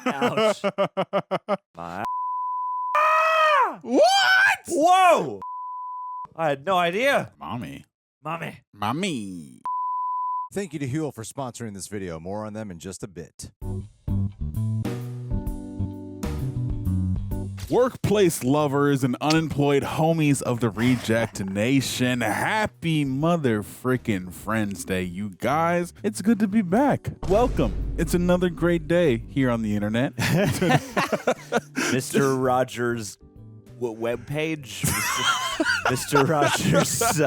Ouch. What? Whoa! I had no idea. Mommy. Mommy. Thank you to Huel for sponsoring this video. More on them in just a bit. Workplace lovers and unemployed homies of the Reject Nation. Happy mother frickin' Friends Day, you guys. It's good to be back. Welcome. It's another great day here on the internet. Mr. Rogers' webpage. Mr. Rogers'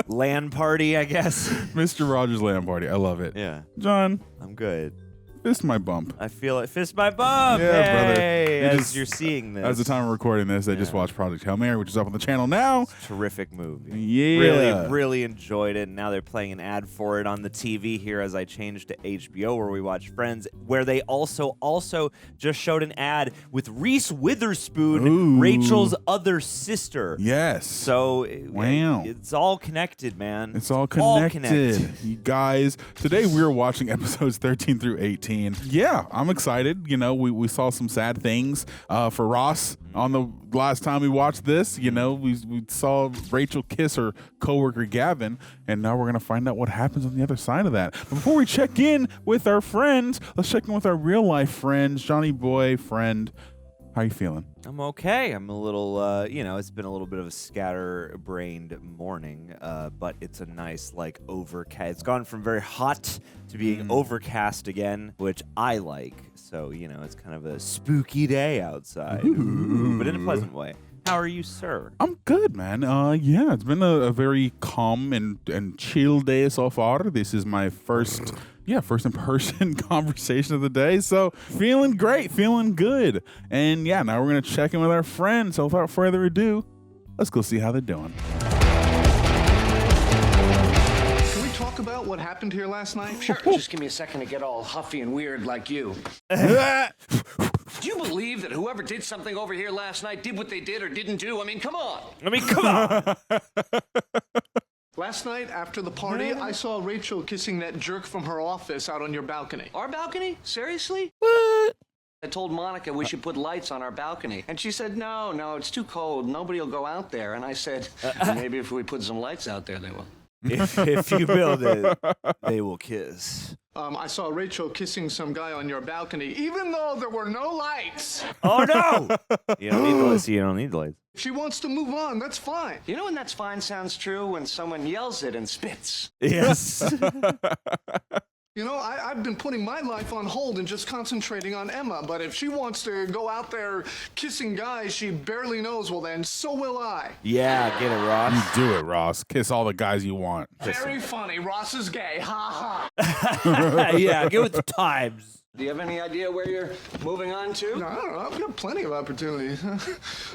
LAN party, I guess. Mr. Rogers' LAN party. I love it. Yeah. John, I'm good. fist my bump. I feel it. Fist my bum. Yeah, brother. Hey, You as just- you're seeing this. As the time of recording this, I just watched Project Hail Mary, which is up on the channel now. Terrific movie. Yeah. Really enjoyed it. Now they're playing an ad for it on the TV here as I changed to HBO where we watch Friends, where they also just showed an ad with Reese Witherspoon, Ooh. Rachel's other sister. Yes. So Wow. it's all connected, man. It's all connected. You guys, today we're watching episodes 13 through 18. Yeah, I'm excited. You know, we saw some sad things for Ross on the last time we watched this. You know, we saw Rachel kiss her coworker Gavin, and now we're going to find out what happens on the other side of that. But before we check in with our friends, let's check in with our real life friends. Johnny boy, friend, how you feeling? I'm okay. I'm a little, it's been a little bit of a scatterbrained morning, but it's a nice, overcast. It's gone from very hot to being overcast again, which I like. So, it's kind of a spooky day outside, but in a pleasant way. How are you, sir? I'm good, man. Yeah, it's been a very calm and chill day so far. This is my first in-person conversation of the day. So feeling great, feeling good. And yeah, now we're going to check in with our friends. So without further ado, let's go see how they're doing. Can we talk about what happened here last night? Sure, just give me a second to get all huffy and weird like you. Do you believe that whoever did something over here last night did what they did or didn't do? I mean, come on. Come on. Last night, after the party, I saw Rachel kissing that jerk from her office out on your balcony. Our balcony? Seriously? What? I told Monica we should put lights on our balcony. And she said, no, it's too cold. Nobody will go out there. And I said, maybe if we put some lights out there, they will. If you build it, they will kiss. I saw Rachel kissing some guy on your balcony, even though there were no lights. Oh, no! You don't need the lights. You don't need the lights. If she wants to move on, that's fine. You know when that's fine sounds true? When someone yells it and spits. Yes. You know, I've been putting my life on hold and just concentrating on Emma, but if she wants to go out there kissing guys she barely knows, well then, so will I. Yeah, get it, Ross. You do it, Ross. Kiss all the guys you want. Very funny. Ross is gay. Ha ha. Yeah, get with the times. Do you have any idea where you're moving on to? No, I don't know. I've got plenty of opportunities.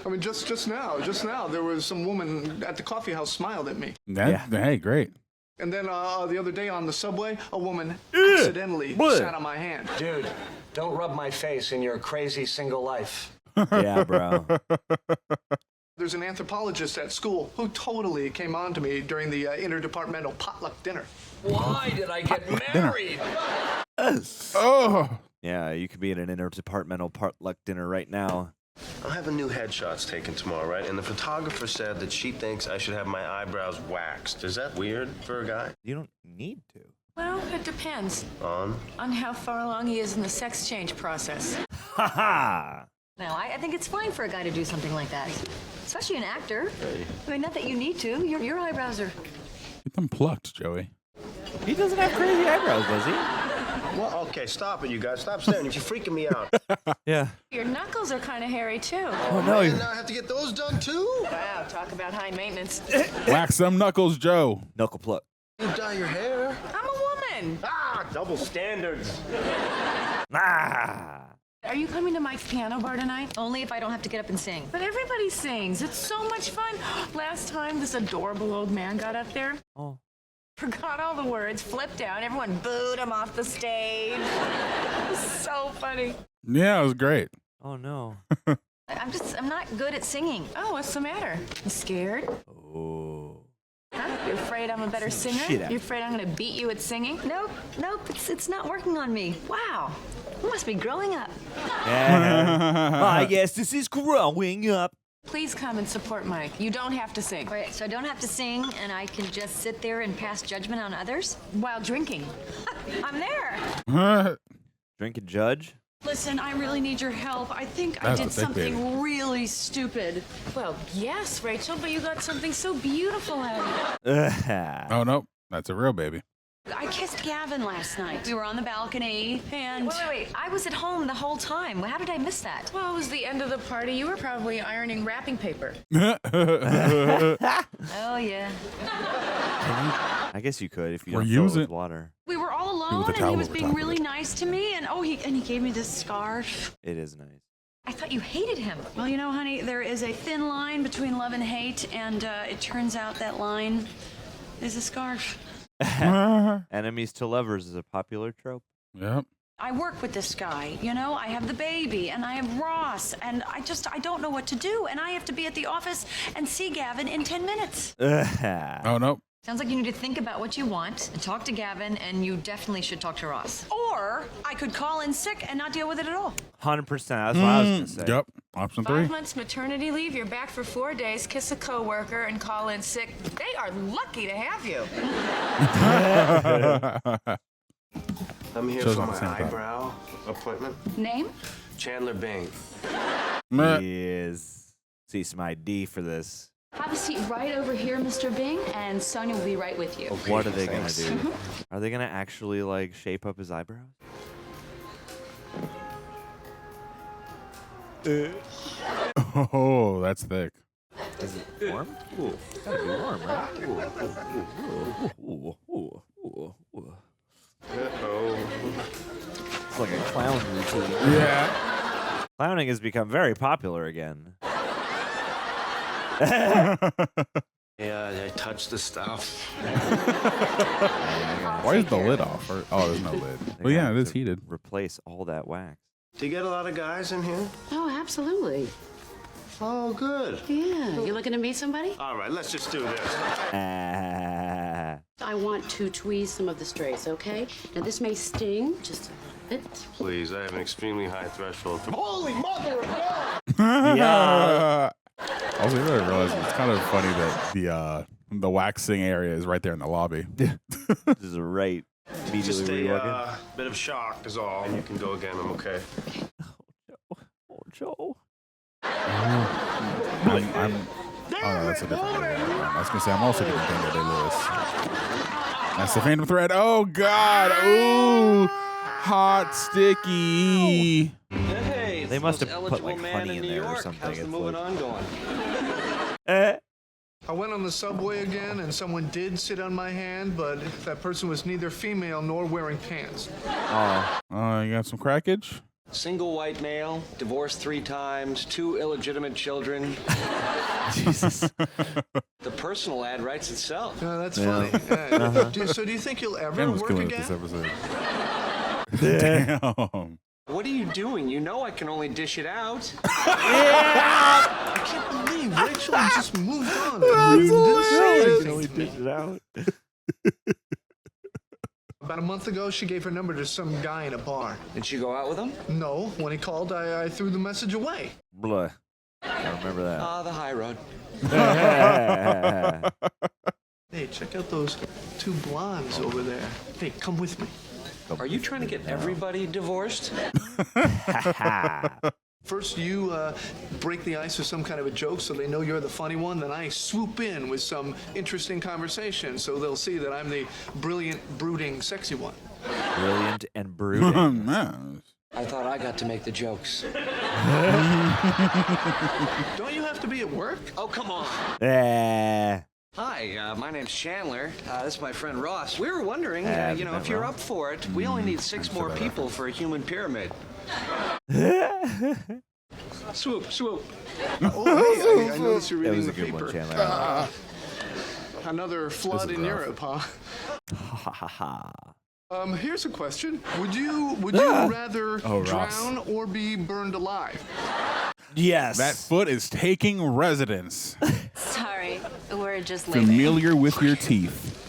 I mean, just now, there was some woman at the coffee house smiled at me. Hey, great. And then the other day on the subway, a woman accidentally sat on my hand. Dude, don't rub my face in your crazy single life. Yeah, bro. There's an anthropologist at school who totally came on to me during the interdepartmental potluck dinner. Why did I get married? Oh. Yeah, you could be at an interdepartmental potluck dinner right now. I'm having new headshots taken tomorrow, right? And the photographer said that she thinks I should have my eyebrows waxed. Is that weird for a guy? You don't need to. Well, it depends On how far along he is in the sex change process. Ha ha! No, I think it's fine for a guy to do something like that, especially an actor. I mean, not that you need to. Your eyebrows are... Get them plucked, Joey. He doesn't have crazy eyebrows, does he? Well, okay, stop it, you guys. Stop staring. You're freaking me out. Yeah. Your knuckles are kind of hairy, too. Oh, no. And now I have to get those done, too? Wow, talk about high maintenance. Wax them knuckles, Joe. Knuckle pluck. You dye your hair. I'm a woman. Ah, double standards. Ah! Are you coming to Mike's piano bar tonight? Only if I don't have to get up and sing. But everybody sings. It's so much fun. Last time, this adorable old man got up there. Oh. Forgot all the words, flipped out. Everyone booed him off the stage. It was so funny. Yeah, it was great. Oh, no. I'm not good at singing. Oh, what's the matter? You scared? Oh. Huh? You afraid I'm a better singer? Shit out. You afraid I'm gonna beat you at singing? Nope, it's not working on me. Wow, I must be growing up. I guess this is growing up. Please come and support Mike. You don't have to sing. All right, so I don't have to sing, and I can just sit there and pass judgment on others? While drinking. I'm there. Drink and judge. Listen, I really need your help. I think I That's did a thick something baby. really stupid. Well, yes, Rachel, but you got something so beautiful out of it. Oh, no. That's a real baby. I kissed Gavin last night. We were on the balcony, and... Wait. I was at home the whole time. How did I miss that? Well, it was the end of the party. You were probably ironing wrapping paper. Oh, yeah. I guess you could if you Or don't fill use it with it. water. we were all alone, with a and he towel was over being top of really it. nice to me, and he gave me this scarf. It is nice. I thought you hated him. Well, you know, honey, there is a thin line between love and hate, and it turns out that line is a scarf. Enemies to lovers is a popular trope. Yep. I work with this guy, you know, I have the baby, and I have Ross, and I don't know what to do, and I have to be at the office and see Gavin in 10 minutes. Oh, no. Sounds like you need to think about what you want and talk to Gavin, and you definitely should talk to Ross. Or I could call in sick and not deal with it at all. 100%. That's what I was going to say. Yep. Option 3. 5 months maternity leave, you're back for 4 days, kiss a coworker, and call in sick. They are lucky to have you. I'm here Shows for on my the same time. eyebrow appointment. Name? Chandler Bing. Is see some ID for this. Have a seat right over here, Mr. Bing, and Sonia will be right with you. What are they going to thanks. do? Are they going to actually like shape up his eyebrows? Oh, that's thick. Is it warm? Ooh, it's gotta be warm, right? Ooh. Uh-oh. It's like a clown routine. Yeah. Clowning has become very popular again. Yeah, I touched the stuff. Why is the lid off? Oh, there's no lid. Well, yeah, it is heated. Replace all that wax. Do you get a lot of guys in here? Oh, absolutely. Oh, good. Yeah. You looking to meet somebody? All right, let's just do this. I want to tweeze some of the strays, okay? Now, this may sting just a little bit. Please, I have an extremely high threshold for... Holy mother of God! Yeah. Also, you really realize it's kind of funny that the waxing area is right there in the lobby. This is right. Immediately Just where you walk in. a bit of shock is all, and you can go again. I'm okay. Oh, Joe. Oh, no, that's a different area. I was going to say, I'm also getting Daniel Day-Lewis. That's the Phantom Thread. Oh, God. Ooh. Hot, sticky. Hey, They must have put, eligible like, man honey in New there or York. something. How's the It's moving like- on going? I went on the subway again, and someone did sit on my hand, but that person was neither female nor wearing pants. You got some crackage? Single white male, divorced 3 times, 2 illegitimate children. Jesus. The personal ad writes itself. That's Yeah. funny. So do you think you'll ever Ben was work killing it again? this episode. Damn. What are you doing? You know I can only dish it out. I can't believe Rachel just moved on. You didn't say anything to me. it out. About a month ago, she gave her number to some guy in a bar. Did she go out with him? No, when he called, I threw the message away. Blah. I remember that. Ah, the high road. Hey, check out those 2 blondes over there. Hey, come with me. Are you trying to get everybody divorced? First, you break the ice with some kind of a joke so they know you're the funny one. Then I swoop in with some interesting conversation so they'll see that I'm the brilliant, brooding, sexy one. Brilliant and brooding. Man. I thought I got to make the jokes. Don't you have to be at work? Oh, come on. Hi, my name's Chandler. This is my friend Ross. We were wondering, haven't if met you're Ross. up for it, we only need 6 more people for a human pyramid. Swoop, swoop. Oh, hey, I noticed you're That reading was a the good one, paper. Chandler. Another flood is in rough. Europe, huh? Ha ha ha. Here's a question. Would you rather Oh, Ross. drown or be burned alive? Yes. That foot is taking residence. Sorry, we're just lay there. Familiar with your teeth.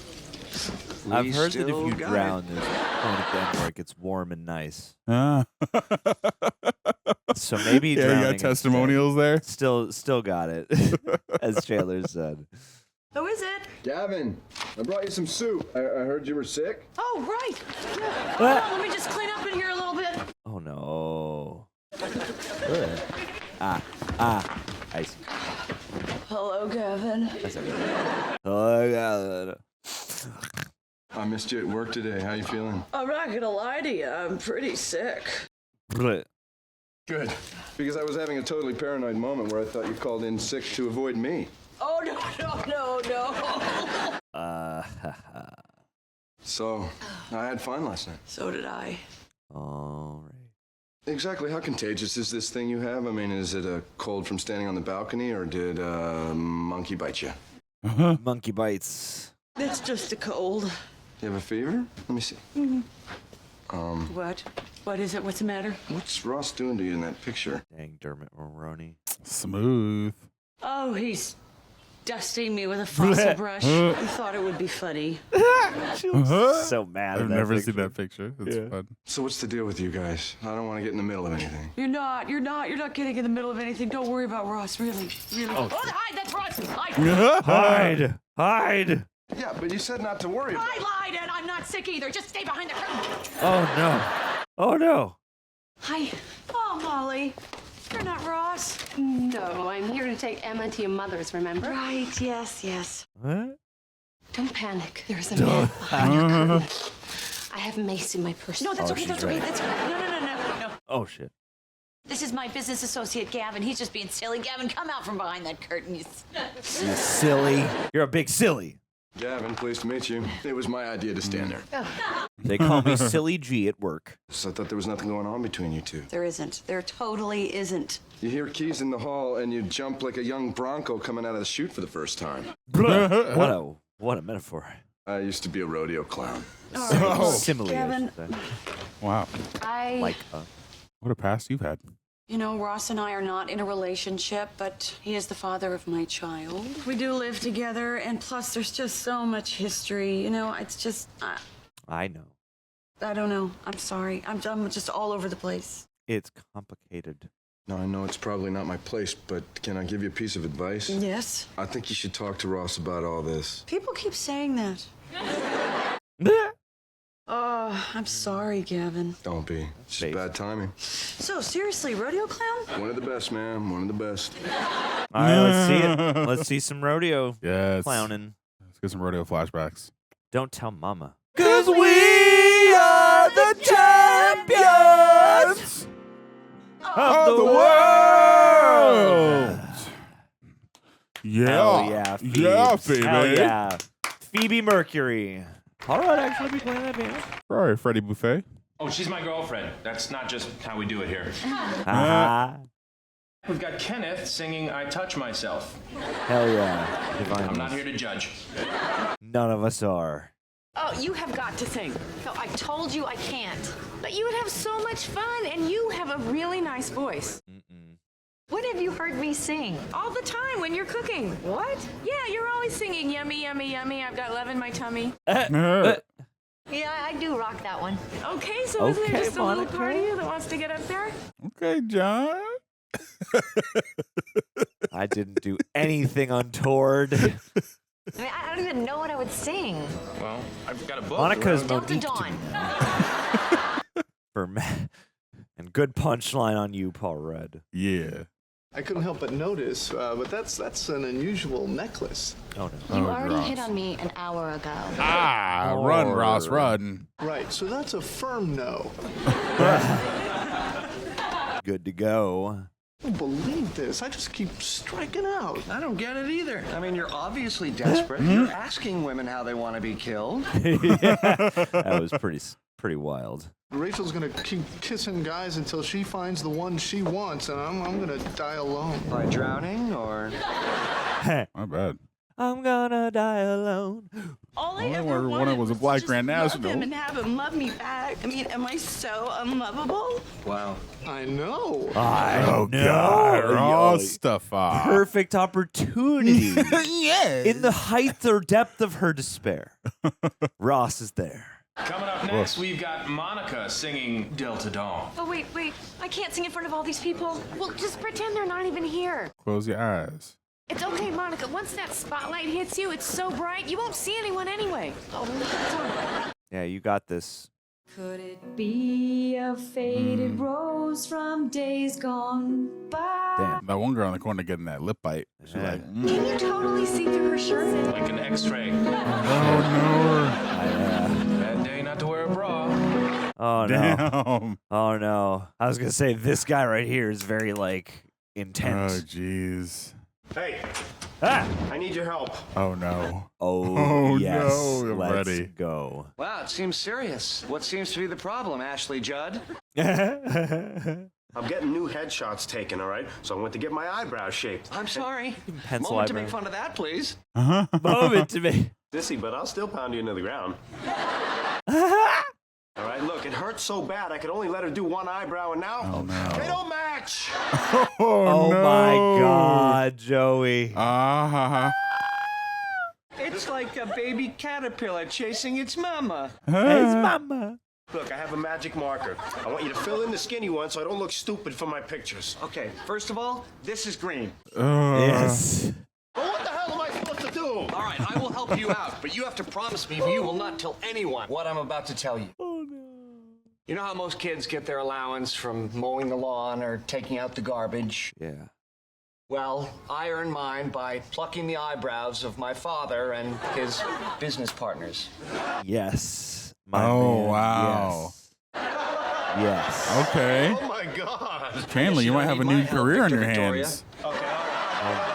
I've heard that if still you got drown, there's a point at the end where it gets warm and nice. Ah. So maybe Yeah, you drowning got instead. testimonials there. Still got it, as Chandler said. Who is it? Gavin, I brought you some soup. I heard you were sick. Oh, right. Yeah. What? Hold on, let me just clean up in here a little bit. Oh no. Ice. Hello, Gavin. Oh god. I missed you at work today. How you feeling? I'm not gonna lie to you. I'm pretty sick. Good. Because I was having a totally paranoid moment where I thought you called in sick to avoid me. Oh, no. So, I had fun last night. So did I. All right. Exactly how contagious is this thing you have? I mean, is it a cold from standing on the balcony, or did a monkey bite you? Monkey bites. It's just a cold. You have a fever? Let me see. What? What is it? What's the matter? What's Ross doing to you in that picture? Dang Dermot Mulroney. Smooth. Oh, he's dusting me with a fossil brush. I thought it would be funny. She looks so mad at I've that never picture. seen that picture. It's fun. So what's the deal with you guys? I don't want to get in the middle of anything. You're not getting in the middle of anything. Don't worry about Ross, really. Oh, hide, that's Ross. Hide! Yeah, but you said not to worry about it. I lied, and I'm not sick either. Just stay behind the curtain. Oh no. Hi. Oh, Molly. You're not Ross. No, I'm here to take Emma to your mother's, remember? Right, yes. What? Don't panic. There's a man behind your curtain. I have mace in my purse. No, that's okay, she's that's okay. right. That's okay. No. Oh shit. This is my business associate, Gavin. He's just being silly. Gavin, come out from behind that curtain. You silly. You're a big silly. Gavin, pleased to meet you. It was my idea to stand there. They call me Silly G at work. So I thought there was nothing going on between you two. There isn't. There totally isn't. You hear keys in the hall and you jump like a young bronco coming out of the chute for the first time. What a metaphor. I used to be a rodeo clown. Simile. Gavin. I should say. Wow. Like What a past you've had. You know, Ross and I are not in a relationship, but he is the father of my child. We do live together, and plus there's just so much history. You know, it's just, I know. I don't know. I'm sorry. I'm just all over the place. It's complicated. Now, I know it's probably not my place, but can I give you a piece of advice? Yes? I think you should talk to Ross about all this. People keep saying that. Oh, I'm sorry, Gavin. Don't be. It's just bad timing. So, seriously, rodeo clown? One of the best, man. One of the best. All right, let's see it. Let's see some rodeo Yes. clowning. Let's get some rodeo flashbacks. Don't tell mama. 'Cause we are the champions of the world. Yeah. Hell yeah, Phoebe. Yeah, Phoebe. Hell yeah. Phoebe Mercury. All right, actually be playing that piano. All right, Freddie Buffet. Oh, she's my girlfriend. That's not just how we do it here. We've got Kenneth singing I Touch Myself. Hell yeah. Divine I'm not Voice. here to judge. None of us are. Oh, you have got to sing. No, I told you I can't. But you would have so much fun, and you have a really nice voice. When have you heard me sing? All the time when you're cooking. What? Yeah, you're always singing yummy, yummy, yummy. I've got love in my tummy. Yeah, I do rock that one. Okay, so isn't Okay, there just a little Monica. part of you that wants to get up there? Okay, John. I didn't do anything untoward. I mean, I don't even know what I would sing. Well, I've got a book. Monica's Delta Monique Dawn. for and good punchline on you, Paul Rudd. Yeah. I couldn't help but notice, but that's an unusual necklace. Oh no. You Oh, already Ross. hit on me an hour ago. Ah, run, Ross, run. Right, so that's a firm no. Good to go. I don't believe this. I just keep striking out. I don't get it either. I mean, you're obviously desperate. You're asking women how they want to be killed. That was pretty wild. Rachel's gonna keep kissing guys until she finds the one she wants, and I'm gonna die alone. By drowning or... My bad. I'm gonna die alone. All I All I ever wanted was a black to Grand just National. love him and have him love me back. I mean, am I so unlovable? Wow. I know. Oh, God. Raw stuff. Perfect opportunity. Yes. In the height or depth of her despair, Ross is there. Coming up next, we've got Monica singing Delta Dawn. Oh, wait. I can't sing in front of all these people. Well, just pretend they're not even here. Close your eyes. It's okay, Monica. Once that spotlight hits you, it's so bright, you won't see anyone anyway. Oh, it's all right. Yeah, you got this. Could it be a faded rose from days gone by? Damn. That one girl in the corner getting that lip bite. She's like, Can you totally see through her shirt? Like an X-ray. oh, Bad day not to wear a bra. Oh, no. Damn. Oh, no. I was going to say, this guy right here is very, like, intense. Oh, jeez. Hey, Ah! I need your help. Oh, no. Oh, yes. no. I'm Let's ready. go. Wow, it seems serious. What seems to be the problem, Ashley Judd? I'm getting new headshots taken, all right? So I went to get my eyebrows shaped. I'm sorry. Pencil Moment to eyebrow. make fun of that, please. Moment to me. Sissy, but I'll still pound you into the ground. All right, look, it hurts so bad I could only let her do one eyebrow, and now they don't match. Oh, no. my God, Joey. It's like a baby caterpillar chasing its mama. It's mama. Look, I have a magic marker. I want you to fill in the skinny one so I don't look stupid for my pictures. Okay, first of all, this is green. Yes. Well, what the hell am I supposed to do? All right, I will help you out, but you have to promise me you will not tell anyone what I'm about to tell you. Oh, no. You know how most kids get their allowance from mowing the lawn or taking out the garbage? Yeah. Well, I earn mine by plucking the eyebrows of my father and his business partners. Yes. My Oh, man. wow. Yes. Yes. Okay. Oh, my God. Chandler, you might have a new career on your hands. Okay, all right.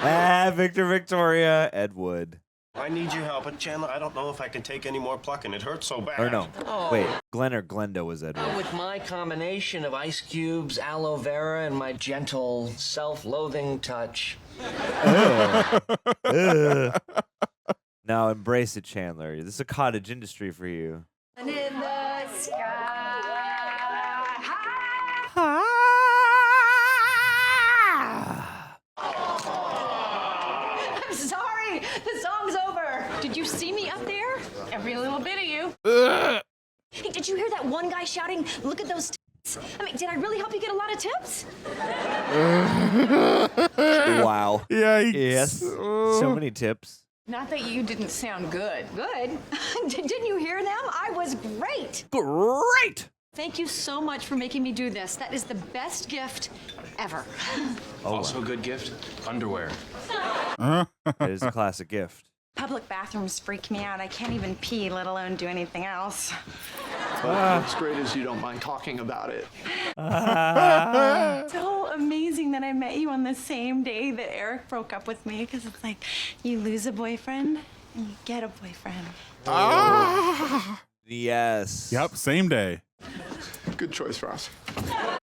Ah, Victor, Victoria, Ed Wood. I need your help, but Chandler, I don't know if I can take any more plucking. It hurts so bad. Or no. Oh. Wait, Glenn or Glenda was Ed Wood. With my combination of ice cubes, aloe vera, and my gentle, self-loathing touch. Now embrace it, Chandler. This is a cottage industry for you. And in the sky. I'm sorry. The song's over. Did you see me up there? Every little bit of you. Hey, did you hear that one guy shouting, "Look at those tips"? I mean, did I really help you get a lot of tips? Wow. Yikes. Yes. So many tips. Not that you didn't sound good. Good. Didn't you hear them? I was great. Great. Thank you so much for making me do this. That is the best gift ever. Also a good gift, underwear. It is a classic gift. Public bathrooms freak me out. I can't even pee, let alone do anything else. What's great is you don't mind talking about it. So amazing that I met you on the same day that Eric broke up with me, because it's like you lose a boyfriend and you get a boyfriend. Yes. Yep, same day. Good choice, Ross.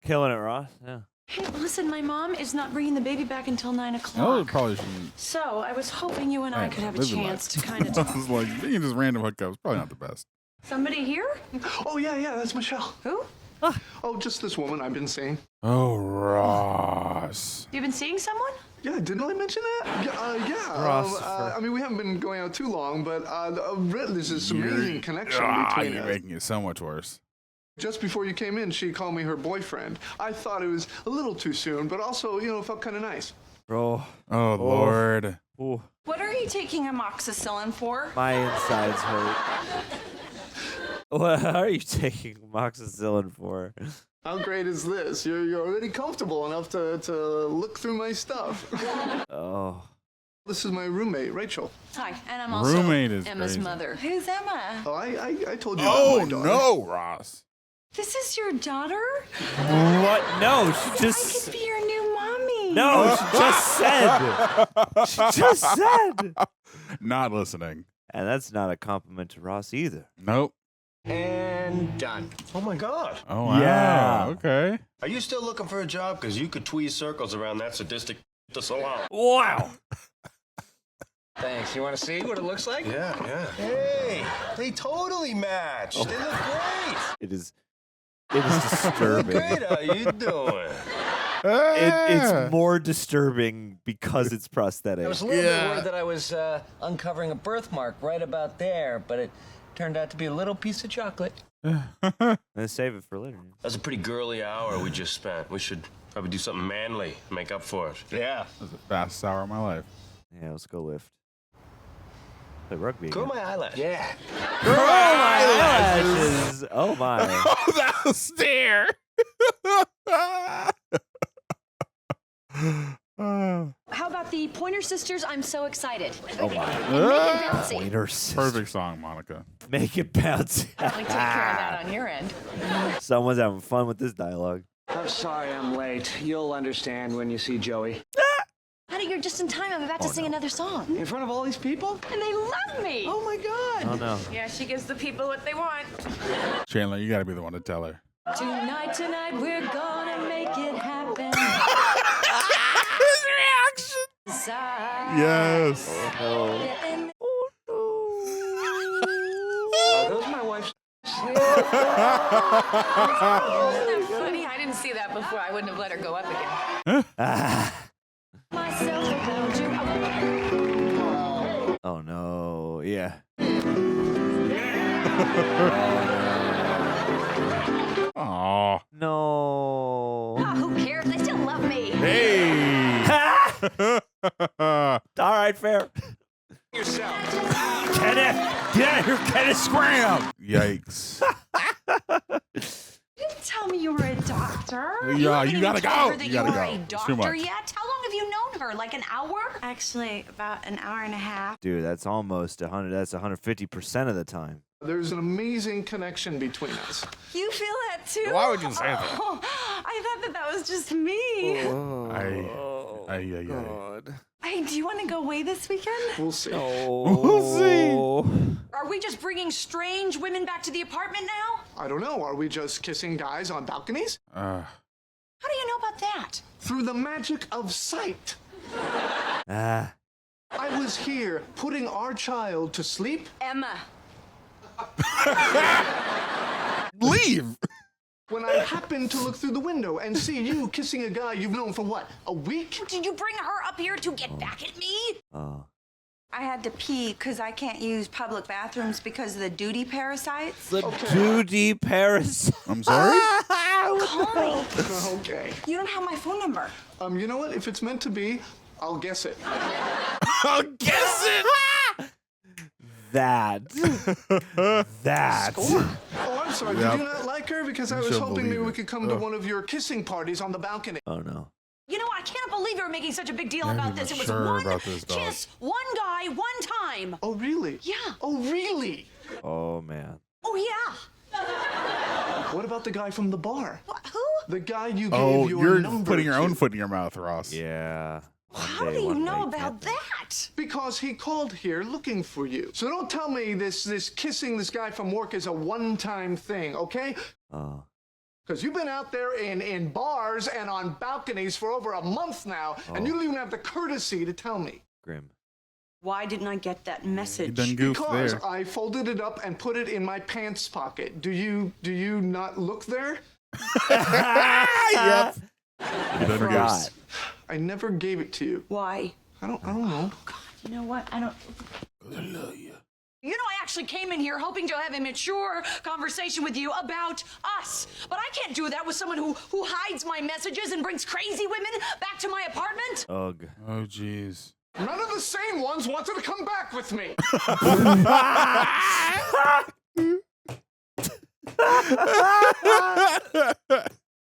Killing it, Ross. Yeah. Hey, listen, my mom is not bringing the baby back until 9 o'clock. Oh, probably shouldn't. So I was hoping you and I could have a Live your chance life. to kind of I talk. was like, being just random hookups, probably not the best. Somebody here? Oh, yeah, that's Michelle. Who? Oh, just this woman I've been seeing. Oh, Ross. You've been seeing someone? Yeah, didn't I mention that? Yeah. Ross, I mean, we haven't been going out too long, but there's this amazing connection between You're us. making it so much worse. Just before you came in, she called me her boyfriend. I thought it was a little too soon, but also, felt kind of nice. Bro. Oh, Lord. Ooh, What are you taking amoxicillin for? my insides hurt. What are you taking amoxicillin for? How great is this? You're already comfortable enough to look through my stuff. Oh. This is my roommate, Rachel. Hi, and I'm also Roommate is Emma's crazy. mother. Who's Emma? Oh, I told you Oh, about my daughter. no, Ross. This is your daughter? What? No, she I just. could be your new mommy. No, she just said. She just said. Not listening. And that's not a compliment to Ross either. Nope. And done. Oh, my God. Oh, wow. Yeah. Okay. Are you still looking for a job? Because you could tweeze circles around that sadistic to so long. Wow. Thanks. You want to see what it looks like? Yeah. Hey, they totally match. They look great. It is disturbing. Great, how you doing? It's more disturbing because it's prosthetic. I was a little bit worried that I was uncovering a birthmark right about there, but it turned out to be a little piece of chocolate. Let's save it for later. That's a pretty girly hour we just spent. We should probably do something manly to make up for it. Yeah. That's the fastest hour of my life. Yeah, let's go lift. Play rugby. Curl again. my eyelash. Yeah. Curl my eyelashes. Oh my. Oh, that was stare. How about the Pointer Sisters? I'm so excited. Oh my. Make it bouncy. Pointer Sisters. Perfect song, Monica. Make it bouncy. Definitely take care of that on your end. Someone's having fun with this dialogue. I'm sorry I'm late. You'll understand when you see Joey. Honey, you're just in time. I'm about to sing another song. In front of all these people? And they love me. Oh my God. Oh no. Yeah, she gives the people what they want. Chandler, you gotta be the one to tell her. Tonight, we're gonna make it happen. His reaction. Yes. Oh Are those my wife's? Isn't that funny? I didn't see that before. I wouldn't have let her go up again. Myself about you. Oh no. Yeah. Aw. No. Oh, who cares? They still love me. Hey. All right, fair. Yourself. Kenneth, get out of here, Kenneth. Scram. Yikes. You didn't tell me you were a doctor. Yeah, you gotta go. That You you gotta were go. a It's too doctor much. yet? How long have you known her? Like an hour? Actually, about an hour and a half. Dude, that's almost 100. That's 150% of the time. There's an amazing connection between us. You feel that too? Why would you say that? Oh, I thought that was just me. Hey, do you want to go away this weekend? We'll see. We'll see. Are we just bringing strange women back to the apartment now? I don't know. Are we just kissing guys on balconies? How do you know about that? Through the magic of sight. Ah. I was here putting our child to sleep. Emma. Leave. When I happened to look through the window and see you kissing a guy you've known for what, a week? Did you bring her up here to get back at me? Oh. I had to pee because I can't use public bathrooms because of the duty parasites. The duty Paris. I'm sorry? Call me. Okay. You don't have my phone number. You know what? If it's meant to be, I'll guess it. I'll guess it. That. Oh, I'm sorry. Yep. Did you not like her? Because I was shall hoping maybe believe we it. could come to one of your kissing parties on the balcony. Oh no. You know, I can't believe you're making such a big deal I'm about not this. It was sure one about this, dog. kiss, one guy, one time. Oh, really? Yeah. Oh, really? Oh man. Oh, yeah. What about the guy from the bar? What, who? The guy you gave Oh, your you're number putting your to. own foot in your mouth, Ross. Yeah. How do you know about that? Because he called here looking for you. So don't tell me this kissing this guy from work is a one-time thing, okay? Oh. Because you've been out there in bars and on balconies for over a month now, and you don't even have the courtesy to tell me. Grim. Why didn't I get that You message? done goofed Because there. I folded it up and put it in my pants pocket. Do you not look there? Yep. I forgot. I never gave it to you. Why? I don't know. You know what? I don't. I love you. You know, I actually came in here hoping to have a mature conversation with you about us. But I can't do that with someone who hides my messages and brings crazy women back to my apartment. Ugh. Oh, jeez. None of the sane ones wanted to come back with me.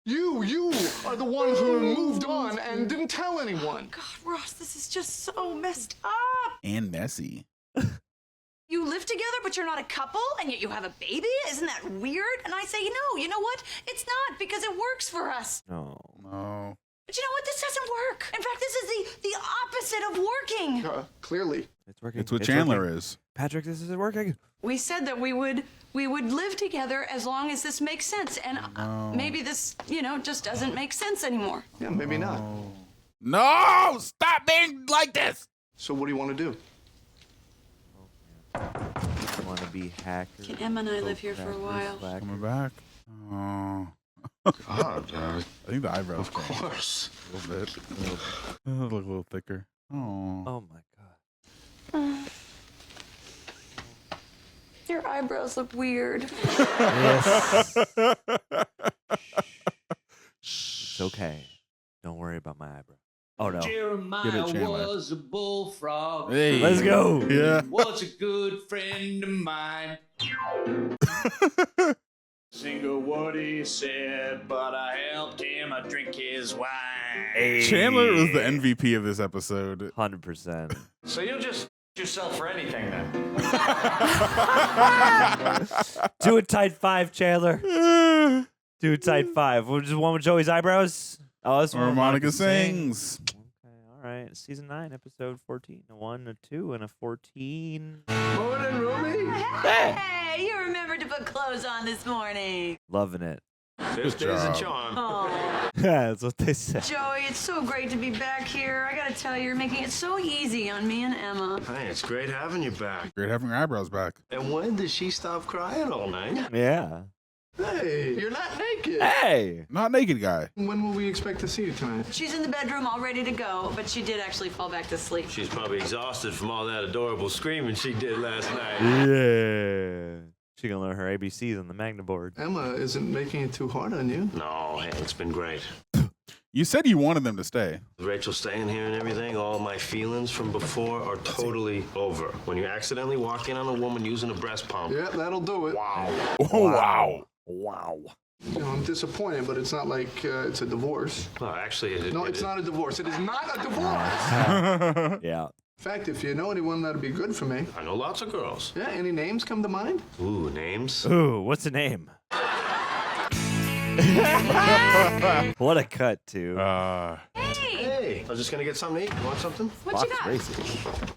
You are the one who moved on and didn't tell anyone. God, Ross, this is just so messed up. And messy. You live together, but you're not a couple, and yet you have a baby? Isn't that weird? And I say, no, you know what? It's not, because it works for us. No. No. But you know what? This doesn't work. In fact, this is the opposite of working. Clearly. It's working. It's what Chandler working. is. Patrick, this isn't working. We said that we would live together as long as this makes sense, and maybe this, just doesn't make sense anymore. Yeah, maybe not. No! Stop being like this! So what do you want to do? Wannabe hacker. Can Emma and I live here for a while? Coming back. Oh. God, I think the eyebrows. of course. A little bit. Look a little thicker. Oh. Oh my god. Your eyebrows look weird. Yes. It's okay. Don't worry about my eyebrow. Oh no. Get it, Chandler. Was a bullfrog. Hey. Let's go. Yeah. Was a good friend of mine. Single what he said, but I helped him drink his wine. Hey. Chandler was the MVP of this episode. 100%. So you'll just yourself for anything then. Do it tight 5, Chandler. Do it tight 5. We'll just one with Joey's eyebrows. Oh, this Or one. Monica sings. Okay, all right. Season 9, episode 14. A 1, a 2, and a 14. Morning, Ruby. Hey, you remembered to put clothes on this morning. Loving it. This is a charm. Oh, That's what they said. Joey, it's so great to be back here. I gotta tell you, you're making it so easy on me and Emma. Hey, it's great having you back. Great having your eyebrows back. And when did she stop crying all night? Yeah. Hey, you're not naked. Hey. Not naked guy. When will we expect to see you tonight? She's in the bedroom all ready to go, but she did actually fall back to sleep. She's probably exhausted from all that adorable screaming she did last night. Yeah. She gonna learn her ABCs on the Magna board. Emma isn't making it too hard on you. No, hey, it's been great. You said you wanted them to stay. Rachel staying here and everything, all my feelings from before are totally over. When you accidentally walk in on a woman using a breast pump. Yeah, that'll do it. Wow. Oh, wow. Wow. You know, I'm disappointed, but it's not like it's a divorce. Well, actually, No, it's not a divorce. It is not a divorce. Yeah. In fact, if you know anyone that'd be good for me. I know lots of girls. Yeah, any names come to mind? Ooh, names? Ooh, what's the name? What a cut, too. Hey, I was just gonna get something to eat. You want something? What you got?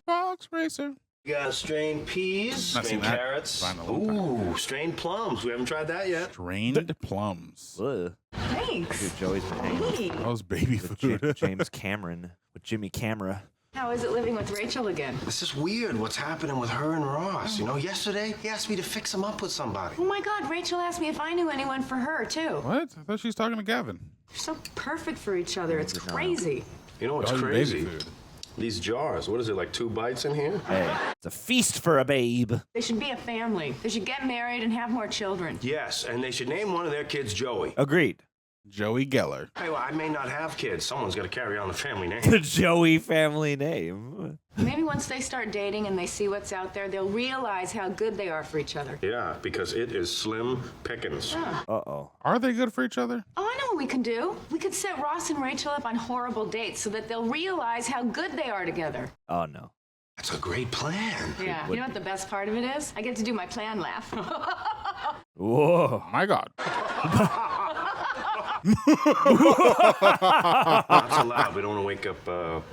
Fox Racer. We got strained peas, Not seen strained that. carrots. Fine, a long Ooh, strained plums. We haven't tried that yet. Strained plums. Ugh. Thanks. Dude, Joey's been hanging Hey. That was baby with food. James Cameron, with Jimmy Camera. How is it living with Rachel again? This is weird what's happening with her and Ross. You know, yesterday he asked me to fix him up with somebody. Oh my God, Rachel asked me if I knew anyone for her, too. What? I thought she was talking to Gavin. They're so perfect for each other. It's crazy. You know what's Oh, crazy? baby food. These jars. What is it, like 2 bites in here? Hey, it's a feast for a babe. They should be a family. They should get married and have more children. Yes, and they should name one of their kids Joey. Agreed. Joey Geller. Hey, well, I may not have kids. Someone's got to carry on the family name. The Joey family name. Maybe once they start dating and they see what's out there, they'll realize how good they are for each other. Yeah, because it is slim pickings. Uh-oh. Are they good for each other? Oh, I know what we can do. We could set Ross and Rachel up on horrible dates so that they'll realize how good they are together. Oh, no. That's a great plan. Yeah. You know what the best part of it is? I get to do my plan laugh. Whoa. My God. Not so loud. We don't want to wake up.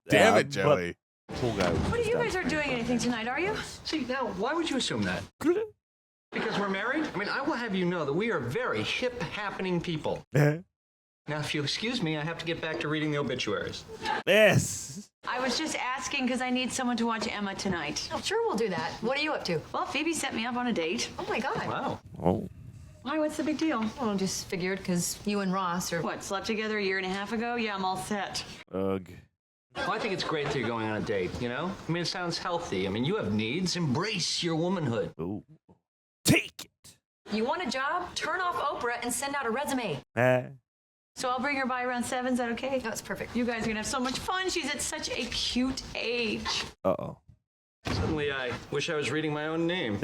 Damn it, Joey. Cool guy. What are you guys are doing anything tonight, are you? See, now, why would you assume that? Because we're married? I mean, I will have you know that we are very hip, happening people. Now, if you excuse me, I have to get back to reading the obituaries. Yes. I was just asking because I need someone to watch Emma tonight. Oh, sure, we'll do that. What are you up to? Well, Phoebe set me up on a date. Oh, my God. Wow. Oh. Why, what's the big deal? Well, just figured because you and Ross are... What, slept together a year and a half ago? Yeah, I'm all set. Ugh. Well, I think it's great that you're going on a date, you know? I mean, it sounds healthy. I mean, you have needs. Embrace your womanhood. Ooh. Take it. You want a job? Turn off Oprah and send out a resume. So I'll bring her by around 7. Is that okay? That's perfect. You guys are gonna have so much fun. She's at such a cute age. Uh-oh. Suddenly, I wish I was reading my own name.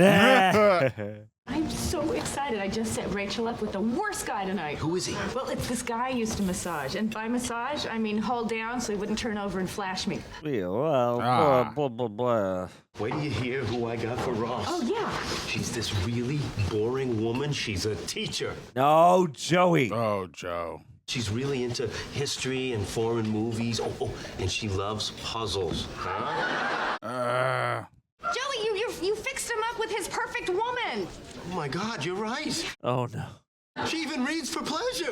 I'm so excited. I just set Rachel up with the worst guy tonight. Who is he? Well, it's this guy I used to massage. And by massage, I mean hold down so he wouldn't turn over and flash me. Yeah, well, blah, blah, blah. Wait till you hear who I got for Ross. Oh, yeah. She's this really boring woman. She's a teacher. No, Joey. Oh, Joe. She's really into history and foreign movies. Oh, and she loves puzzles. Huh? Joey, you fixed him up with his perfect woman. Oh, my God, you're right. Oh, no. She even reads for pleasure.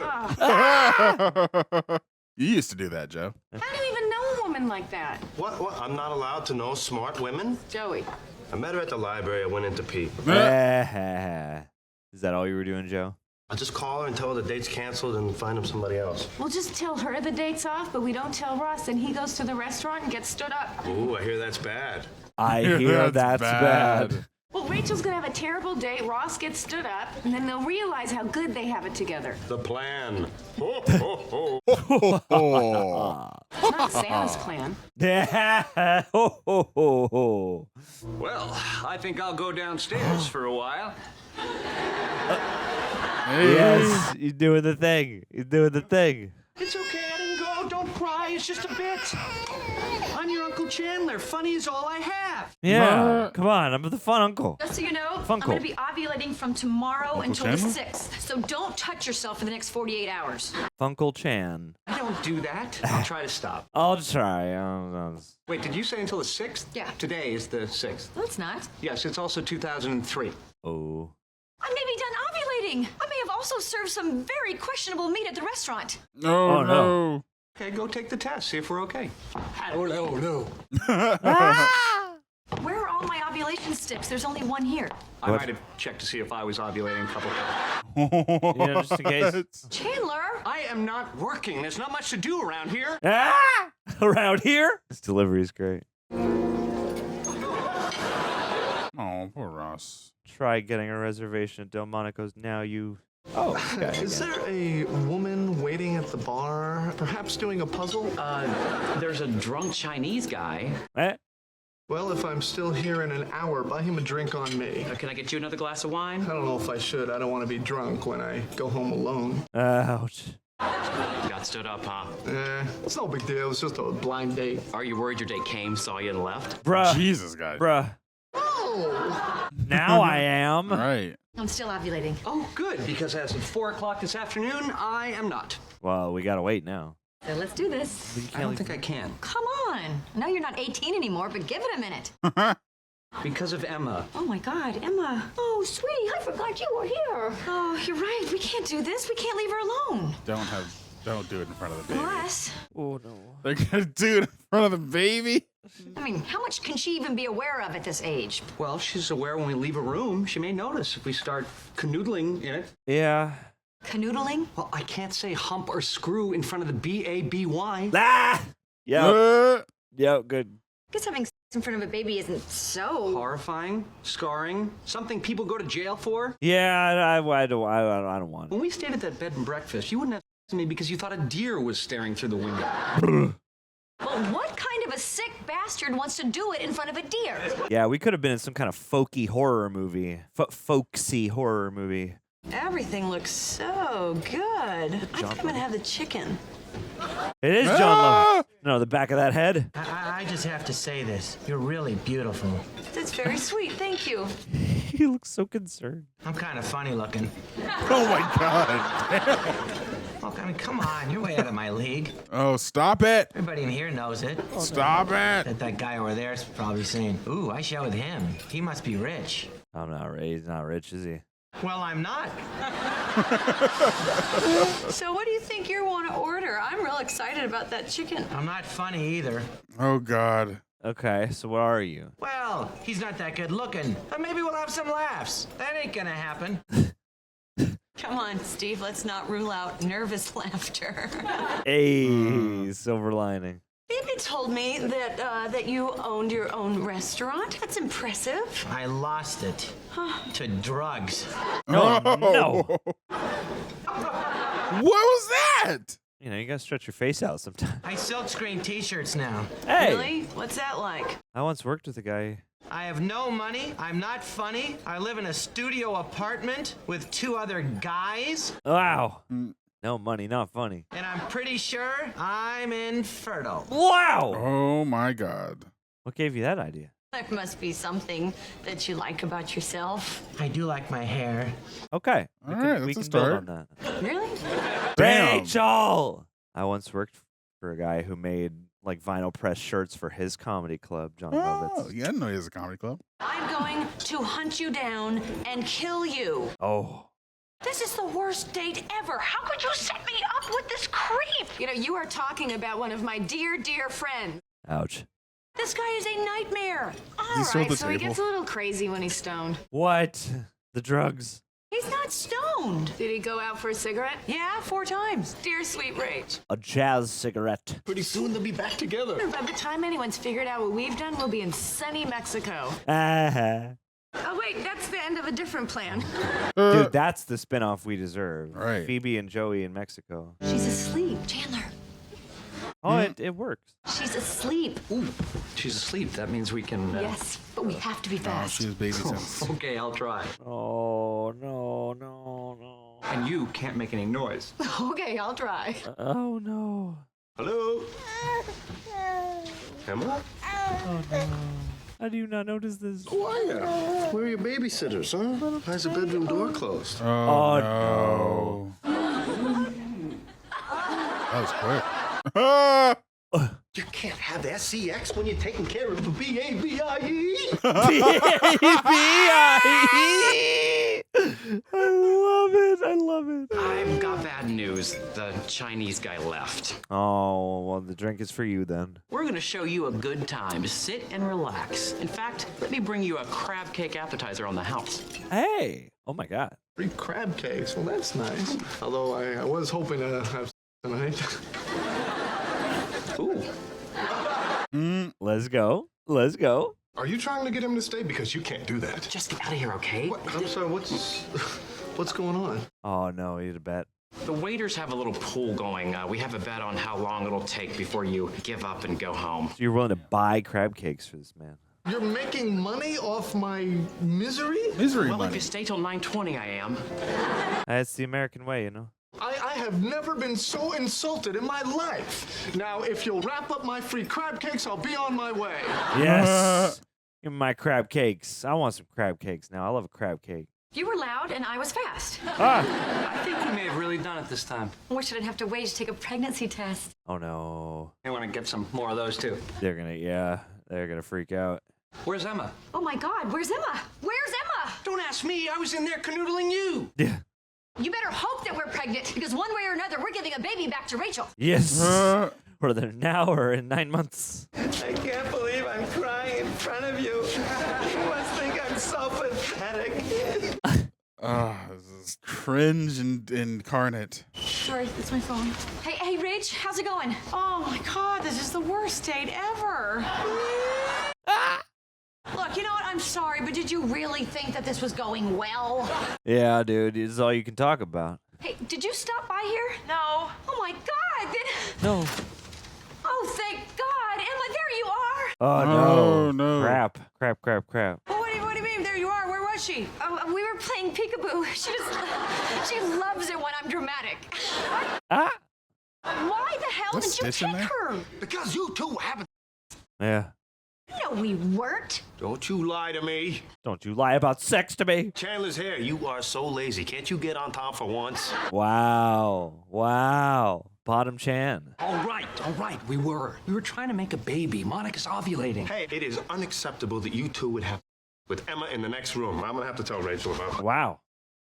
You used to do that, Joe. How do you even know a woman women like that. What? I'm not allowed to know smart women? Joey. I met her at the library. I went in to pee. Is that all you were doing, Joe? I'll just call her and tell her the date's canceled and find him somebody else. We'll just tell her the date's off, but we don't tell Ross, and he goes to the restaurant and gets stood up. Ooh, I hear that's bad. I hear that's bad. Well, Rachel's gonna have a terrible date, Ross gets stood up, and then they'll realize how good they have it together. The plan. Ho, ho, ho. Not Santa's plan. Well, I think I'll go downstairs for a while. Yes, he's doing the thing. He's doing the thing. It's okay, I didn't go. Don't cry, it's just a bit. I'm your Uncle Chandler. Funny is all I have. Yeah, come on. I'm the fun uncle. Just so you know, Funkle. I'm going to be ovulating from tomorrow until the Chandler? 6th. So don't touch yourself for the next 48 hours. Funkle Chan. I don't do that. I'll try to stop. I'll try. Wait, did you say until the 6th? Yeah. Today is the 6th. No, it's not. Yes, it's also 2003. Oh. I may be done ovulating. I may have also served some very questionable meat at the restaurant. Oh, no. Okay, go take the test. See if we're okay. Oh, no. Where are all my ovulation sticks? There's only one here. I might have checked to see if I was ovulating a couple times. Yeah, just in case. Chandler! I am not working. There's not much to do around here. Around here? This delivery is great. Oh, poor Ross. Try getting a reservation at Delmonico's now. Oh, okay. Is there a woman waiting at the bar, perhaps doing a puzzle? There's a drunk Chinese guy. Well, if I'm still here in an hour, buy him a drink on me. Can I get you another glass of wine? I don't know if I should. I don't want to be drunk when I go home alone. Ouch. Got stood up, huh? It's no big deal. It's just a blind date. Are you worried your date came, saw you, and left? Bruh. Jesus, guys. Bruh. Now I am. Right. I'm still ovulating. Oh, good, because as of 4 o'clock this afternoon, I am not. Well, we gotta wait now. So let's do this. I don't think I can. Come on. I know you're not 18 anymore, but give it a minute. Because of Emma. Oh, my God, Emma. Oh, sweetie, I forgot you were here. Oh, you're right. We can't do this. We can't leave her alone. Don't do it in front of the baby. Unless... Oh, no. They're gonna do it in front of the baby? I mean, how much can she even be aware of at this age? Well, she's aware when we leave a room. She may notice if we start canoodling in it. Yeah. Canoodling? Well, I can't say hump or screw in front of the B-A-B-Y. Ah! Yep. Yep, good. I guess having sex in front of a baby isn't so... Horrifying, scarring, something people go to jail for. Yeah, I don't want. When we stayed at that bed and breakfast, you wouldn't have sex with me because you thought a deer was staring through the window. Well, what kind of a sick bastard wants to do it in front of a deer? Yeah, we could have been in some kind of folky horror movie. Folksy horror movie. Everything looks so good. I think I'm gonna have the chicken. It is John Lovett. No, the back of that head. I just have to say this. You're really beautiful. That's very sweet. Thank you. He looks so concerned. I'm kind of funny looking. Oh my God. Look, I mean, come on. You're way out of my league. Oh, stop it. Everybody in here knows it. Stop it. That guy over there is probably saying, ooh, I shot with him. He must be rich. I'm not rich. He's not rich, is he? Well, I'm not. So what do you think you want to order? I'm real excited about that chicken. I'm not funny either. Oh, God. Okay, so what are you? Well, he's not that good looking. But maybe we'll have some laughs. That ain't gonna happen. Come on, Steve. Let's not rule out nervous laughter. Hey, silver lining. Phoebe told me that you owned your own restaurant. That's impressive. I lost it to drugs. Oh, no. What was that? You know, you gotta stretch your face out sometimes. I silkscreen t-shirts now. Hey! Really? What's that like? I once worked with a guy. I have no money. I'm not funny. I live in a studio apartment with 2 other guys. Wow. No money, not funny. And I'm pretty sure I'm infertile. Wow! Oh, my God. What gave you that idea? There must be something that you like about yourself. I do like my hair. Okay. All right, we that's can a build start. on that. Really? Damn. Rachel! I once worked for a guy who made like vinyl press shirts for his comedy club, John Oh, Lovitz. yeah, I didn't know he has a comedy club. I'm going to hunt you down and kill you. Oh. This is the worst date ever. How could you set me up with this creep? You know, you are talking about one of my dear, dear friends. Ouch. This guy is a nightmare. he still at the So he table? gets a little crazy when he's stoned. What? The drugs. He's not stoned. Did he go out for a cigarette? Yeah, 4 times. Dear sweet Rach. A jazz cigarette. Pretty soon they'll be back together. By the time anyone's figured out what we've done, we'll be in sunny Mexico. Ah. Oh, wait, that's the end of a different plan. Dude, that's the spinoff we deserve. Right. Phoebe and Joey in Mexico. She's asleep. Chandler. Oh, it works. She's asleep. Ooh, she's asleep. That means we can. Yes, but we have to be Oh, fast. she was baby sense. Okay, I'll try. Oh, no. And you can't make any noise. Okay, I'll try. Oh, no. Hello? Emma? Oh, no. How do you not notice this? Quiet. Where are your babysitters, huh? Why is the bedroom door closed? Oh, no. That was quick. You can't have SCX when you're taking care of the BABIE. I love it. I've got bad news. The Chinese guy left. Oh, well, the drink is for you then. We're going to show you a good time. Sit and relax. In fact, let me bring you a crab cake appetizer on the house. Hey. Oh, my God. Free crab cakes. Well, that's nice. Although I was hoping to have tonight. Ooh. Let's go. Are you trying to get him to stay? Because you can't do that. Just get out of here, okay? What? I'm sorry, what's going on? Oh, no, he had a bet. The waiters have a little pool going. We have a bet on how long it'll take before you give up and go home. So you're willing to buy crab cakes for this man? You're making money off my misery? Well, if you stay till 9:20, I am. That's the American way, you know? I have never been so insulted in my life. Now, if you'll wrap up my free crab cakes, I'll be on my way. Yes. Give me my crab cakes. I want some crab cakes now. I love a crab cake. You were loud and I was fast. I think we may have really done it this time. Wish I didn't have to wait to take a pregnancy test. Oh, no. I want to get some more of those, too. They're gonna freak out. Where's Emma? Oh my God, where's Emma? Where's Emma? Don't ask me. I was in there canoodling you. Yeah. You better hope that we're pregnant, because one way or another, we're giving a baby back to Rachel. Yes. Whether now or in 9 months. I can't believe I'm crying in front of you. You must think I'm so pathetic. This is cringe and incarnate. Sorry, it's my phone. Hey, Rach, how's it going? Oh my God, this is the worst date ever. Look, you know what? I'm sorry, but did you really think that this was going well? Yeah, dude. This is all you can talk about. Hey, did you stop by here? No. Oh my God! No. Oh, thank God! Emma, there you are! Oh, no. Oh, no. Crap. Oh, what do you mean? There you are. Where was she? Oh, we were playing peekaboo. She loves it when I'm dramatic. Ah. Why the hell That's did you stitching pick there? her? Because you two haven't. Yeah. No, we weren't. Don't you lie to me. Don't you lie about sex to me. Chandler's here. You are so lazy. Can't you get on top for once? Wow. Bottom Chan. All right. We were trying to make a baby. Monica's ovulating. Hey, it is unacceptable that you two would have with Emma in the next room. I'm gonna have to tell Rachel about it. Wow.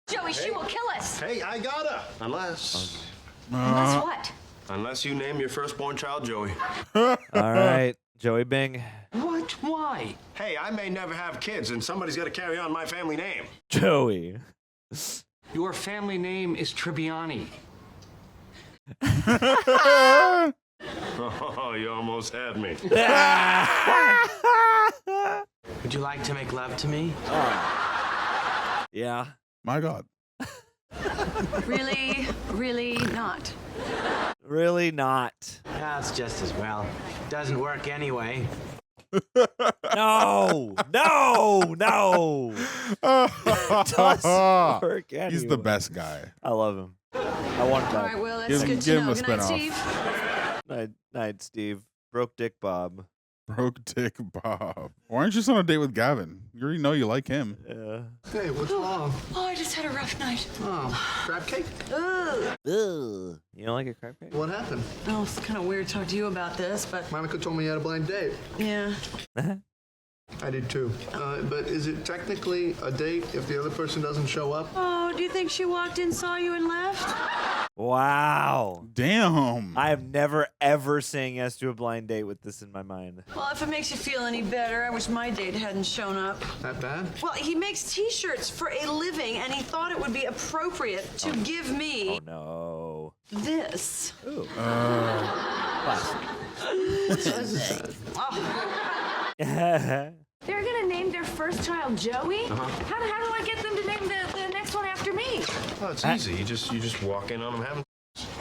Joey, she will kill us. Hey, I gotta. Unless What? unless you name your firstborn child Joey. All right. Joey Bing. What? Why? Hey, I may never have kids, and somebody's got to carry on my family name. Joey. Your family name is Tribbiani. Oh, you almost had me. Would you like to make love to me? Yeah. My God. Really not. Really not. That's just as well. Doesn't work anyway. No. Doesn't work anyway. He's the best guy. I love him. I want him All back. right, well, that's Give him- good give to him know. a Good night, spinoff. Steve. Night, Steve. Broke Dick Bob. Broke Dick Bob. Why aren't you just on a date with Gavin? You already know you like him. Yeah. Hey, what's wrong? Oh, I just had a rough night. Oh, crab cake? Ugh. You don't like a crab cake? What happened? Oh, it's kind of weird to talk to you about this, but Monica told me you had a blind date. yeah. I did too. But is it technically a date if the other person doesn't show up? Oh, do you think she walked in, saw you, and left? Wow. Wow. Damn. I am never, ever saying yes to a blind date with this in my mind. Well, if it makes you feel any better, I wish my date hadn't shown up. That bad? Well, he makes T-shirts for a living, and he thought it would be appropriate to give me No. this. Ooh. They're gonna name their first child Joey? How do I get them to name the next one after me? Oh, it's easy. You just walk in on them having.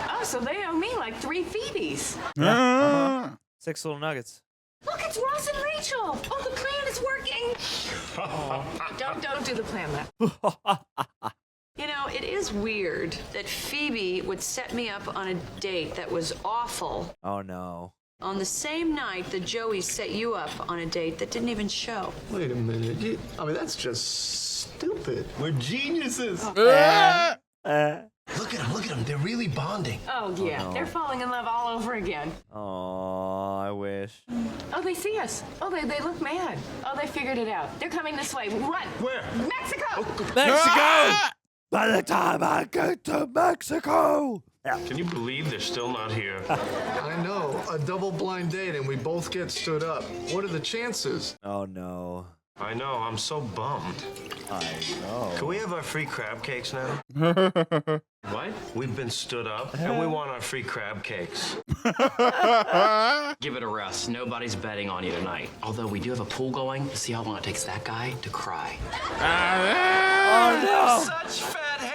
Oh, so they owe me like 3 Phoebes. 6 little nuggets. Look, it's Ross and Rachel. Oh, the plan is working. Don't do the plan, Matt. You know, it is weird that Phoebe would set me up on a date that was awful Oh, no. on the same night that Joey set you up on a date that didn't even show. Wait a minute. I mean, that's just stupid. We're geniuses. Look at them. They're really bonding. Oh, yeah. no. They're falling in love all over again. Oh, I wish. Oh, they see us. Oh, they look mad. Oh, they figured it out. They're coming this way. Run. Where? Mexico! Mexico! By the time I get to Mexico! Can you believe they're still not here? I know. A double blind date and we both get stood up. What are the chances? Oh, no. I know. I'm so bummed. I know. Can we have our free crab cakes now? What? We've been stood up, and we want our free crab cakes. Give it a rest. Nobody's betting on you tonight. Although we do have a pool going. See how long it takes that guy to cry. Oh, no. Such fat hair.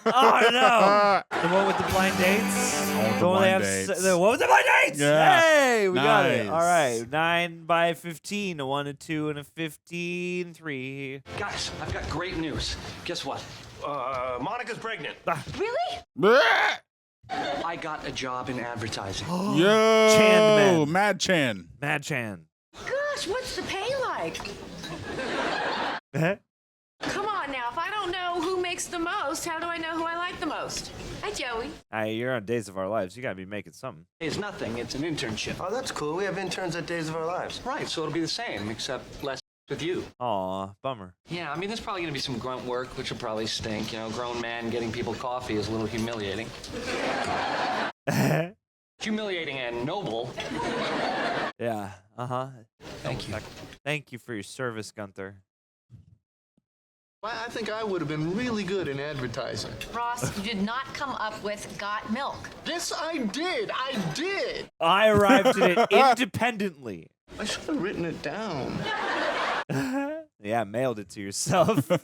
Oh, no. The one with the blind dates? The one one with the blind dates. The one with the blind dates? Yeah. Hey, we got it. Nice. All right. 9 by 15. A 1, a 2, and a 15. 3. Guys, I've got great news. Guess what? Monica's pregnant. Really? I got a job in advertising. Yo, Chandman. Mad Chan. Mad Chan. Gosh, what's the pay like? Come on now, if I don't know who makes the most, how do I know who I like the most? Hi, Joey. Hey, you're on Days of Our Lives. You got to be making something. It's nothing. It's an internship. Oh, that's cool. We have interns at Days of Our Lives. Right, so it'll be the same, except less with you. Aw, bummer. Yeah, I mean, there's probably going to be some grunt work, which will probably stink. You know, grown man getting people coffee is a little humiliating. Humiliating and noble. Yeah, uh-huh. Thank you. Thank you for your service, Gunther. I think I would have been really good in advertising. Ross, you did not come up with got milk. Yes, I did. I did. I arrived at it independently. I should have written it down. Yeah, mailed it to yourself. So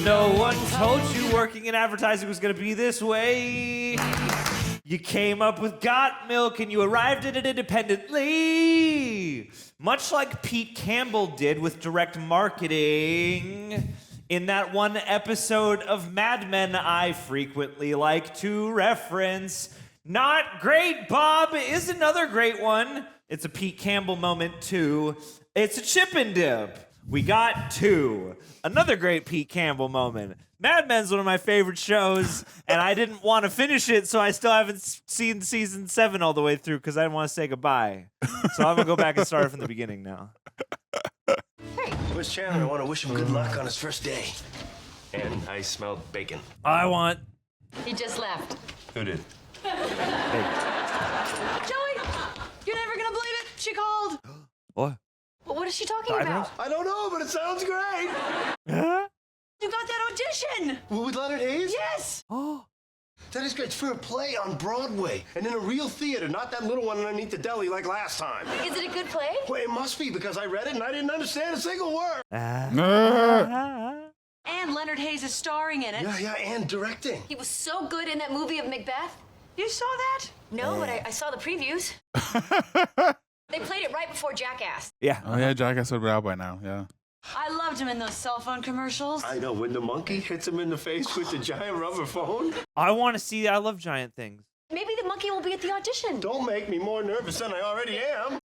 no one told you working in advertising was going to be this way. You came up with got milk and you arrived at it independently. Much like Pete Campbell did with direct marketing. In that one episode of Mad Men I frequently like to reference. Not Great Bob is another great one. It's a Pete Campbell moment too. It's a chip and dip. We got 2. Another great Pete Campbell moment. Mad Men's one of my favorite shows, and I didn't want to finish it, so I still haven't seen season 7 all the way through because I didn't want to say goodbye. So I'm going to go back and start from the beginning now. Where's Chandler? I want to wish him good luck on his first day. And I smelled bacon. I want... He just left. Who did? Joey, you're never gonna believe it. She called. What? Well, what is she talking about? I don't know, but it sounds great. You got that audition. With Leonard Hayes? Yes. Oh. That is great. It's for a play on Broadway and in a real theater, not that little one underneath the deli like last time. Is it a good play? Well, it must be because I read it and I didn't understand a single word. And Leonard Hayes is starring in it. Yeah, and directing. He was so good in that movie of Macbeth. You saw that? No, but I saw the previews. They played it right before Jackass. Yeah. Oh, yeah, Jackass would be out by now, yeah. I loved him in those cell phone commercials. I know, when the monkey hits him in the face with the giant rubber phone. I want to see... I love giant things. Maybe the monkey will be at the audition. Don't make me more nervous than I already am.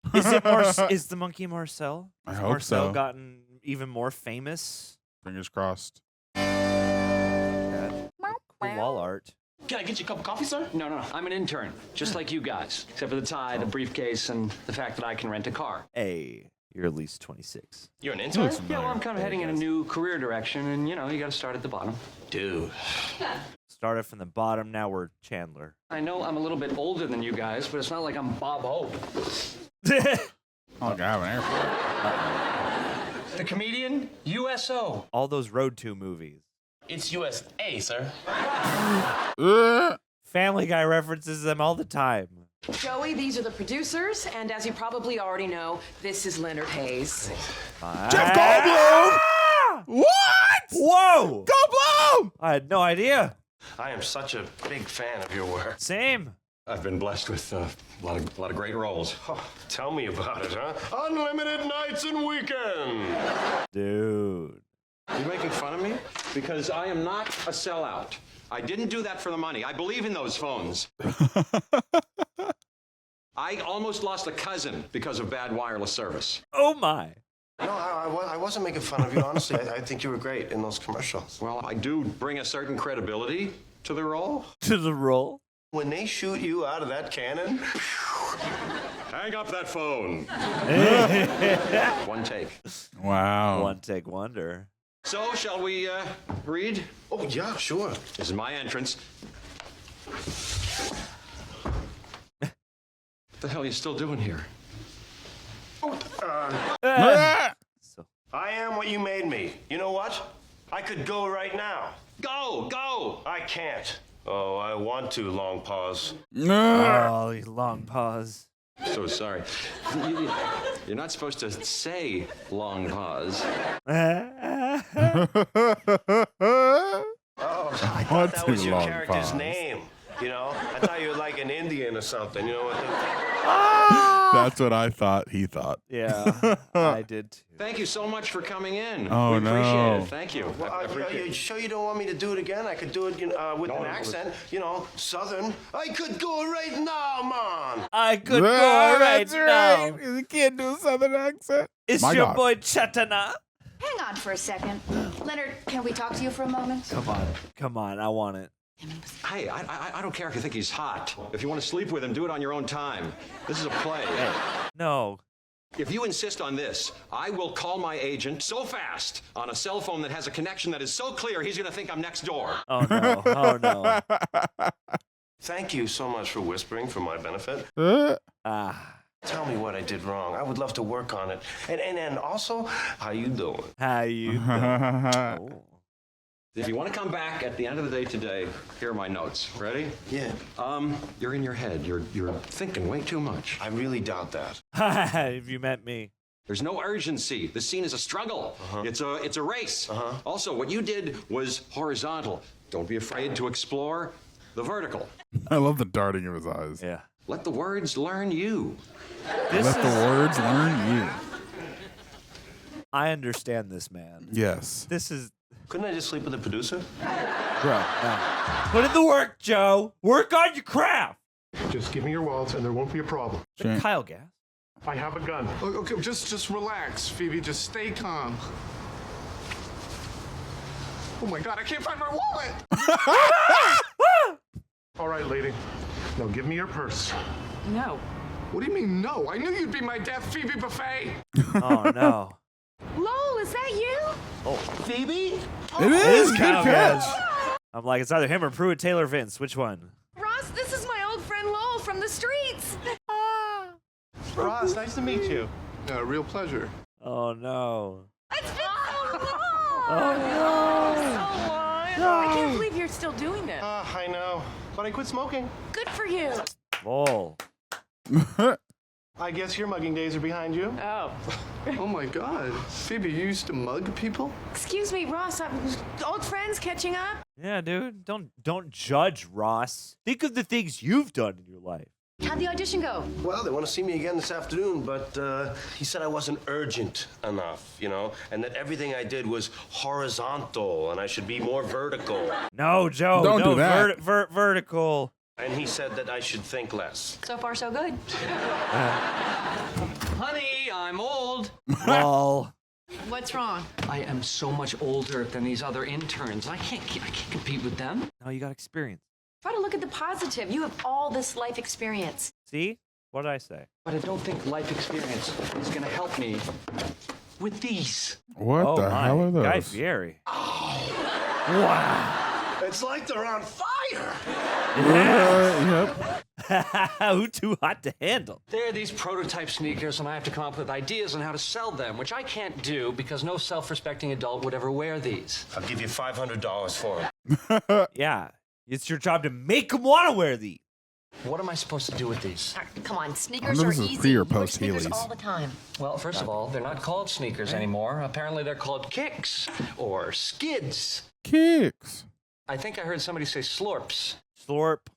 Is the monkey Marcel? I Has hope Marcel so. gotten even more famous? Fingers crossed. Cool wall art. Can I get you a cup of coffee, sir? No. I'm an intern, just like you guys. Except for the tie, the briefcase, and the fact that I can rent a car. Hey, You're at least 26. You're an intern? Yeah, well, I'm kind of heading in a new career direction, and you got to start at the bottom. Dude. Started from the bottom, now we're Chandler. I know I'm a little bit older than you guys, but it's not like I'm Bob Hope. Oh, Gavin. The comedian, USO. All those Road to movies. It's USA, sir. Family Guy references them all the time. Joey, these are the producers, and as you probably already know, this is Leonard Hayes. Jeff Goldblum! What? Whoa! Goldblum! I had no idea. I am such a big fan of your work. Same. I've been blessed with a lot of great roles. Oh, tell me about it, huh? Unlimited nights and weekends. Dude. You making fun of me? Because I am not a sellout. I didn't do that for the money. I believe in those phones. I almost lost a cousin because of bad wireless service. Oh, my. No, I wasn't making fun of you, honestly. I think you were great in those commercials. Well, I do bring a certain credibility to the role. To the role? When they shoot you out of that cannon... Hang up that phone. One take. Wow. One take wonder. So, shall we read? Oh, yeah, sure. This is my entrance. What the hell are you still doing here? I am what you made me. You know what? I could go right now. Go! I can't. Oh, I want to, long pause. Oh, long pause. So sorry. You're not supposed to say long pause. Oh, I thought that was your character's name. I thought you were like an Indian or something. You know what? That's what I thought he thought. Yeah, I did too. Thank you so much for coming in. Oh, we appreciate no. it. Thank you. Well, you sure you don't want me to do it again? I could do it with an accent, Southern. I could go right now, man. I could go right now. Right. You can't do a Southern accent. It's My your God. boy Chetana. Hang on for a second. Leonard, can we talk to you for a moment? Come on, I want it. Hey, I don't care if you think he's hot. If you want to sleep with him, do it on your own time. This is a play. No. If you insist on this, I will call my agent so fast on a cell phone that has a connection that is so clear he's going to think I'm next door. Oh, no. Oh, no. Thank you so much for whispering for my benefit. Tell me what I did wrong. I would love to work on it. And also, how you doing? How you doing? Oh. If you want to come back at the end of the day today, here are my notes. Ready? Yeah. You're in your head. You're thinking way too much. I really doubt that. If you met me. There's no urgency. The scene is a struggle. It's a race. Also, what you did was horizontal. Don't be afraid to explore the vertical. I love the darting of his eyes. Yeah. Let the words learn you. Let the words learn you. I understand this, man. Yes. This is... Couldn't I just sleep with the producer? Bro, no. Put in the work, Joe. Work on your craft. Just give me your wallets and there won't be a problem. Kyle gas. I have a gun. Okay, just relax, Phoebe. Just stay calm. Oh my God, I can't find my wallet. All right, lady. Now give me your purse. No. What do you mean, no? I knew you'd be my death, Phoebe Buffet. Oh, no. Lowell, is that you? Oh, Phoebe? It is. Good Kyle catch. I'm like, it's either him or Pruitt Taylor Vince. Which one? Ross, this is my old friend Lowell from the streets. Ross, nice to meet you. Real pleasure. Oh, no. It's been so long. Oh, no. I can't believe you're still doing this. I know. But I quit smoking. Good for you. Lol. I guess your mugging days are behind you. Oh. Oh my God. Phoebe, you used to mug people? Excuse me, Ross. Old friends catching up? Yeah, dude. Don't judge, Ross. Think of the things you've done in your life. How'd the audition go? Well, they want to see me again this afternoon, but he said I wasn't urgent enough, and that everything I did was horizontal and I should be more vertical. No, Joe. Don't no, do that. Vertical. And he said that I should think less. So far, so good. Honey, I'm old. Lol. What's wrong? I am so much older than these other interns. I can't compete with them. No, you got experience. Try to look at the positive. You have all this life experience. See? What did I say? But I don't think life experience is going to help me with these. What the hell are those? Guy Fieri. Wow. It's like they're on fire. Yep. Who too hot to handle? They're these prototype sneakers, and I have to come up with ideas on how to sell them, which I can't do because no self-respecting adult would ever wear these. I'll give you $500 for them. Yeah. It's your job to make them want to wear these. What am I supposed to do with these? Come on, sneakers I are wonder if this is easy. pre or You wear post sneakers Heelys. all the time. Well, first of all, they're not called sneakers anymore. Apparently, they're called kicks or skids. Kicks. I think I heard somebody say slorps. Slorp.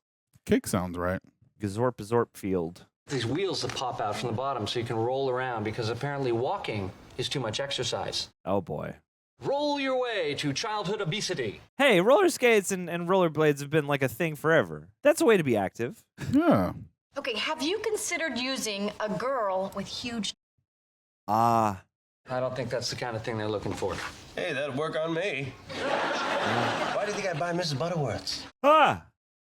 Kick sounds right. Gazorp field. These wheels that pop out from the bottom so you can roll around because apparently walking is too much exercise. Oh boy. Roll your way to childhood obesity. Hey, roller skates and rollerblades have been like a thing forever. That's a way to be active. Yeah. Okay, have you considered using a girl with huge... Ah. I don't think that's the kind of thing they're looking for. Hey, that'd work on me. Why do you think I buy Mrs. Butterworth's? Ah.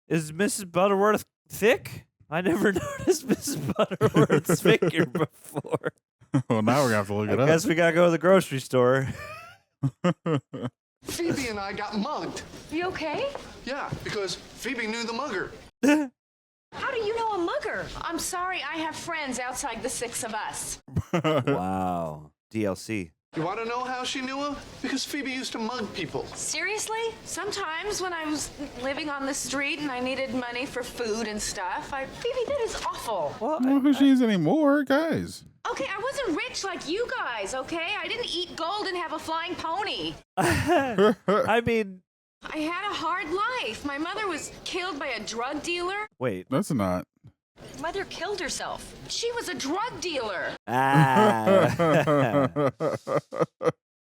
Is Mrs. Butterworth thick? I never noticed Mrs. Butterworth's figure before. Well, now we're going to have to look it I up. guess we got to go to the grocery store. Phoebe and I got mugged. You okay? Yeah, because Phoebe knew the mugger. How do you know a mugger? I'm sorry, I have friends outside the six of us. Wow. DLC. You want to know how she knew him? Because Phoebe used to mug people. Seriously? Sometimes when I was living on the street and I needed money for food and stuff, Phoebe, that is awful. Well, I don't know who she is anymore, guys. Okay, I wasn't rich like you guys, okay? I didn't eat gold and have a flying pony. I mean... I had a hard life. My mother was killed by a drug dealer. Wait. That's not. Mother killed herself. She was a drug dealer. Ah.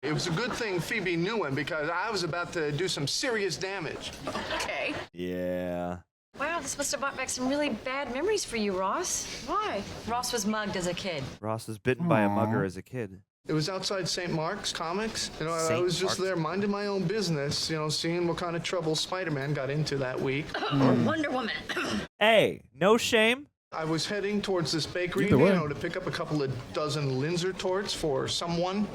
It was a good thing Phoebe knew him because I was about to do some serious damage. Okay. Yeah. Wow, this must have brought back some really bad memories for you, Ross. Why? Ross was mugged as a kid. Ross was bitten by a mugger as a kid. It was outside St. Mark's Comics. You know, I St. was just Mark's. there minding my own business, you know, seeing what kind of trouble Spider-Man got into that week. Or Wonder Woman. Hey, no shame. I was heading towards this bakery, Either you way. know, to pick up a couple of dozen Linzer torts for someone.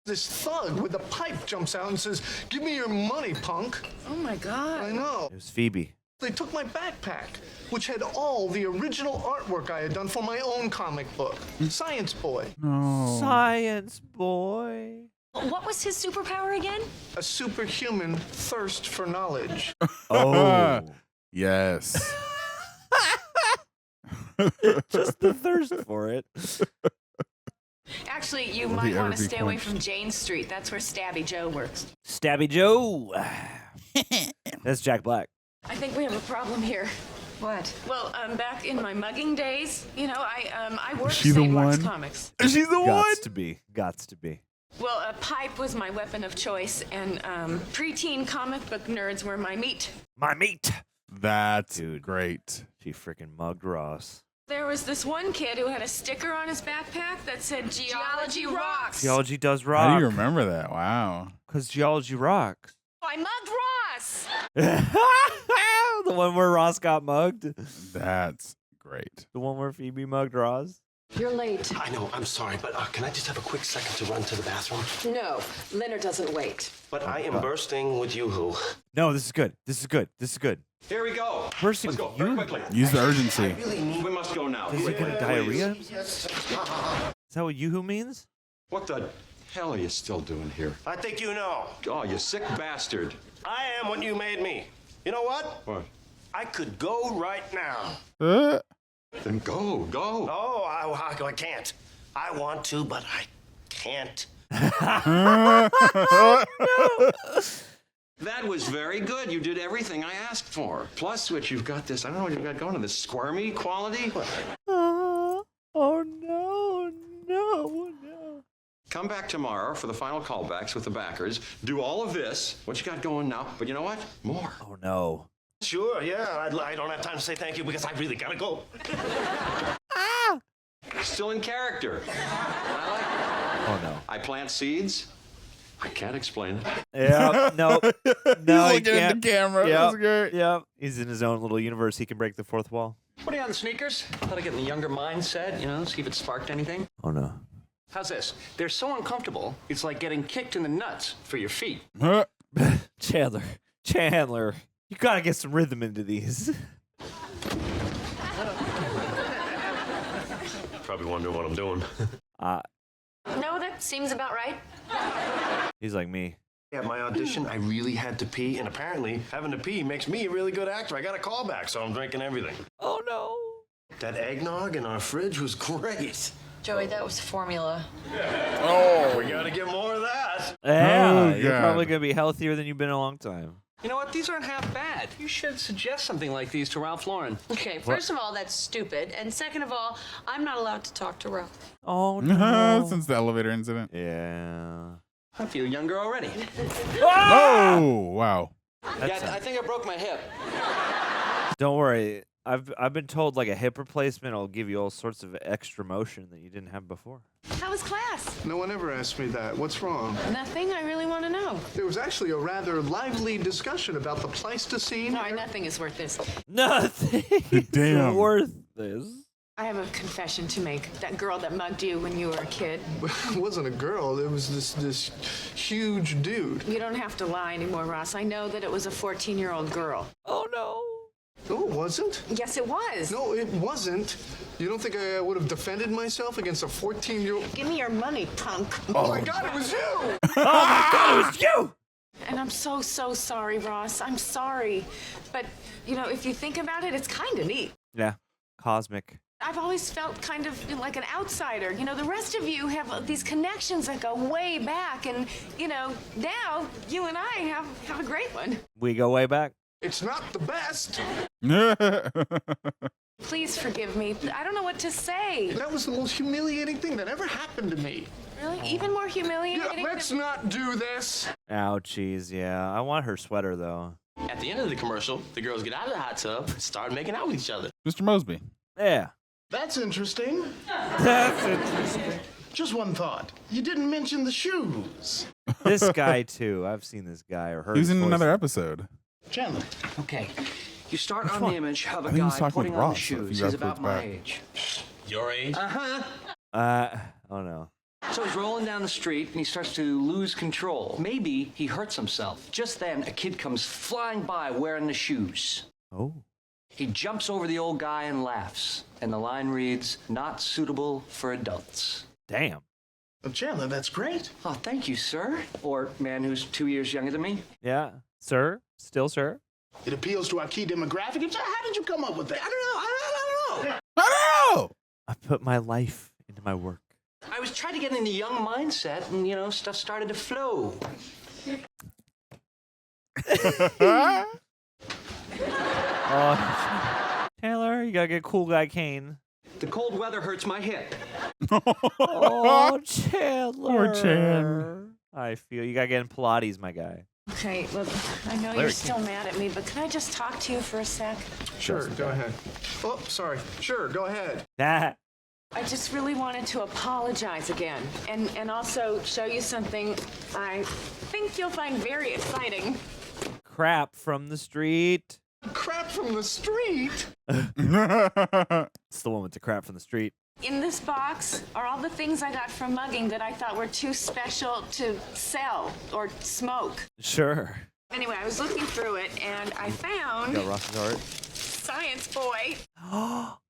This thug with a pipe jumps out and says, "Give me your money, punk." Oh, my God. I know. It was Phoebe. They took my backpack, which had all the original artwork I had done for my own comic book, Science Boy. No. Science boy. What was his superpower again? A superhuman thirst for knowledge. Oh. Yes. Just the thirst for it. Actually, you Will might he ever want to be stay away quenched? from Jane Street. That's where Stabby Joe works. Stabby Joe. That's Jack Black. I think we have a problem here. What? Well, back in my mugging days, you know, I worked she at the St. Mark's one? Comics. She's the one. Gots to be. Gots to be. Well, a pipe was my weapon of choice, and preteen comic book nerds were my meat. My meat. That's Dude. great. She freaking mugged Ross. There was this one kid who had a sticker on his backpack that said "Geology rocks." Geology does rock. How do you remember that? Wow. Because geology rocks. I mugged Ross. The one where Ross got mugged. That's great. The one where Phoebe mugged Ross. You're late. I know, I'm sorry, but can I just have a quick second to run to the bathroom? No, Leonard doesn't wait. But I am bursting with Yoo-hoo. No, this is good. This is good. This is good. Here we go. Bursting Let's go with very you? quickly. Use the urgency. We must go now. Is he getting diarrhea? Is Yes. that what Yoo-hoo means? What the hell are you still doing here? I think you know. Oh, you sick bastard. I am what you made me. You know what? What? I could go right now. Then go. Oh, I can't. I want to, but I can't. That was very good. You did everything I asked for. Plus, what you've got this, I don't know what you've got going on, this squirmy quality. Oh no. Come back tomorrow for the final callbacks with the backers. Do all of this, what you got going now. But you know what? More. Oh no. Sure, yeah. I don't have time to say thank you because I really gotta go. Still in character. I like it. Oh no. I plant seeds, I can't explain it. Yeah, no, no, He's looking at the camera. Yep, That's great. Yep, he's in his own little universe. He can break the fourth wall. What are you on, sneakers? Thought I'd get in the younger mindset, see if it sparked anything. Oh no. How's this? They're so uncomfortable, it's like getting kicked in the nuts for your feet. Chandler, you gotta get some rhythm into these. Probably wondering what I'm doing. No, that seems about right. He's like me. At my audition, I really had to pee, and apparently having to pee makes me a really good actor. I got a callback, so I'm drinking everything. Oh no. That eggnog in our fridge was great. Joey, that was formula. Oh, we gotta get more of that. Yeah, Oh, you're God. probably gonna be healthier than you've been in a long time. You know what? These aren't half bad. You should suggest something like these to Ralph Lauren. Okay, first of all, that's stupid. And second of all, I'm not allowed to talk to Ralph. Oh no. Since the elevator incident. Yeah. I feel younger already. Oh, wow. Yeah, I think I broke my hip. Don't worry. I've been told like a hip replacement will give you all sorts of extra motion that you didn't have before. How was class? No one ever asked me that. What's wrong? Nothing. I really want to know. There was actually a rather lively discussion about the Pleistocene. No, nothing is worth this. Nothing. Damn. Worth this. I have a confession to make. That girl that mugged you when you were a kid. It wasn't a girl. It was this huge dude. You don't have to lie anymore, Ross. I know that it was a 14-year-old girl. Oh no. No, it wasn't. Yes, it was. No, it wasn't. You don't think I would have defended myself against a 14-year-old? Give me your money, punk. Oh my God, it was you! Oh my God, it was you! And I'm so sorry, Ross. I'm sorry. But, if you think about it, it's kind of neat. Yeah. Cosmic. I've always felt kind of like an outsider. The rest of you have these connections that go way back. And, now you and I have a great one. We go way back. It's not the best. Please forgive me. I don't know what to say. That was the most humiliating thing that ever happened to me. Really? Even more humiliating? Yeah, let's not do this. Ouchies, yeah. I want her sweater, though. At the end of the commercial, the girls get out of the hot tub and start making out with each other. Mr. Mosby. Yeah. That's interesting. That's interesting. Just one thought. You didn't mention the shoes. This guy, too. I've seen this guy or heard He's his in voice. another episode. Chandler. Okay. You start on the image of I a think he's guy talking putting with on the Ross, so if shoes. you He's guys about look my back. age. Your age? Uh-huh. Oh no. So he's rolling down the street and he starts to lose control. Maybe he hurts himself. Just then, a kid comes flying by wearing the shoes. Oh. He jumps over the old guy and laughs. And the line reads, "Not suitable for adults." Damn. Chandler, that's great. Oh, thank you, sir. Or man who's 2 years younger than me. Yeah. Sir? Still sir? It appeals to our key demographic. How did you come up with that? I don't know. I don't know. I put my life into my work. I was trying to get in the young mindset and, stuff started to flow. Oh, Taylor, you gotta get cool guy Kane. The cold weather hurts my hip. Oh, Chandler. Poor Chan. I feel you gotta get in Pilates, my guy. Okay, look, I know you're still mad at me, but can I just talk to you for a sec? Sure, go ahead. Oh, sorry. Sure, go ahead. I just really wanted to apologize again and also show you something I think you'll find very exciting. Crap from the street. Crap from the street? It's the one with the crap from the street. In this box are all the things I got from mugging that I thought were too special to sell or smoke. Sure. Anyway, I was looking through it and I found Got Ross's art. Science Boy.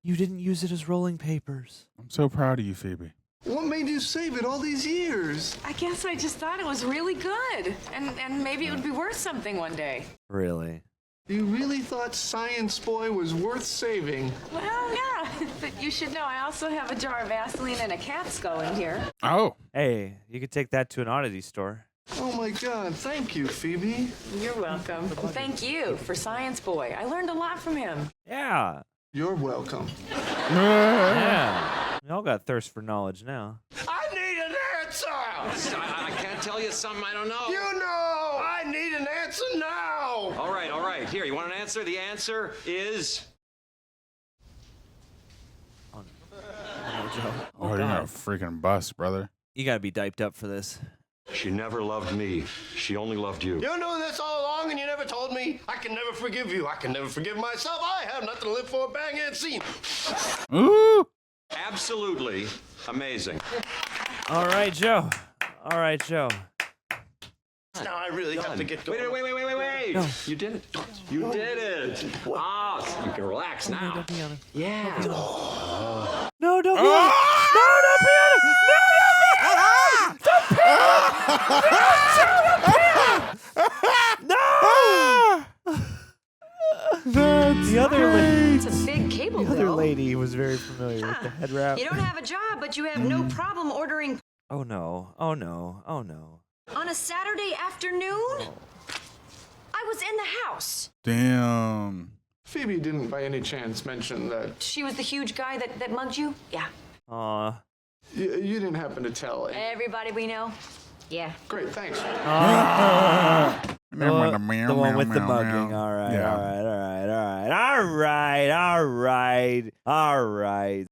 You didn't use it as rolling papers. I'm so proud of you, Phoebe. What made you save it all these years? I guess I just thought it was really good and maybe it would be worth something one day. Really? You really thought Science Boy was worth saving? Well, yeah, but you should know I also have a jar of Vaseline and a cat skull in here. Oh. Hey, you could take that to an oddity store. Oh my God, thank you, Phoebe. You're welcome. Thank you for Science Boy. I learned a lot from him. Yeah. You're welcome. Yeah. We all got thirst for knowledge now. I need an answer! I can't tell you something I don't know. You know! I need an answer now! All right. Here, you want an answer? The answer is... Oh, no, Joe. Oh, you're a freaking bust, brother. You gotta be diped up for this. She never loved me. She only loved you. You knew this all along and you never told me? I can never forgive you. I can never forgive myself. I have nothing to live for. Bang and scene. Ooh. Absolutely amazing. All right, Joe. All right, Joe. Now I really have to get going. Wait. No. You did it. You did it. Ah, you can relax now. Yeah. No, don't be on it. No, don't be on it. No, don't be That's the other lady. It's a big cable The other bill. lady was very familiar with the head wrap. You don't have a job, but you have no problem ordering Oh no. Oh no. Oh no. on a Saturday afternoon. I was in the house. Damn. Phoebe didn't by any chance mention that She was the huge guy that mugged you? Yeah. Aw. you didn't happen to tell. Everybody we know? Yeah. Great, thanks. The one with the mugging. All right, Yeah. all right.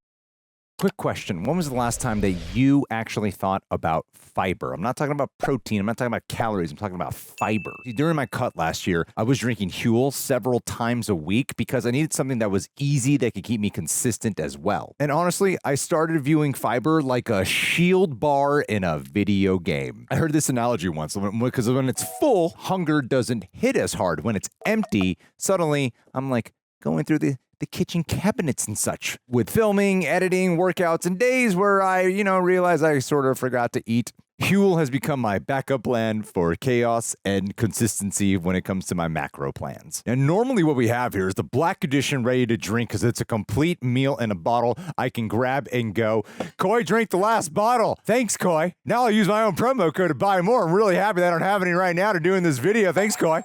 Quick question. When was the last time that you actually thought about fiber? I'm not talking about protein. I'm not talking about calories. I'm talking about fiber. During my cut last year, I was drinking Huel several times a week because I needed something that was easy that could keep me consistent as well. And honestly, I started viewing fiber like a shield bar in a video game. I heard this analogy once because when it's full, hunger doesn't hit as hard. When it's empty, suddenly I'm like going through the kitchen cabinets and such with filming, editing, workouts, and days where I, realize I sort of forgot to eat. Huel has become my backup plan for chaos and consistency when it comes to my macro plans. And normally what we have here is the Black Edition ready to drink because it's a complete meal in a bottle I can grab and go. Coy drank the last bottle. Thanks, Coy. Now I'll use my own promo code to buy more. I'm really happy that I don't have any right now to do in this video. Thanks, Coy.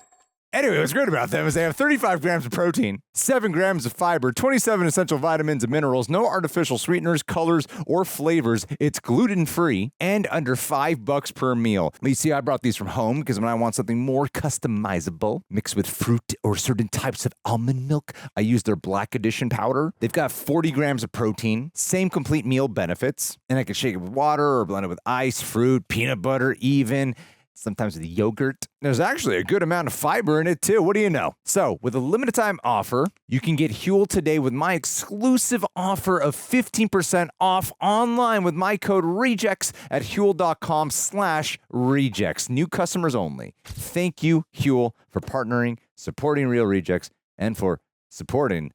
Anyway, what's great about them is they have 35 grams of protein, 7 grams of fiber, 27 essential vitamins and minerals, no artificial sweeteners, colors, or flavors. It's gluten-free and under $5 per meal. You see, I brought these from home because when I want something more customizable, mixed with fruit or certain types of almond milk, I use their Black Edition powder. They've got 40 grams of protein, same complete meal benefits, and I can shake it with water or blend it with ice, fruit, peanut butter, even sometimes with yogurt. There's actually a good amount of fiber in it too. What do you know? So with a limited time offer, you can get Huel today with my exclusive offer of 15% off online with my code REJECTS at Huel.com/rejects. New customers only. Thank you, Huel, for partnering, supporting Real Rejects, and for supporting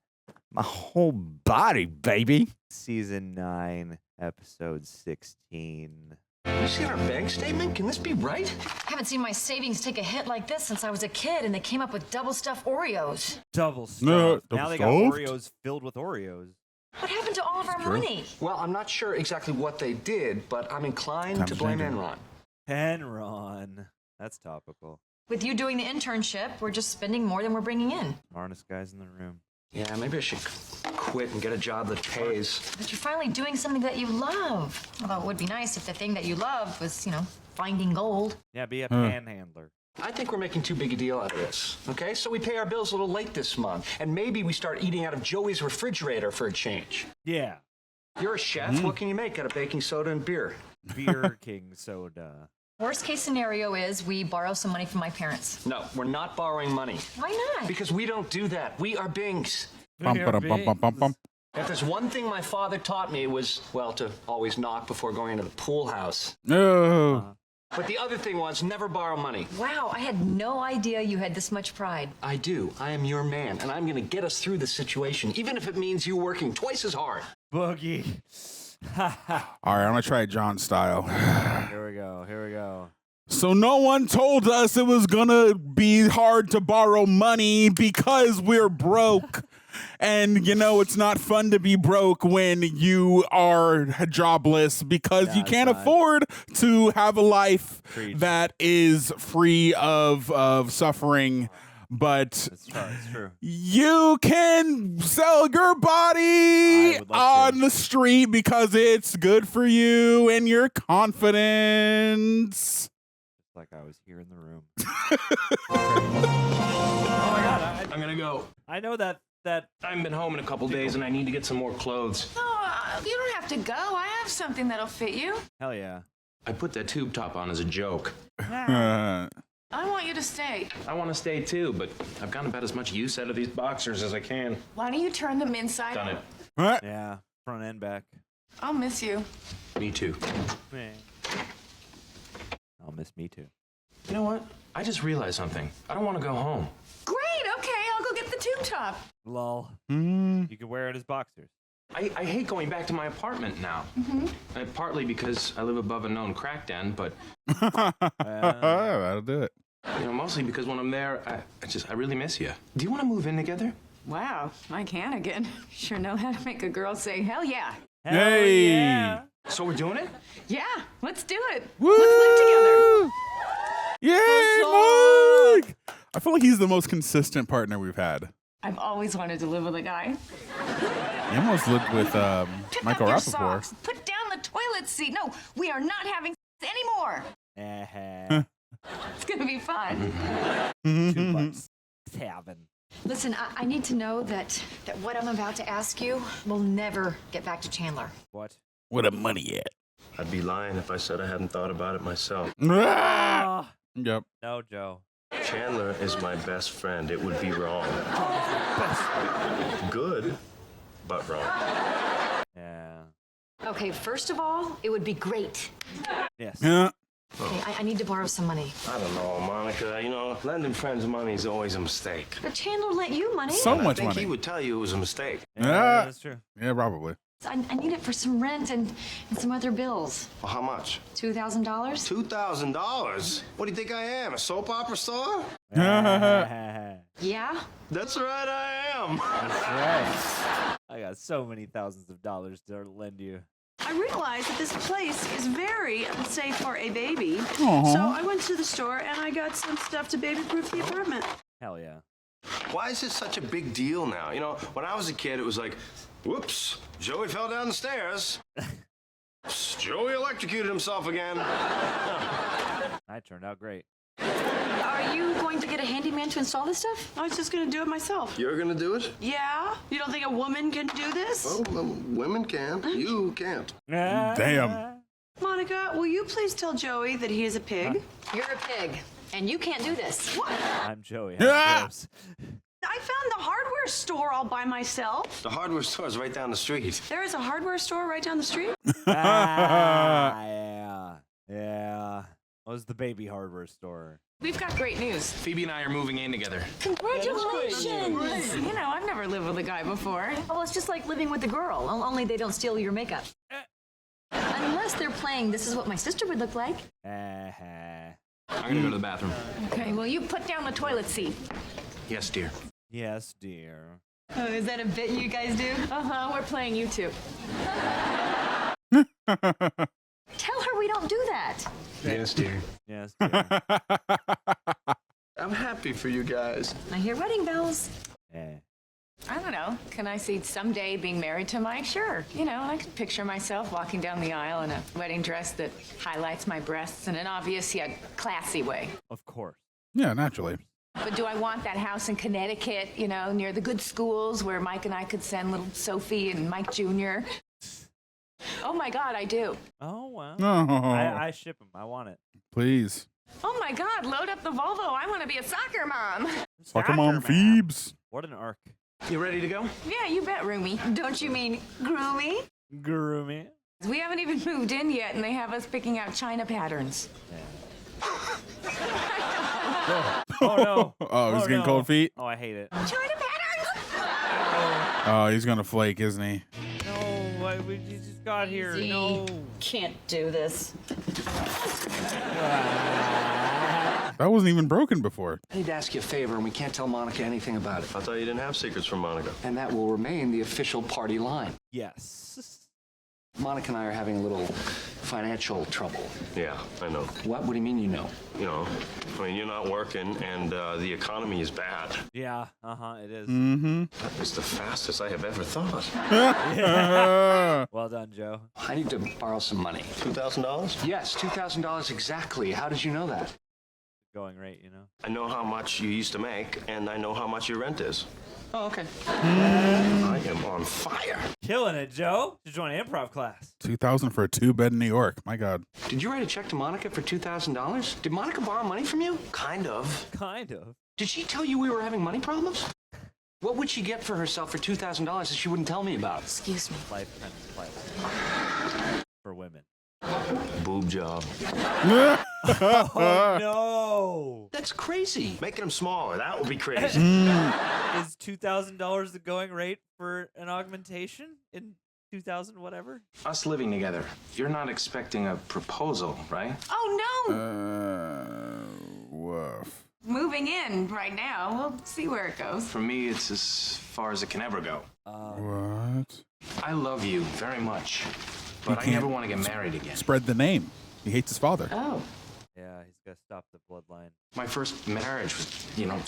my whole body, baby. Season 9, episode 16. You seen our bank statement? Can this be right? Haven't seen my savings take a hit like this since I was a kid, and they came up with double stuffed Oreos. Double stuffed. No, Now they got double Oreos filled with Oreos. What happened to all of our money? Well, I'm not sure exactly what they did, but I'm inclined Time to to blame change it. Enron. Enron. That's topical. With you doing the internship, we're just spending more than we're bringing in. Smartest guys in the room. Yeah, maybe I should quit and get a job that pays. But you're finally doing something that you love. Although it would be nice if the thing that you loved was, finding gold. Yeah, be a panhandler. I think we're making too big a deal out of this, okay? So we pay our bills a little late this month, and maybe we start eating out of Joey's refrigerator for a change. Yeah. You're a chef. What can you make out of baking soda and beer? Beer King soda. Worst case scenario is we borrow some money from my parents. No, we're not borrowing money. Why not? Because we don't do that. We are Bings. Bum, ba-dum, bum, bum, bum, bum. If there's one thing my father taught me, it was, well, to always knock before going into the pool house. No. But the other thing was never borrow money. Wow, I had no idea you had this much pride. I do. I am your man, and I'm going to get us through this situation, even if it means you working twice as hard. Boogie. All right, I'm going to try it John style. Here we go. Here we go. So no one told us it was going to be hard to borrow money because we're broke. And, it's not fun to be broke when you are jobless because you can't afford to have a life that is free of suffering. But It's true. you can sell your body on the street because it's good for you and your confidence. Like I was here in the room. Oh my God, I'm gonna go. I know that I haven't been home in a couple days and I need to get some more clothes. No, you don't have to go. I have something that'll fit you. Hell yeah. I put that tube top on as a joke. I want you to stay. I want to stay too, but I've gotten about as much use out of these boxers as I can. Why don't you turn them inside? Done it. What? Yeah, front and back. I'll miss you. Me too. I'll miss me too. You know what? I just realized something. I don't want to go home. Great, okay, I'll go get the tube top. Lol. Mm. You can wear it as boxers. I hate going back to my apartment now. Partly because I live above a known crack den, but That'll do it. Mostly because when I'm there, I really miss you. Do you want to move in together? Wow, I can again. Sure know how to make a girl say, hell yeah. Hey! Yeah. So we're doing it? Yeah, let's do it. Woo! Let's live together. Yay, Mike! I feel like he's the most consistent partner we've had. I've always wanted to live with a guy. He almost lived with Pick Michael up your Rappaport. socks. Put down the toilet seat. No, we are not having sex anymore. It's gonna be fun. $2. Listen, I need to know that what I'm about to ask you will never get back to Chandler. What? Where the money at? I'd be lying if I said I hadn't thought about it myself. Yep. No, Joe. Chandler is my best friend. It would be wrong. Good, but wrong. Yeah. Okay, first of all, it would be great. Yes. Yeah. Okay, I need to borrow some money. I don't know, Monica. Lending friends money is always a mistake. But Chandler lent you money. So much I think money. he would tell you it was a mistake. Yeah, that's true. Yeah, probably. I need it for some rent and some other bills. Well, how much? $2,000? $2,000? What do you think I am, a soap opera star? Yeah? That's right, I am. That's right. I got so many thousands of dollars to lend you. I realized that this place is very unsafe for a baby. Aww. So I went to the store and I got some stuff to baby-proof the apartment. Hell yeah. Why is this such a big deal now? When I was a kid, it was like, whoops, Joey fell down the stairs. Oops, Joey electrocuted himself again. That turned out great. Are you going to get a handyman to install this stuff? I was just going to do it myself. You're gonna do it? Yeah? You don't think a woman can do this? Oh, women can. You can't. Damn. Monica, will you please tell Joey that he is a pig? You're a pig, and you can't do this. What? I'm Joey. Yeah. I found the hardware store all by myself. The hardware store is right down the street. There is a hardware store right down the street? Yeah. What was the baby hardware store? We've got great news. Phoebe and I are moving in together. Congratulations! You know, I've never lived with a guy before. Well, it's just like living with a girl, only they don't steal your makeup. Unless they're playing This Is What My Sister Would Look Like. I'm gonna go to the bathroom. Okay, well, you put down the toilet seat. Yes, dear. Yes, dear. Oh, is that a bit you guys do? Uh-huh, we're playing YouTube. Tell her we don't do that. Yes, dear. Yes, dear. I'm happy for you guys. I hear wedding bells. I don't know. Can I see someday being married to Mike? Sure. I can picture myself walking down the aisle in a wedding dress that highlights my breasts in an obvious yet classy way. Of course. Yeah, naturally. But do I want that house in Connecticut, near the good schools where Mike and I could send little Sophie and Mike Jr.? Oh my God, I do. Oh, wow. Oh. I ship him. I want it. Please. Oh my God, load up the Volvo. I want to be a soccer mom. Soccer mom Phoebes. What an arc. You ready to go? Yeah, you bet, Roomy. Don't you mean groomy? Groomy. We haven't even moved in yet, and they have us picking out China patterns. Oh, no. Oh, he's getting cold feet? Oh, I hate it. China patterns! Oh, he's going to flake, isn't he? No, we just got here. Easy. No. Can't do this. That wasn't even broken before. I need to ask you a favor, and we can't tell Monica anything about it. I thought you didn't have secrets from Monica. And that will remain the official party line. Yes. Monica and I are having a little financial trouble. Yeah, I know. What do you mean you know? You're not working, and the economy is bad. Yeah, it is. Mm-hmm. That was the fastest I have ever thought. Well done, Joe. I need to borrow some money. $2,000? Yes, $2,000 exactly. How did you know that? Going rate, I know how much you used to make, and I know how much your rent is. Oh, okay. I am on fire. Killing it, Joe. Just joined improv class. 2,000 for a 2-bed in New York. My God. Did you write a check to Monica for $2,000? Did Monica borrow money from you? Kind of. Kind of. Did she tell you we were having money problems? What would she get for herself for $2,000 that she wouldn't tell me about? Excuse me. Lifetime supply for women. Boob job. Oh, no. That's crazy. Making them smaller. That would be crazy. Is $2,000 the going rate for an augmentation in 2000 whatever? Us living together, you're not expecting a proposal, right? Oh, no. Woof. Moving in right now. We'll see where it goes. For me, it's as far as it can ever go. What? I love you very much, but I never want to get married again. Spread the name. He hates his father. Oh. Yeah, he's got to stop the bloodline. My first marriage was,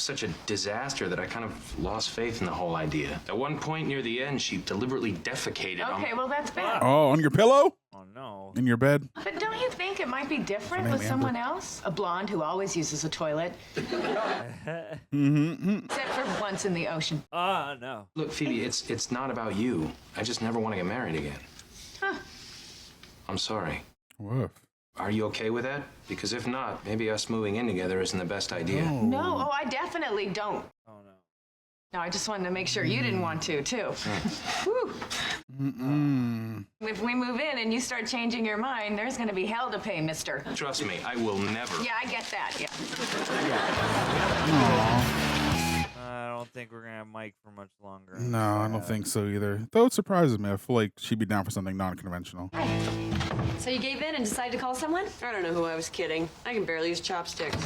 such a disaster that I kind of lost faith in the whole idea. At one point near the end, she deliberately defecated on Okay, well, that's bad. Oh, on your pillow? Oh, no. In your bed? But don't you think it might be different Her name with someone else? A blonde who always uses a toilet. Except for once in the ocean. No. Look, Phoebe, it's not about you. I just never want to get married again. Huh. I'm sorry. Woof. Are you okay with that? Because if not, maybe us moving in together isn't the best idea. No, I definitely don't. Oh, no. No, I just wanted to make sure you didn't want to, too. Whew. If we move in and you start changing your mind, there's going to be hell to pay, mister. Trust me, I will never. Yeah, I get that, yeah. I don't think we're going to have Mike for much longer. No, I don't think so either. Though it surprises me. I feel like she'd be down for something non-conventional. So you gave in and decided to call someone? I don't know who I was kidding. I can barely use chopsticks.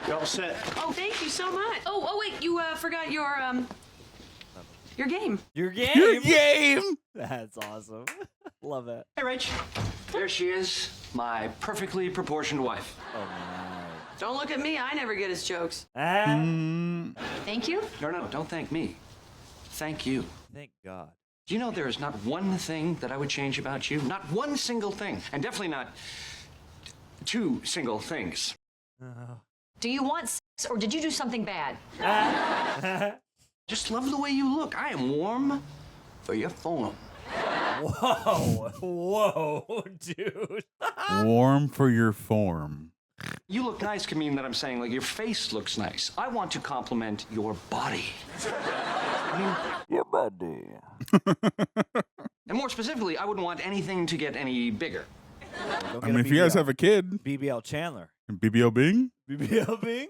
You're all set. Oh, thank you so much. Oh, wait, you forgot your game. Your game? Your game! That's awesome. Love it. Hey, Rach. There she is, my perfectly proportioned wife. Oh, my. Don't look at me. I never get his jokes. Thank you? No, don't thank me. Thank you. Thank God. Do you know there is not one thing that I would change about you? Not one single thing. And definitely not 2 single things. Do you want sex or did you do something bad? Just love the way you look. I am warm for your form. Whoa, dude. Warm for your form. You look nice can mean that I'm saying, like, your face looks nice. I want to compliment your body. Your body. And more specifically, I wouldn't want anything to get any bigger. I mean, if you guys have a kid. BBL Chandler. And BBL Bing? BBL Bing?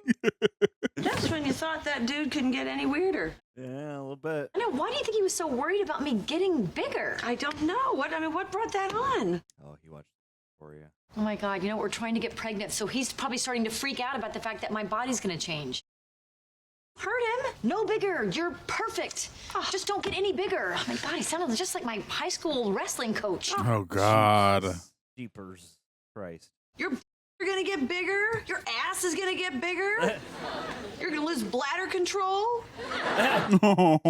Just when you thought that dude couldn't get any weirder. Yeah, a little bit. I know, why do you think he was so worried about me getting bigger? I don't know. What brought that on? Oh, he watched it for you. Oh my God, we're trying to get pregnant, so he's probably starting to freak out about the fact that my body's gonna change. Hurt him? No bigger. You're perfect. Just don't get any bigger. Oh my God, he sounded just like my high school wrestling coach. Oh God. Jeepers Christ. You're gonna get bigger. Your ass is gonna get bigger. You're gonna lose bladder control. 2 out of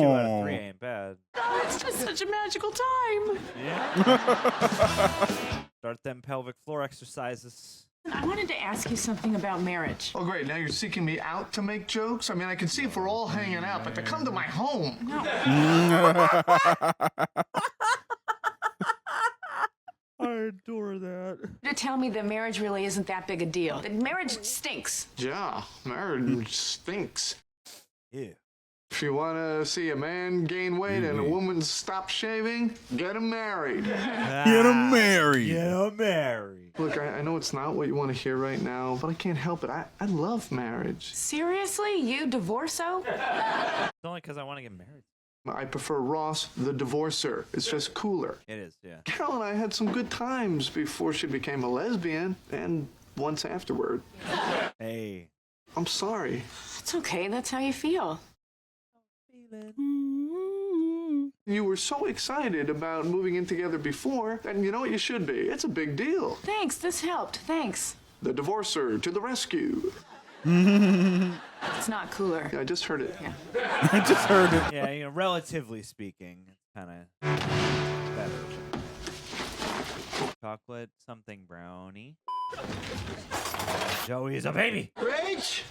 3 ain't bad. Oh, it's just such a magical time. Yeah. Start them pelvic floor exercises. I wanted to ask you something about marriage. Oh, great. Now you're seeking me out to make jokes? I mean, I can see if we're all hanging out, but to come to my home. I adore that. To tell me that marriage really isn't that big a deal. That marriage stinks. Yeah, marriage stinks. Yeah. If you want to see a man gain weight and a woman stop shaving, get him married. Get him married. Get him married. Look, I know it's not what you want to hear right now, but I can't help it. I love marriage. Seriously? You divorceo? It's only because I want to get married. I prefer Ross, the divorcer. It's just cooler. It is, yeah. Carol and I had some good times before she became a lesbian, and once afterward. Hey. I'm sorry. It's okay. That's how you feel. You were so excited about moving in together before, and you know what you should be. It's a big deal. Thanks. This helped. Thanks. The divorcer to the rescue. It's not cooler. Yeah, I just heard it. Yeah. I just heard it. Yeah, relatively speaking, it's kind of better. Chocolate something brownie. Joey is a baby. Rach!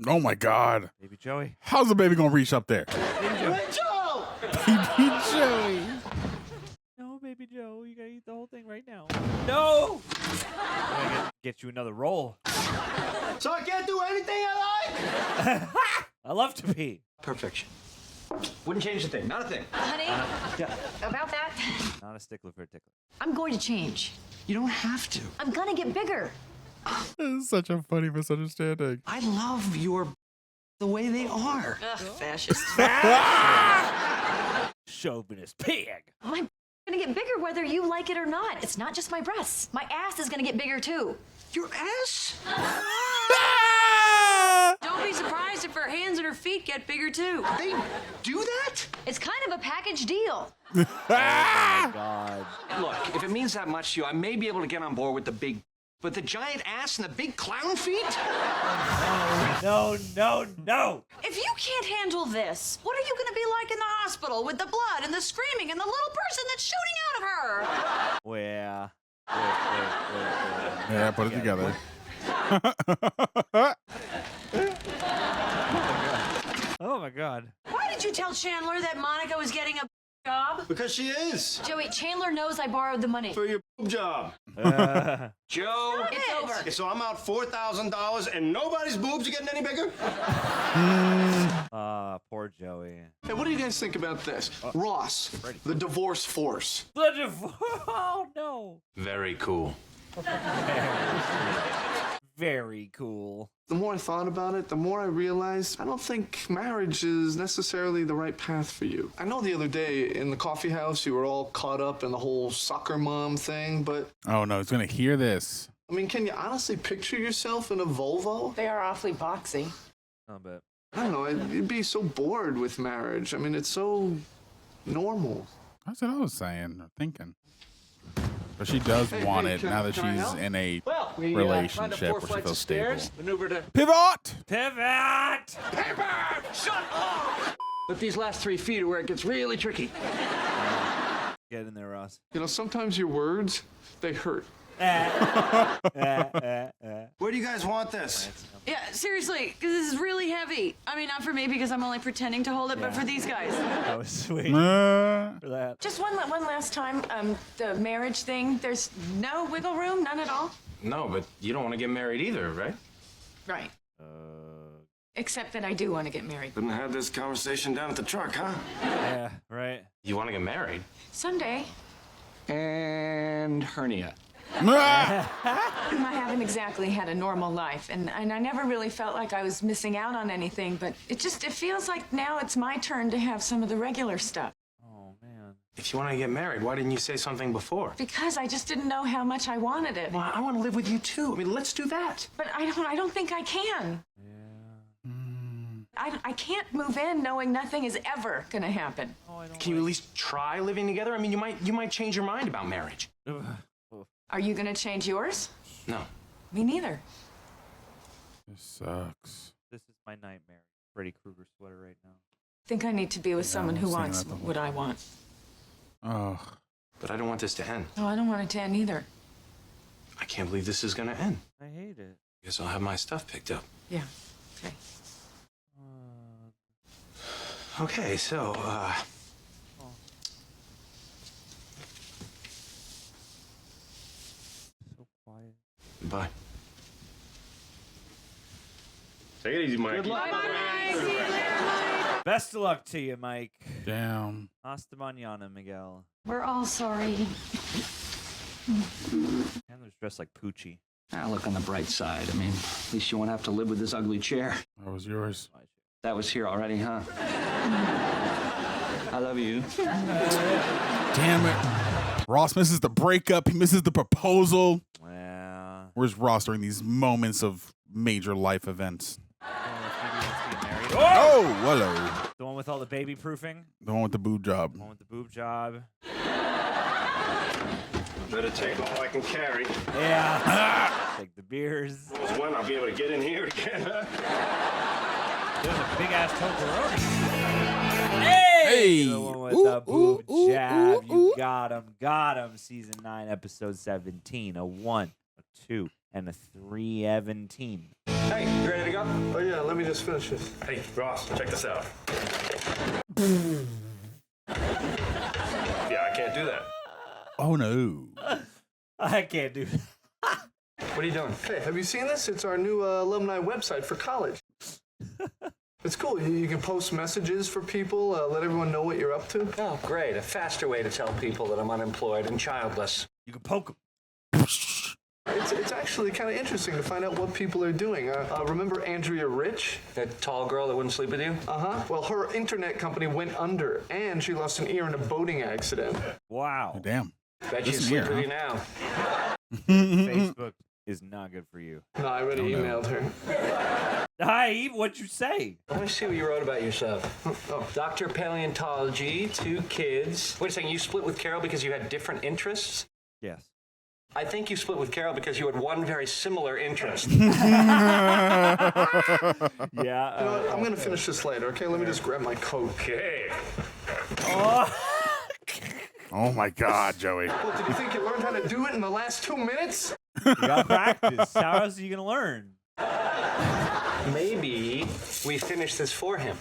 Oh my God. Baby Joey. How's the baby gonna reach up there? Rachel! Baby Joey. No, Baby Joe, you gotta eat the whole thing right now. No! I'm gonna get you another roll. So I can't do anything I like? I love to pee. Perfection. Wouldn't change a thing. Not a thing. Honey, about that, Not a stickler for a tickler. I'm going to change. You don't have to. I'm gonna get bigger. This is such a funny misunderstanding. I love the way they are. Ugh, fascist. Chauvinist pig. I'm gonna get bigger whether you like it or not. It's not just my breasts. My ass is gonna get bigger too. Your ass? Don't be surprised if her hands and her feet get bigger too. They do that? It's kind of a package deal. Oh my God. Look, if it means that much to you, I may be able to get on board with but the giant ass and the big clown feet? No. If you can't handle this, what are you going to be like in the hospital with the blood and the screaming and the little person that's shooting out of her? Where? Yeah, put it together. Oh my God. Why did you tell Chandler that Monica was getting a job? Because she is. Joey, Chandler knows I borrowed the money. For your job. Joe. It's over. So I'm out $4,000 and nobody's boobs are getting any bigger? Poor Joey. Hey, what do you guys think about this? Ross, the divorce force. Oh no. Very cool. Very cool. The more I thought about it, the more I realized I don't think marriage is necessarily the right path for you. I know the other day in the coffee house you were all caught up in the whole soccer mom thing, but Oh no, he's gonna hear this. I mean, can you honestly picture yourself in a Volvo? They are awfully boxy. I'll bet. I don't know, you'd be so bored with marriage. I mean, it's so normal. That's what I was saying or thinking. But she does want it now that she's in a relationship where she feels stable. Pivot! Shut up! But these last 3 feet are where it gets really tricky. Get in there, Ross. You know, sometimes your words, they hurt. Where do you guys want this? Yeah, seriously, because this is really heavy. I mean, not for me because I'm only pretending to hold it, but for these guys. That was sweet. For that. Just one last time, the marriage thing, there's no wiggle room, none at all? No, but you don't want to get married either, right? Right. Except that I do want to get married. Couldn't have had this conversation down at the truck, huh? Yeah, right. You want to get married? Someday. And hernia. I haven't exactly had a normal life, and I never really felt like I was missing out on anything, but it feels like now it's my turn to have some of the regular stuff. Oh, man. If you want to get married, why didn't you say something before? Because I just didn't know how much I wanted it. Well, I want to live with you too. I mean, let's do that. But I don't think I can. I can't move in knowing nothing is ever gonna happen. Can you at least try living together? I mean, you might change your mind about marriage. Are you gonna change yours? No. Me neither. This sucks. This is my nightmare. Freddy Krueger sweater right now. I think I need to be with someone who I'm saying wants that the whole what I want. Oh. But I don't want this to end. No, I don't want it to end either. I can't believe this is going to end. I hate it. Guess I'll have my stuff picked up. Yeah. Okay. Okay, so, So quiet. Bye. Take it easy, Mike. Good luck. Best of luck to you, Mike. Damn. Hasta mañana, Miguel. We're all sorry. Chandler's dressed like Poochie. Now look on the bright side. I mean, at least you won't have to live with this ugly chair. That was yours. That was here already, huh? I love you. Damn it. Ross misses the breakup. He misses the proposal. Yeah. Where's Ross during these moments of major life events? Oh, hello. The one with all the baby proofing? The one with the boob job. The one with the boob job. Better take all I can carry. Yeah. Take the beers. Knows when I'll be able to get in here again, huh? There's a big ass Toblerone. Hey! The one with the boob jab. You got him. Season 9, episode 17. A 1, a 2, and a 3-17. Hey, you ready to go? Oh, yeah. Yeah, let me just finish this. Hey, Ross, check this out. Yeah, I can't do that. Oh, no. I can't do that. What are you doing? Hey, have you seen this? It's our new alumni website for college. It's cool. You can post messages for people, let everyone know what you're up to. Oh, great. A faster way to tell people that I'm unemployed and childless. You can poke them. It's actually kind of interesting to find out what people are doing. Remember Andrea Rich? That tall girl that wouldn't sleep with you? Uh-huh. Well, her internet company went under, and she lost an ear in a boating accident. Wow. Oh, damn. Bet she's sleep with you now. Facebook is not good for you. No, I already emailed her. Hi, Eve. What'd you say? Let me see what you wrote about yourself. Oh, Dr. Paleontology, 2 kids. Wait a second, you split with Carol because you had different interests? Yes. I think you split with Carol because you had one very similar interest. Yeah. You know what? I'm going to finish this later, okay? Let me just grab my coat. Okay. Oh, my God, Joey. Well, did you think you learned how to do it in the last 2 minutes? You gotta practice. How else are you gonna learn? Maybe we finish this for him.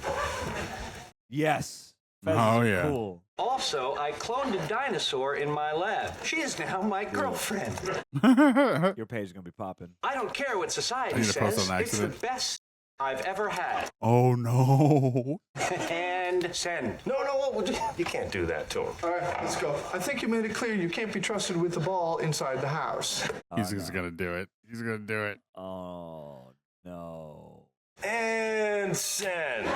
Yes. Oh, yeah. Cool. Also, I cloned a dinosaur in my lab. She is now my girlfriend. Your page is gonna be popping. I don't care what I society need to post says. on It's the accident. best I've ever had. Oh, no. And send. No, you can't do that to him. All right, let's go. I think you made it clear you can't be trusted with the ball inside the house. He's just going to do it. He's going to do it. Oh no. And send.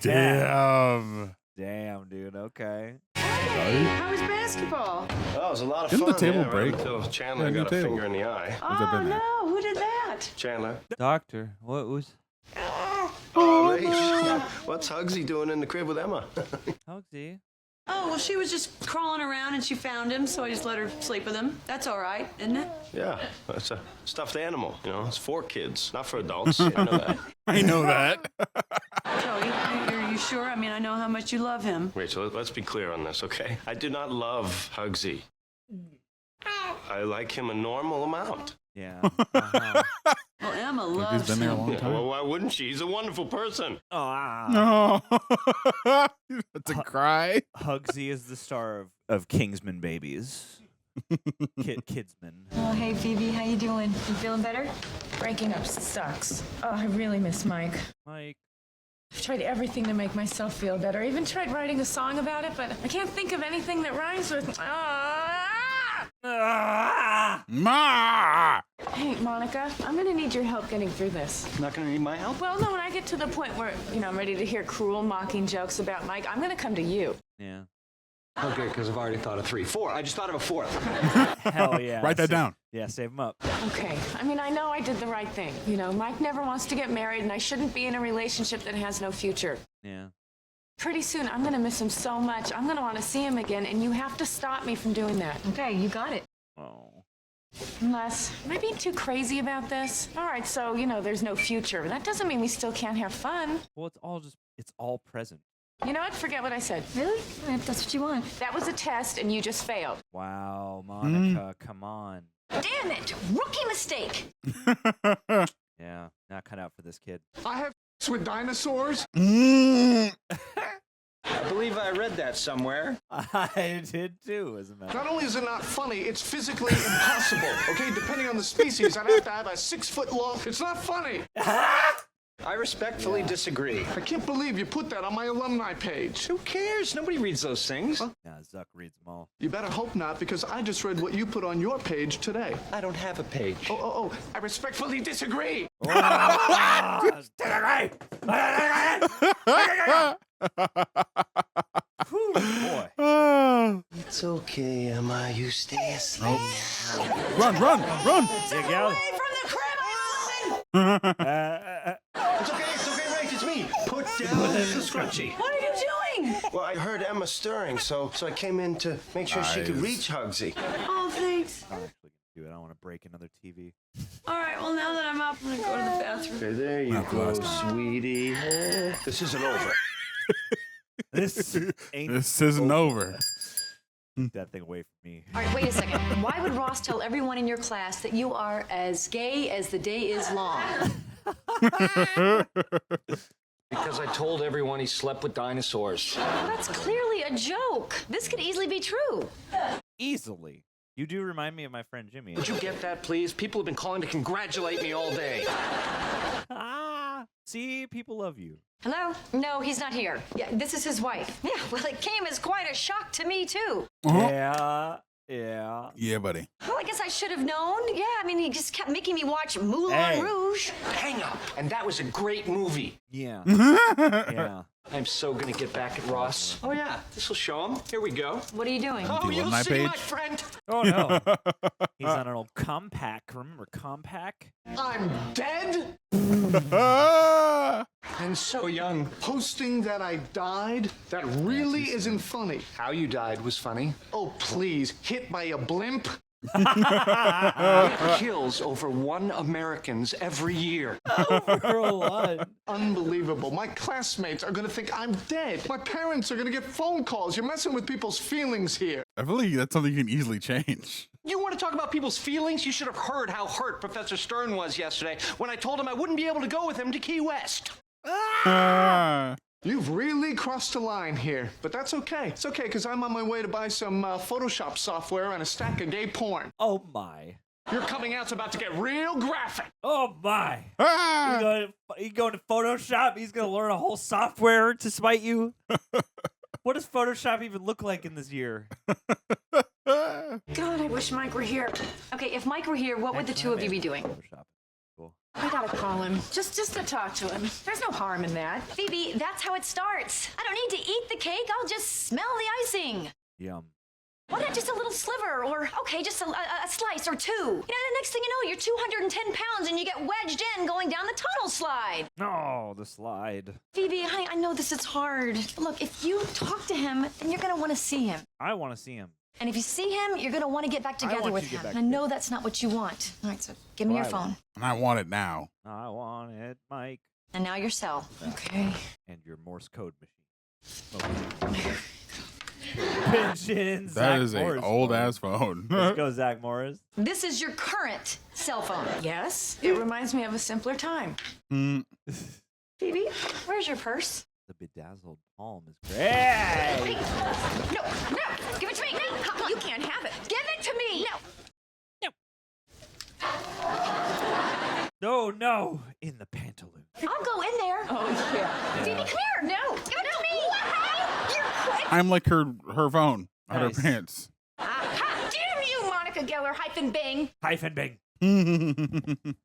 Damn. Damn, dude. Okay. How was basketball? Oh, it was a lot of Didn't fun. the table right break? until Chandler Yeah, new got a table. finger in the eye. Oh, no. Who did that? Chandler. Doctor, what was Oh, what's Hugsy doing in the crib with Emma? Hugsy? Oh, well, she was just crawling around and she found him, so I just let her sleep with him. That's all right, isn't it? Yeah, it's a stuffed animal. You know, it's for kids, not for adults. You know that. I know that. Joey, are you sure? I mean, I know how much you love him. Rachel, let's be clear on this, okay? I do not love Hugsy. I like him a normal amount. Yeah. Well, Emma He's loves been there a him. long Yeah, time. well, why wouldn't she? He's a wonderful person. No. You have to cry. Hugsy is the star of Kingsman Babies. Kidsman. Oh, hey, Phoebe. How you doing? You feeling better? Breaking up sucks. Oh, I really miss Mike. Mike. I've tried everything to make myself feel better. I even tried writing a song about it, but I can't think of anything that rhymes with. Ma! Hey, Monica, I'm gonna need your help getting through this. Not gonna need my help? Well, no, when I get to the point where, I'm ready to hear cruel, mocking jokes about Mike, I'm gonna come to you. Yeah. Okay, because I've already thought of 3. 4. I just thought of a 4th. Hell yeah. Write that down. Yeah, save them up. Okay, I know I did the right thing. Mike never wants to get married, and I shouldn't be in a relationship that has no future. Yeah. Pretty soon, I'm gonna miss him so much. I'm gonna want to see him again, and you have to stop me from doing that. Okay, you got it. Oh. Unless, am I being too crazy about this? All right, so, there's no future. That doesn't mean we still can't have fun. Well, it's all present. You know what? Forget what I said. Really? If that's what you want. That was a test, and you just failed. Wow, Monica, come on. Damn it! Rookie mistake! Yeah, not cut out for this kid. I have with dinosaurs. I believe I read that somewhere. I did too, as a matter. Not only is it not funny, it's physically impossible. Okay, depending on the species, I'd have to have a 6-foot long. It's not funny. I respectfully disagree. I can't believe you put that on my alumni page. Who cares? Nobody reads those things. Yeah, Zuck reads them all. You better hope not, because I just read what you put on your page today. I don't have a page. Oh, I respectfully disagree. Boy. It's okay, Emma. You stay asleep. Run! Dig out. Away from the crib, Allison! It's okay, Rach. It's me. Put down the scrunchie. What are you doing? Well, I heard Emma stirring, so I came in to make sure she could reach Hugsy. Oh, thanks. I'm actually gonna do it. I don't want to break another TV. All right, well, now that I'm up, I'm going to go to the bathroom. Okay, there you go, sweetie. This isn't over. This isn't over. That thing away from me. All right, wait a second. Why would Ross tell everyone in your class that you are as gay as the day is long? Because I told everyone he slept with dinosaurs. That's clearly a joke. This could easily be true. Easily. You do remind me of my friend Jimmy. Would you get that, please? People have been calling to congratulate me all day. See, people love you. Hello? No, he's not here. Yeah, this is his wife. Yeah, well, it came as quite a shock to me, too. Yeah. Yeah, buddy. Well, I guess I should have known. Yeah, I mean, he just kept making me watch Moulin Rouge. Hang up. And that was a great movie. Yeah. Yeah. I'm so gonna get back at Ross. Oh, yeah. This'll show him. Here we go. What are you doing? Oh, you'll see, my friend. Oh, no. He's on an old compact. Remember compact? I'm dead? And so young. Posting that I died? That really isn't funny. How you died was funny. Oh, please. Hit by a blimp? It kills over 1 Americans every year. Over what? Unbelievable. My classmates are gonna think I'm dead. My parents are gonna get phone calls. You're messing with people's feelings here. I feel like that's something you can easily change. You want to talk about people's feelings? You should have heard how hurt Professor Stern was yesterday when I told him I wouldn't be able to go with him to Key West. You've really crossed the line here, but that's okay. It's okay, because I'm on my way to buy some Photoshop software and a stack of gay porn. Oh, my. Your coming out's about to get real graphic. Oh, my. You going to Photoshop? He's going to learn a whole software to spite you? What does Photoshop even look like in this year? God, I wish Mike were here. Okay, if Mike were here, what would the two of you be doing? I gotta call him, just to talk to him. There's no harm in that. Phoebe, that's how it starts. I don't need to eat the cake, I'll just smell the icing. Yum. Why not just a little sliver, or, okay, just a slice or two? You know, the next thing you know, you're 210 pounds and you get wedged in going down the tunnel slide. No, the slide. Phoebe, honey, I know this is hard. Look, if you talk to him, then you're gonna want to see him. I want to see him. And if you see him, you're gonna want to get back together with him. I know that's not what you want. All right, so give me your phone. And I want it now. I want it, Mike. And now your cell. Okay. And your Morse code machine. Pensions. That is an old-ass phone. Let's go, Zach Morris. This is your current cell phone. Yes, it reminds me of a simpler time. Phoebe, where's your purse? The bedazzled palm is great. Hey, no, give it to me. No, you can't have it. Give it to me. No, in the pantaloon. I'll go in there. Oh, yeah. Phoebe, come here. No, give it to me. You're quick. I'm like her phone on her Nice. pants. Aha, damn you, Monica Geller -Bing. Hyphen bing. An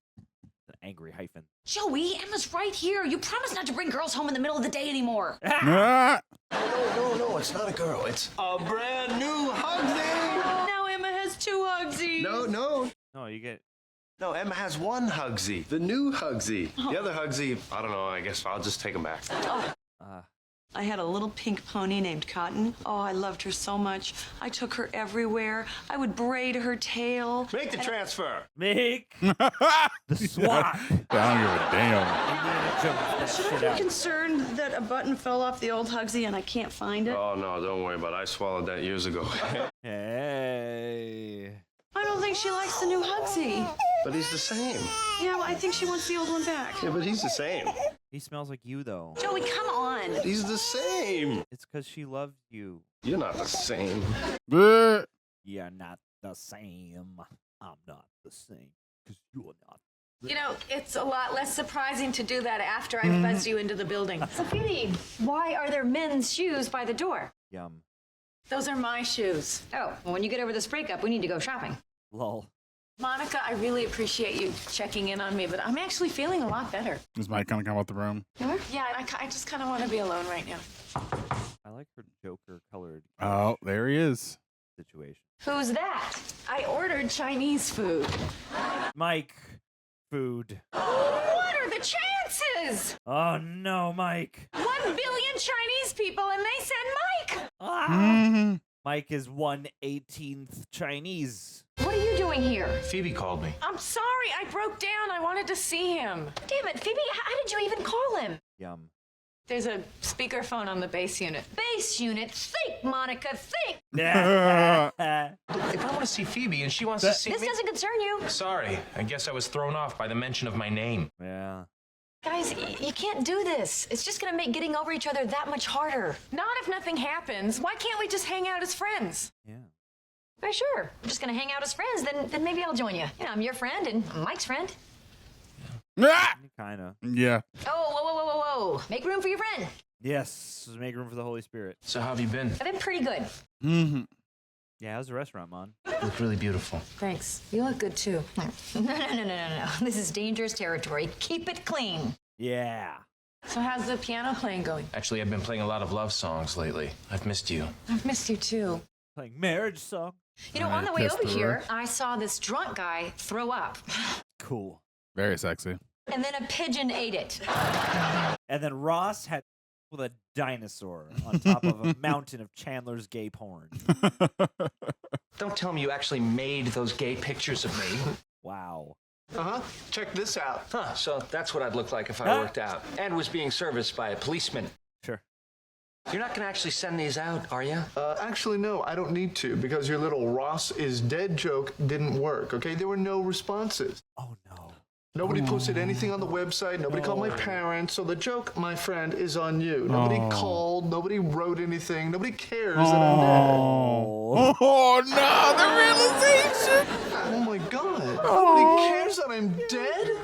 angry hyphen. Joey, Emma's right here. You promised not to bring girls home in the middle of the day anymore. Ah! No, it's not a girl. It's a brand new Hugsy. Now Emma has 2 Hugsies. No, you get. No, Emma has 1 Hugsy. The new Hugsy. The other Hugsy, I don't know. I guess I'll just take him back. I had a little pink pony named Cotton. Oh, I loved her so much. I took her everywhere. I would braid her tail. Make the transfer. Make the swap. I don't give a damn. Should I be concerned that a button fell off the old Hugsy and I can't find it? Oh, no, don't worry about it. I swallowed that years ago. Hey. I don't think she likes the new Hugsy. But he's the same. Yeah, well, I think she wants the old one back. Yeah, but he's the same. He smells like you, though. Joey, come on. He's the same. It's because she loves you. You're not the same. You're not the same. I'm not the same. Because you're not. You know, it's a lot less surprising to do that after I buzzed you into the building. So, Phoebe, why are there men's shoes by the door? Yum. Those are my shoes. Oh, well, when you get over this breakup, we need to go shopping. Lol. Monica, I really appreciate you checking in on me, but I'm actually feeling a lot better. Is Mike gonna come out the room? Yeah, and I just kind of want to be alone right now. I like her Joker colored Oh, there he is. situation. Who's that? I ordered Chinese food. Mike. Food. What are the chances? Oh, no, Mike. 1 billion Chinese people, and they said Mike. Ah. Mike is 1/18th Chinese. What are you doing here? Phoebe called me. I'm sorry, I broke down. I wanted to see him. Damn it, Phoebe, how did you even call him? Yum. There's a speakerphone on the bass unit. Bass unit, think, Monica, think. If I want to see Phoebe and she wants to see This me... doesn't concern you. Sorry, I guess I was thrown off by the mention of my name. Yeah. Guys, you can't do this. It's just gonna make getting over each other that much harder. Not if nothing happens. Why can't we just hang out as friends? Yeah. Well, sure. We're just gonna hang out as friends, then maybe I'll join you. You know, I'm your friend and I'm Mike's friend. Kind of. Yeah. Oh, whoa. Make room for your friend. Yes. Make room for the Holy Spirit. So how have you been? I've been pretty good. Mm-hmm. Yeah, how's the restaurant, Mon? You look really beautiful. Thanks. You look good, too. No. This is dangerous territory. Keep it clean. Yeah. So how's the piano playing going? Actually, I've been playing a lot of love songs lately. I've missed you. I've missed you, too. Playing marriage song. You know, on the way over here, I saw this drunk guy throw up. Cool. Very sexy. And then a pigeon ate it. And then Ross had with a dinosaur on top of a mountain of Chandler's gay porn. Don't tell me you actually made those gay pictures of me. Wow. Uh-huh. Check this out. Huh, so that's what I'd look like if I worked out and was being serviced by a policeman. Sure. You're not going to actually send these out, are you? Actually, no, I don't need to, because your little Ross is dead joke didn't work, okay? There were no responses. Oh, no. Nobody posted anything on the website. Nobody called my parents. So the joke, my friend, is on you. Nobody called. Nobody wrote anything. Nobody cares that I'm dead. Oh, no, the realization. Oh, my God. Nobody cares that I'm dead?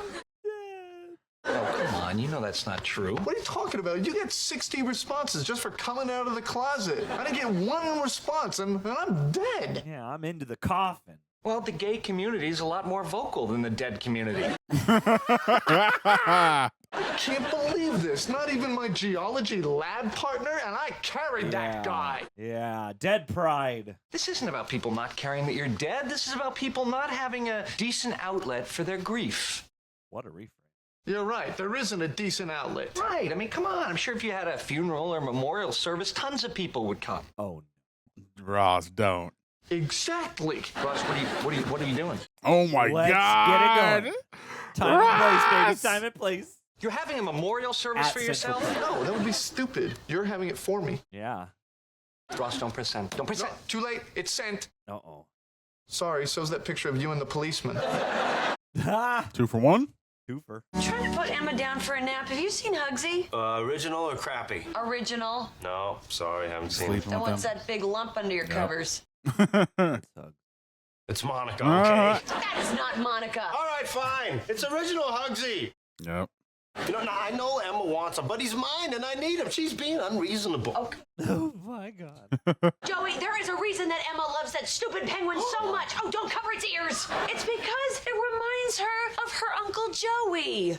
Oh, come on. You know that's not true. What are you talking about? You get 60 responses just for coming out of the closet. I didn't get one response, and I'm dead. Yeah, I'm into the coffin. Well, the gay community is a lot more vocal than the dead community. I can't believe this. Not even my geology lab partner, and I carried that guy. Yeah, dead pride. This isn't about people not caring that you're dead. This is about people not having a decent outlet for their grief. What a reframe. You're right. There isn't a decent outlet. Right. I mean, come on. I'm sure if you had a funeral or memorial service, tons of people would come. Oh, Ross, don't. Exactly. Ross, what are you doing? Oh, my Let's God. get it going. Time and place, baby. Time and place. You're having a memorial service At for Central yourself? Perk. No, that would be stupid. You're having it for me. Yeah. Ross, don't press send. Don't press No, send. too late. It's sent. Uh-oh. Sorry, so's that picture of you and the policeman. 2 for 1? Twofer. I'm trying to put Emma down for a nap. Have you seen Hugsy? Original or crappy? Original. No, sorry, haven't seen it. The one's that big lump under your covers. It's Monica, okay? That is not Monica. All right, fine. It's original Hugsy. Yep. You know, now I know Emma wants him, but he's mine and I need him. She's being unreasonable. Okay. Oh, my God. Joey, there is a reason that Emma loves that stupid penguin so much. Oh, don't cover its ears. It's because it reminds her of her Uncle Joey.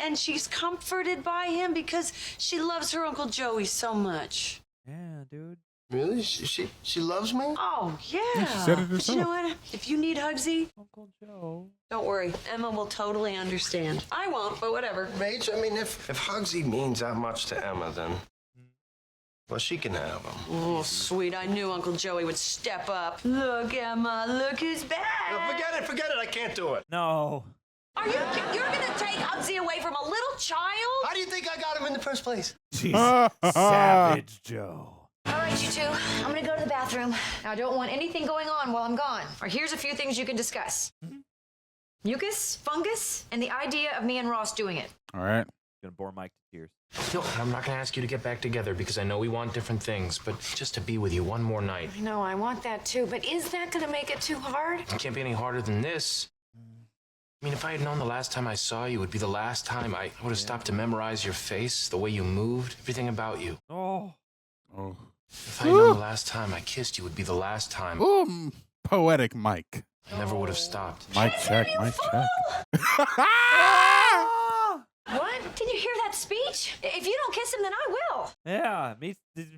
And she's comforted by him because she loves her Uncle Joey so much. Yeah, dude. Really? She loves me? Oh, yeah. She said it But you know herself. what? If you need Hugsy, Uncle Joe. don't worry. Emma will totally understand. I won't, but whatever. Mage, I mean, if Hugsy means that much to Emma, then... Well, she can have him. Oh, sweet. I knew Uncle Joey would step up. Look, Emma, look who's back. No, forget it. I can't do it. No. Are you're gonna take Hugsy away from a little child? How do you think I got him in the first place? Jeez. Savage Joe. All right, you two. I'm gonna go to the bathroom. I don't want anything going on while I'm gone. Or here's a few things you can discuss. Mucus, fungus, and the idea of me and Ross doing it. All right. Gonna bore Mike to tears. No, I'm not going to ask you to get back together because I know we want different things, but just to be with you one more night. I know, I want that too, but is that gonna make it too hard? It can't be any harder than this. I mean, if I had known the last time I saw you would be the last time, I would have stopped to memorize your face, the way you moved, everything about you. Oh. Oh. If I had known the last time I kissed you would be the last time, Poetic Mike. I never would have stopped. Mic check, mic check. What? Did you hear that speech? If you don't kiss him, then I will. Yeah,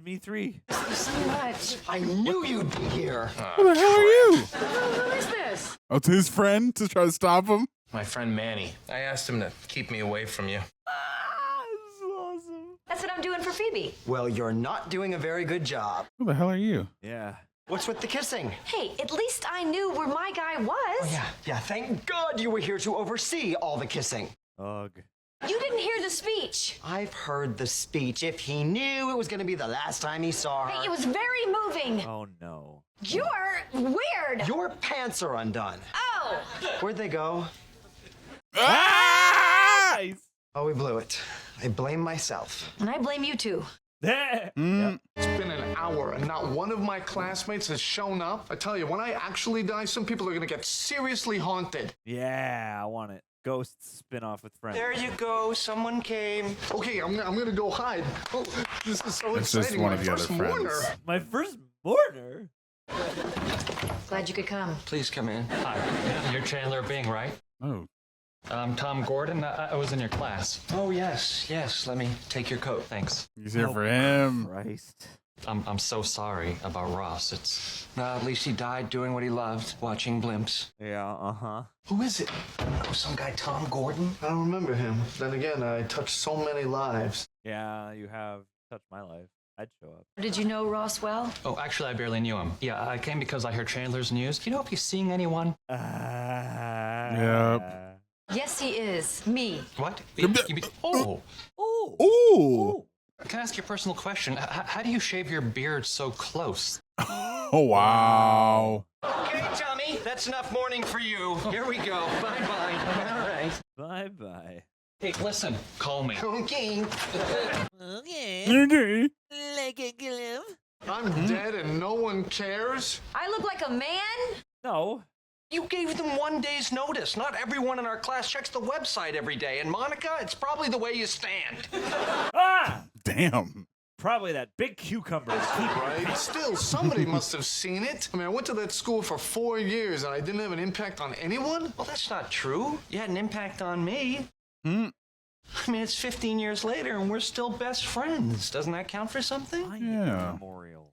me three. So much. I knew you'd be here. Who the hell are you? Who is this? Oh, it's his friend to try to stop him? My friend Manny. I asked him to keep me away from you. This is awesome. That's what I'm doing for Phoebe. Well, you're not doing a very good job. Who the hell are you? Yeah. What's with the kissing? Hey, at least I knew where my guy was. Oh, yeah. Thank God you were here to oversee all the kissing. Ugh. You didn't hear the speech. I've heard the speech. If he knew it was going to be the last time he saw her. Hey, it was very moving. Oh, no. You're weird. Your pants are undone. Oh. Where'd they go? Oh, we blew it. I blame myself. And I blame you too. It's been an hour and not one of my classmates has shown up. I tell you, when I actually die, some people are going to get seriously haunted. Yeah, I want it. Ghosts spin-off with friends. There you go. Someone came. Okay, I'm going to go hide. Oh, this is so It's exciting. just one My of the other first friends. mourner. My first mourner? Glad you could come. Please come in. Hi, you're Chandler Bing, right? Oh. I'm Tom Gordon. I was in your class. Oh, yes. Let me take your coat. Thanks. He's here for him. Christ. I'm so sorry about Ross. It's At least he died doing what he loved, watching blimps. Yeah, uh-huh. Who is it? Oh, some guy, Tom Gordon? I don't remember him. Then again, I touched so many lives. Yeah, you have touched my life. I'd show up. Did you know Ross well? Oh, actually, I barely knew him. Yeah, I came because I heard Chandler's news. Do you know if he's seeing anyone? Yep. Yes, he is. Me. What? Oh. Ooh. Can I ask you a personal question? How do you shave your beard so close? Oh, wow. Okay, Tommy, that's enough mourning for you. Here we go. Bye-bye. All right. Bye-bye. Hey, listen. Call me. Okay. Okay. Like a glove. I'm dead and no one cares? I look like a man? No. You gave them 1 day's notice. Not everyone in our class checks the website every day. And Monica, it's probably the way you stand. Damn. Probably that big cucumber. Right? Still, somebody must have seen it. I mean, I went to that school for 4 years and I didn't have an impact on anyone? Well, that's not true. You had an impact on me. Hmm. I mean, it's 15 years later and we're still best friends. Doesn't that count for something? Yeah. Memorial.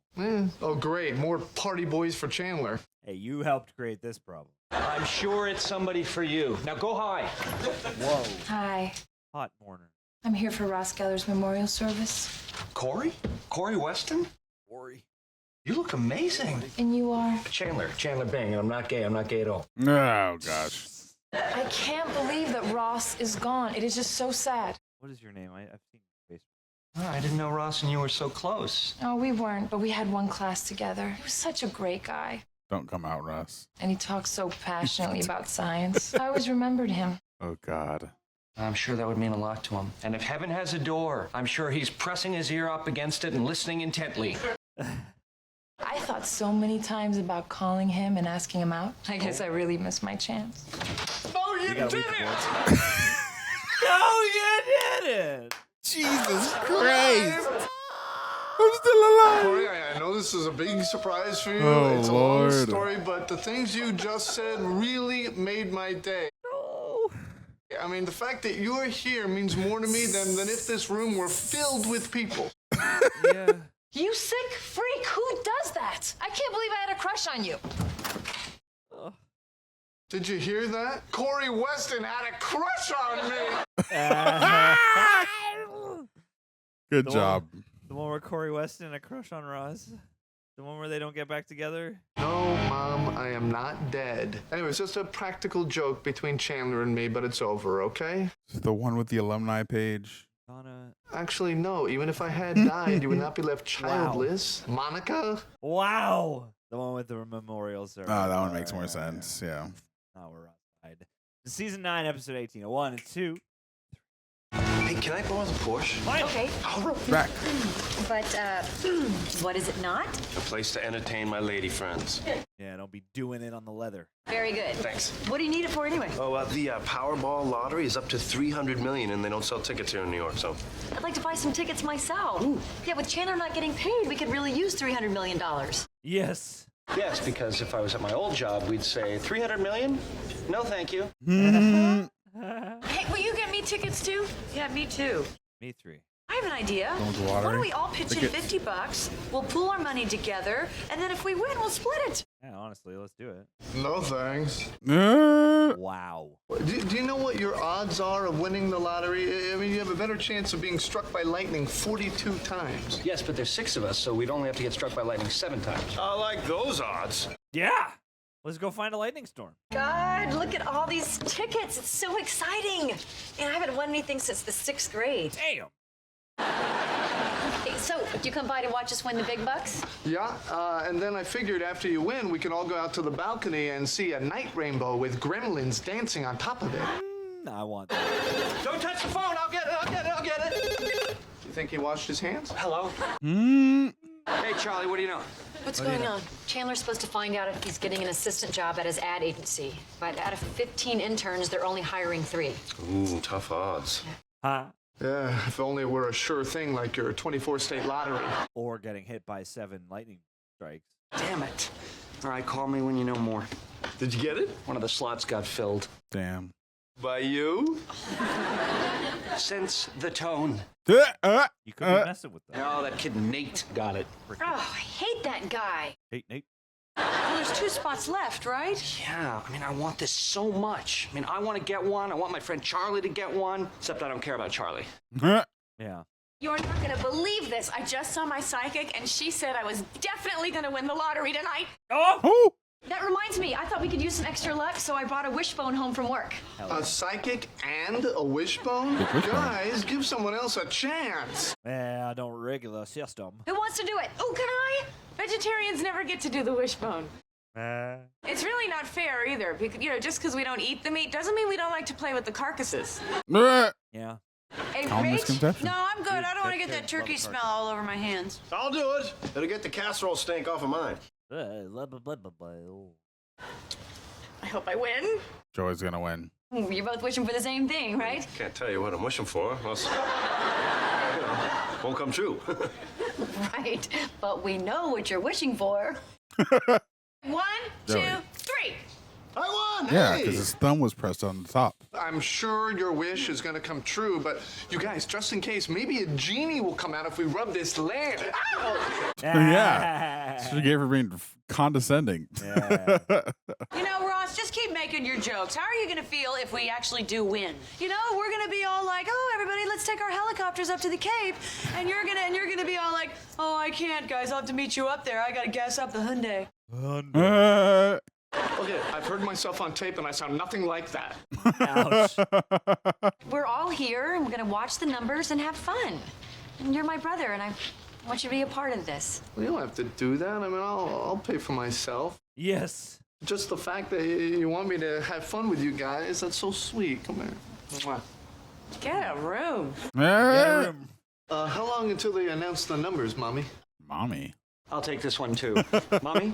Oh, great. More party boys for Chandler. Hey, you helped create this problem. I'm sure it's somebody for you. Now go high. Whoa. Hi. Hot mourner. I'm here for Ross Geller's memorial service. Corey? Corey Weston? Corey. You look amazing. And you are? Chandler Bing, and I'm not gay at all. Oh, gosh. I can't believe that Ross is gone. It is just so sad. What is your name? I've seen your face. Oh, I didn't know Ross and you were so close. No, we weren't, but we had one class together. He was such a great guy. Don't come out, Russ. And he talked so passionately about science. I always remembered him. Oh, God. I'm sure that would mean a lot to him. And if heaven has a door, I'm sure he's pressing his ear up against it and listening intently. I thought so many times about calling him and asking him out. I guess I really missed my chance. Oh, you did it! No, you didn't! Jesus Christ! I'm still alive! Corey, I know this is a big surprise for you. Oh, it's a Lord. long story, but the things you just said really made my day. No. I mean, the fact that you're here means more to me than if this room were filled with people. Yeah. You sick freak. Who does that? I can't believe I had a crush on you. Did you hear that? Corey Weston had a crush on me. Good The job. The one where Corey Weston had a crush on Ross? The one where they don't get back together? No, Mom, I am not dead. Anyway, it's just a practical joke between Chandler and me, but it's over, okay? The one with the alumni page. Donna. Actually, no. Even if I had died, you would not be left childless. Wow. Monica? Wow! The one with the memorial service. Oh, that one makes more sense. Yeah. Now we're outside. Season 9, episode 18. 1 and 2. Hey, can I borrow the Porsche? Okay. Back. But, what is it not? A place to entertain my lady friends. Yeah, don't be doing it on the leather. Very good. Thanks. What do you need it for anyway? Oh, the Powerball lottery is up to $300 million, and they don't sell tickets here in New York, so. I'd like to buy some tickets myself. Ooh. Yeah, with Chandler not getting paid, we could really use $300 million. Yes. Yes, because if I was at my old job, we'd say $300 million? No, thank you. Hey, will you get me tickets too? Yeah, me too. Me 3. I have an idea. Going to Why lottery? don't we all pitch in $50? We'll pool our money together, and then if we win, we'll split it. Yeah, honestly, let's do it. No thanks. Wow. Do you know what your odds are of winning the lottery? I mean, you have a better chance of being struck by lightning 42 times. Yes, but there's 6 of us, so we'd only have to get struck by lightning 7 times. I like those odds. Yeah! Let's go find a lightning storm. God, look at all these tickets. It's so exciting. And I haven't won won anything since the 6th grade. Damn. Hey, so, do you come by to watch us win the big bucks? Yeah, and then I figured after you win, we can all go out to the balcony and see a night rainbow with gremlins dancing on top of it. I want that. Don't touch the phone. I'll get it. You think he washed his hands? Hello? Hey, Charlie, what do you know? What's going on? Chandler's supposed to find out if he's getting an assistant job at his ad agency. But out of 15 interns, they're only hiring 3. Ooh, tough odds. Huh? Yeah, if only it were a sure thing like your 24-state lottery. Or getting hit by 7 lightning strikes. Damn it. All right, call me when you know more. Did you get it? One of the slots got filled. Damn. By you? Sense the tone. You could be messing with that. No, that kid Nate got it. Oh, I hate that guy. Hey, Nate. Well, there's 2 spots left, right? Yeah, I mean, I want this so much. I mean, I want to get one. I want my friend Charlie to get one. Except I don't care about Charlie. Yeah. You're not gonna believe this. I just saw my psychic, and she said I was definitely gonna win the lottery tonight. Oh! That reminds me, I thought we could use some extra luck, so I brought a wishbone home from work. A psychic and a wishbone? Guys, give someone else a chance. Yeah, I don't regular system. Who wants to do it? Oh, can I? Vegetarians never get to do the wishbone. It's really not fair either. Because, just because we don't eat the meat doesn't mean we don't like to play with the carcasses. Yeah. Hey, Common Rach? misconception. No, I'm good. I don't want to get that turkey smell all over my hands. I'll do it. It'll get the casserole stink off of mine. I hope I win. Joey's gonna win. You're both wishing for the same thing, right? Can't tell you what I'm wishing for. Else, won't come true. Right. But we know what you're wishing for. 1, 2, Joey. 3. I won! Yeah, Hey! because his thumb was pressed on the top. I'm sure your wish is going to come true, but you guys, just in case, maybe a genie will come out if we rub this lamp. Ow! Yeah. Should have gave her being condescending. Yeah. You know, Ross, just keep making your jokes. How are you going to feel if we actually do win? You know, we're going to be all like, oh, everybody, let's take our helicopters up to the Cape. And you're going to be all like, oh, I can't, guys. I'll have to meet you up there. I got to gas up the Hyundai. Okay, I've heard myself on tape and I sound nothing like that. Ouch. We're all here, and we're going to watch the numbers and have fun. And you're my brother, and I want you to be a part of this. We don't have to do that. I mean, I'll pay for myself. Yes. Just the fact that you want me to have fun with you guys, that's so sweet. Come here. Mwah. Get a room. How long until they announce the numbers, Mommy? Mommy. I'll take this one, too. Mommy?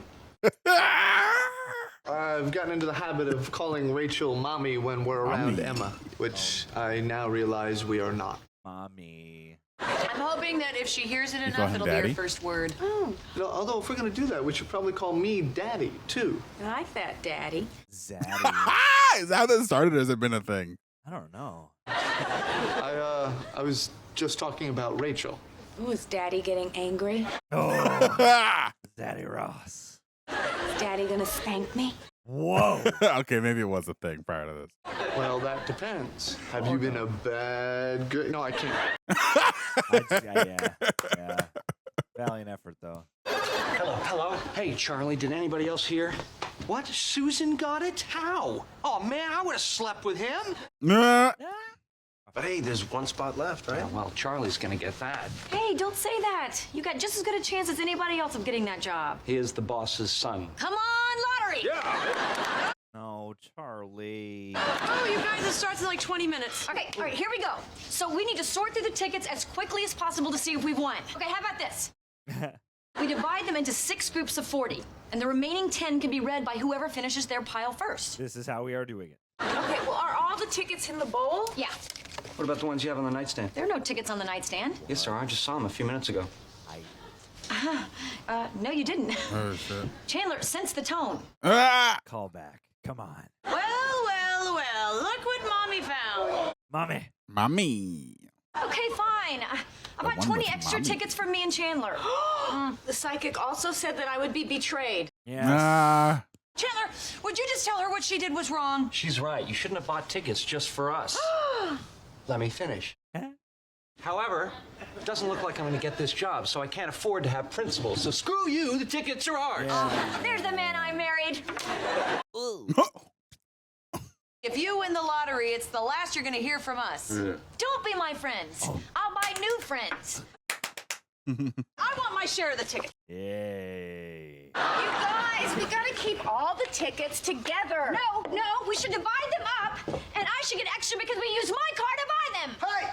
I've gotten into the habit of calling Rachel Mommy when we're around Emma, which I now realize we are not. Mommy. I'm hoping that if she hears it call enough, him it'll be Daddy? her first word. You know, although if we're going to do that, we should probably call me Daddy, too. I like that, Daddy. Zaddy. Is that how that started, or has it been a thing? I don't know. I was just talking about Rachel. Ooh, is Daddy getting angry? Oh. Daddy Ross. Is Daddy gonna spank me? Whoa. Okay, maybe it was a thing prior to this. Well, that depends. Have you been a bad girl? No, I can't. Yeah. Valiant effort, though. Hello. Hey, Charlie, did anybody else hear? What? Susan got it? How? Oh, man, I would have slept with him. But hey, there's one spot left, right? Yeah, well, Charlie's gonna get that. Hey, don't say that. You got just as good a chance as anybody else of getting that job. He is the boss's son. Come on, lottery! Yeah! No, Charlie. Oh, you guys, it starts in like 20 minutes. Okay, all right, here we go. So we need to sort through the tickets as quickly as possible to see if we've won. Okay, how about this? We divide them into 6 groups of 40, and the remaining 10 can be read by whoever finishes their pile first. This is how we are doing it. Okay, well, are all the tickets in the bowl? Yeah. What about the ones you have on the nightstand? There are no tickets on the nightstand. Yes, sir. I just saw them a few minutes ago. No, you didn't. Oh, shit. Chandler, sense the tone. Call back. Come on. Well, look what Mommy found. Mommy. Mommy. Okay, fine. I bought 20 extra tickets for me and Chandler. The psychic also said that I would be betrayed. Yes. Chandler, would you just tell her what she did was wrong? She's right. You shouldn't have bought tickets just for us. Let me finish. However, it doesn't look like I'm going to get this job, so I can't afford to have principals. So screw you. The tickets are ours. There's the man I married. If you win the lottery, it's the last you're gonna hear from us. Don't be my friends. I'll buy new friends. I want my share of the ticket. Yay. You guys, we gotta keep all the tickets together. No, we should divide them up, and I should get extra because we used my car to buy them. Hey!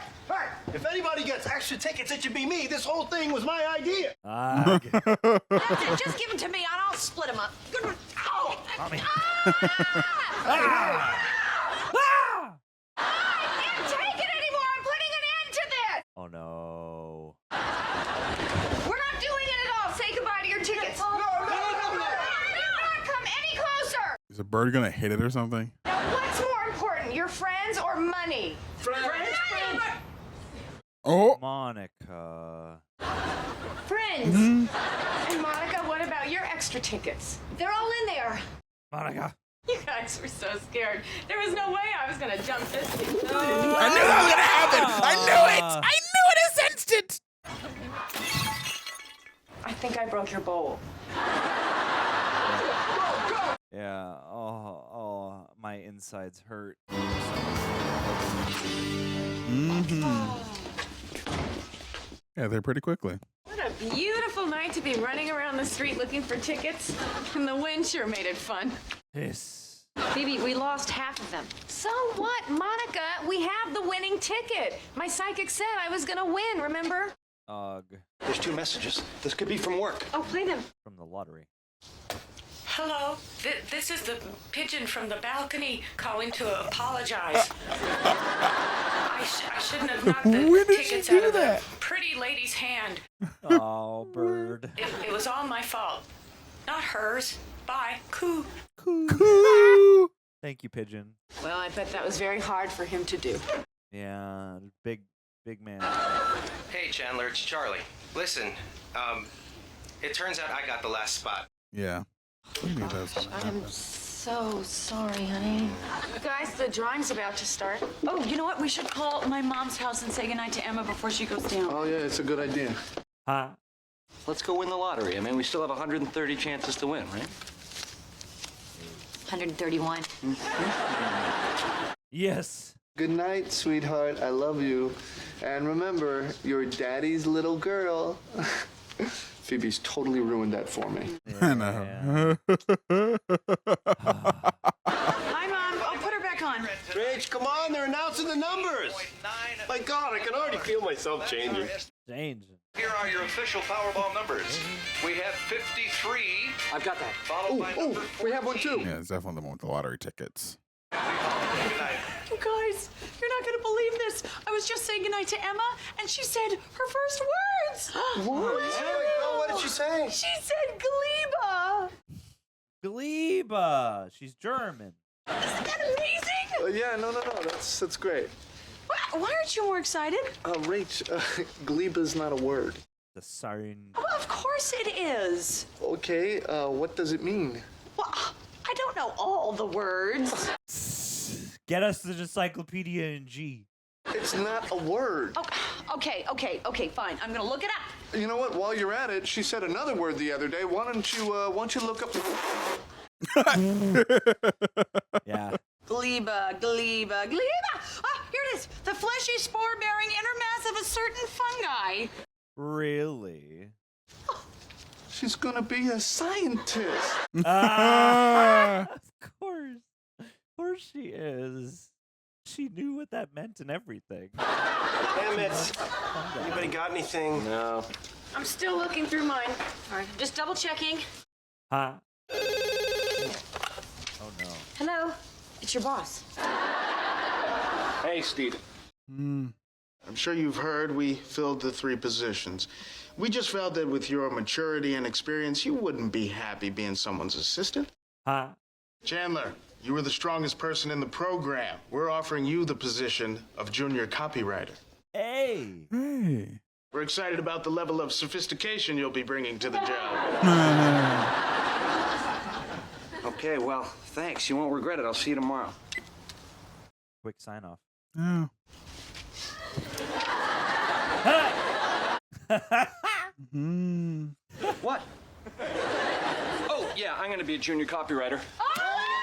If anybody gets extra tickets, it should be me. This whole thing was my idea. That's it. Just give them to me, and I'll split them up. Oh! Mommy. I can't take it anymore. I'm putting an end to this. Oh no. We're not doing it at all. Say goodbye to your tickets. No. Do not come any closer. Is a bird gonna hit it or something? Now, what's more important, your friends or money? Friends. Oh, Monica. Friends. And Monica, what about your extra tickets? They're all in there. Monica. You guys were so scared. There was no way I was gonna jump this. I knew that was gonna happen. I knew it. I knew it as instant. I think I broke your bowl. Yeah. Oh, my insides hurt. Yeah, they're pretty quickly. What a beautiful night to be running around the street looking for tickets. And the wind sure made it fun. This. Phoebe, we lost half of them. So what, Monica? We have the winning ticket. My psychic said I was gonna win, remember? There's 2 messages. This could be from work. Oh, play them. From the lottery. Hello, this is the pigeon from the balcony calling to apologize. I shouldn't have knocked the tickets out of the pretty lady's hand. Oh, bird. It was all my fault, not hers. Bye. Coo. Coo. Thank you, pigeon. Well, I bet that was very hard for him to do. Yeah, big man. Hey, Chandler, it's Charlie. Listen, it turns out I got the last spot. Yeah. I'm so sorry, honey. Guys, the drawing's about to start. Oh, you know what? We should call my mom's house and say goodnight to Emma before she goes down. Oh, yeah, it's a good idea. Huh? Let's go win the lottery. I mean, we still have 130 chances to win, right? 131. Yes. Good night, sweetheart. I love you. And remember, you're daddy's little girl. Phoebe's totally ruined that for me. I know. Hi, Mom. I'll put her back on. Rach, come on. They're announcing the numbers. My God, I can already feel myself changing. Here are your official Powerball numbers. We have 53. I've got that. Followed by number 14. We have one too. Yeah, it's definitely the one with the lottery tickets. You guys, you're not going to believe this. I was just saying goodnight to Emma, and she said her first words. What? What did she say? She said Gleba. Gleba. She's German. Isn't that amazing? Yeah, no. That's great. Why aren't you more excited? Rach, Gleba's not a word. The siren. Well, of course it is. Okay, what does it mean? Well, I don't know all the words. Get us the encyclopedia in G. It's not a word. Oh, okay, fine. I'm gonna look it up. You know what? While you're at it, she said another word the other day. Why don't you look up? Yeah. Gleba. Ah, here it is. The fleshy spore-bearing inner mass of a certain fungi. Really? She's gonna be a scientist. Of course she is. She knew what that meant and everything. Damn it. Anybody got anything? No. I'm still looking through mine. All right, just double checking. Huh? Oh no. Hello, it's your boss. Hey, Steve. I'm sure you've heard we filled the 3 positions. We just felt that with your maturity and experience, you wouldn't be happy being someone's assistant. Huh? Chandler, you were the strongest person in the program. We're offering you the position of junior copywriter. Hey. We're excited about the level of sophistication you'll be bringing to the job. Okay, well, thanks. You won't regret it. I'll see you tomorrow. Quick sign off. Oh. What? Oh, yeah, I'm going to be a junior copywriter.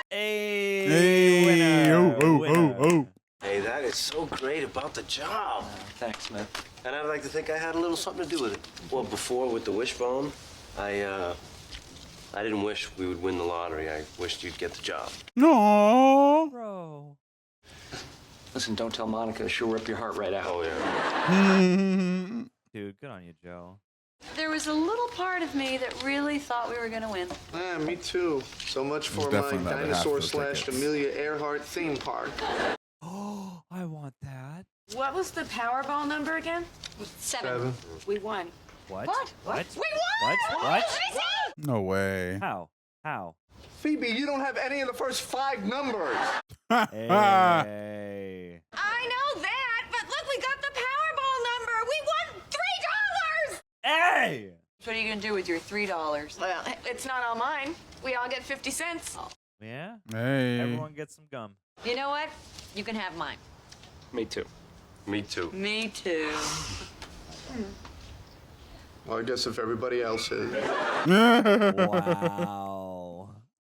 Hey, winner. oh. Hey, that is so great about the job. Thanks, man. And I'd like to think I had a little something to do with it. Well, before with the wishbone, I didn't wish we would win the lottery. I wished you'd get the job. No. Bro. Listen, don't tell Monica. She'll rip your heart right out. Oh, yeah. Dude, good on you, Joe. There was a little part of me that really thought we were going to win. Yeah, me too. So much for my definitely not half dinosaur those slash tickets. Amelia Earhart theme park. Oh, I want that. What was the Powerball number again? 7. We won. What? What? What? We won! What? No way. How? Phoebe, you don't have any of the first 5 numbers. Hey. I know that, but look, we got the Powerball number. We won $3. Hey! What are you going to do with your $3? Well, it's not all mine. We all get 50 cents. Yeah? Hey. Everyone gets some gum. You know what? You can have mine. Me too. Me too. Me too. Well, I guess if everybody else is.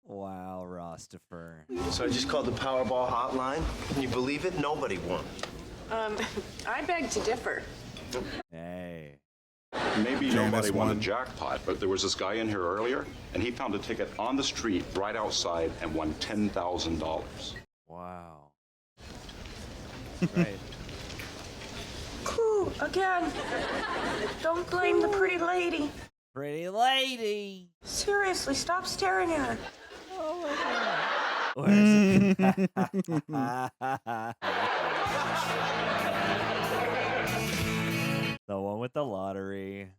Wow, Rostifer. So I just called the Powerball hotline. Can you believe it? Nobody won. I beg to differ. Hey. Maybe Janice nobody won a won. jackpot, but there was this guy in here earlier, and he found a ticket on the street right outside and won $10,000. Wow. Right. Ooh, again. Don't blame the pretty lady. Pretty lady. Seriously, stop staring at her. Where is it? The one with the lottery.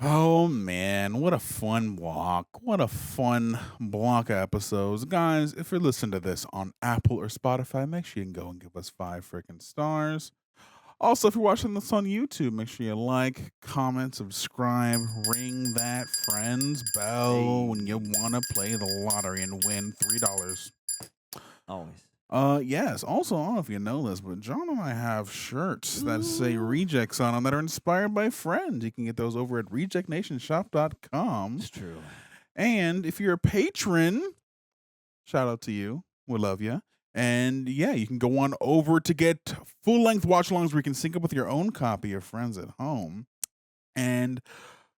Oh man, what a fun block. What a fun block of episodes. Guys, if you're listening to this on Apple or Spotify, make sure you can go and give us 5 freaking stars. Also, if you're watching this on YouTube, make sure you like, comment, subscribe, ring that friend's bell when you want to play the lottery and win $3. Always. Yes. Also, I don't know if you know this, but John and I have shirts that say rejects on them that are inspired by friends. You can get those over at rejectnationshop.com. It's true. And if you're a patron, shout out to you. We love you. And yeah, you can go on over to get full-length watch-alongs where you can sync up with your own copy of Friends at Home. And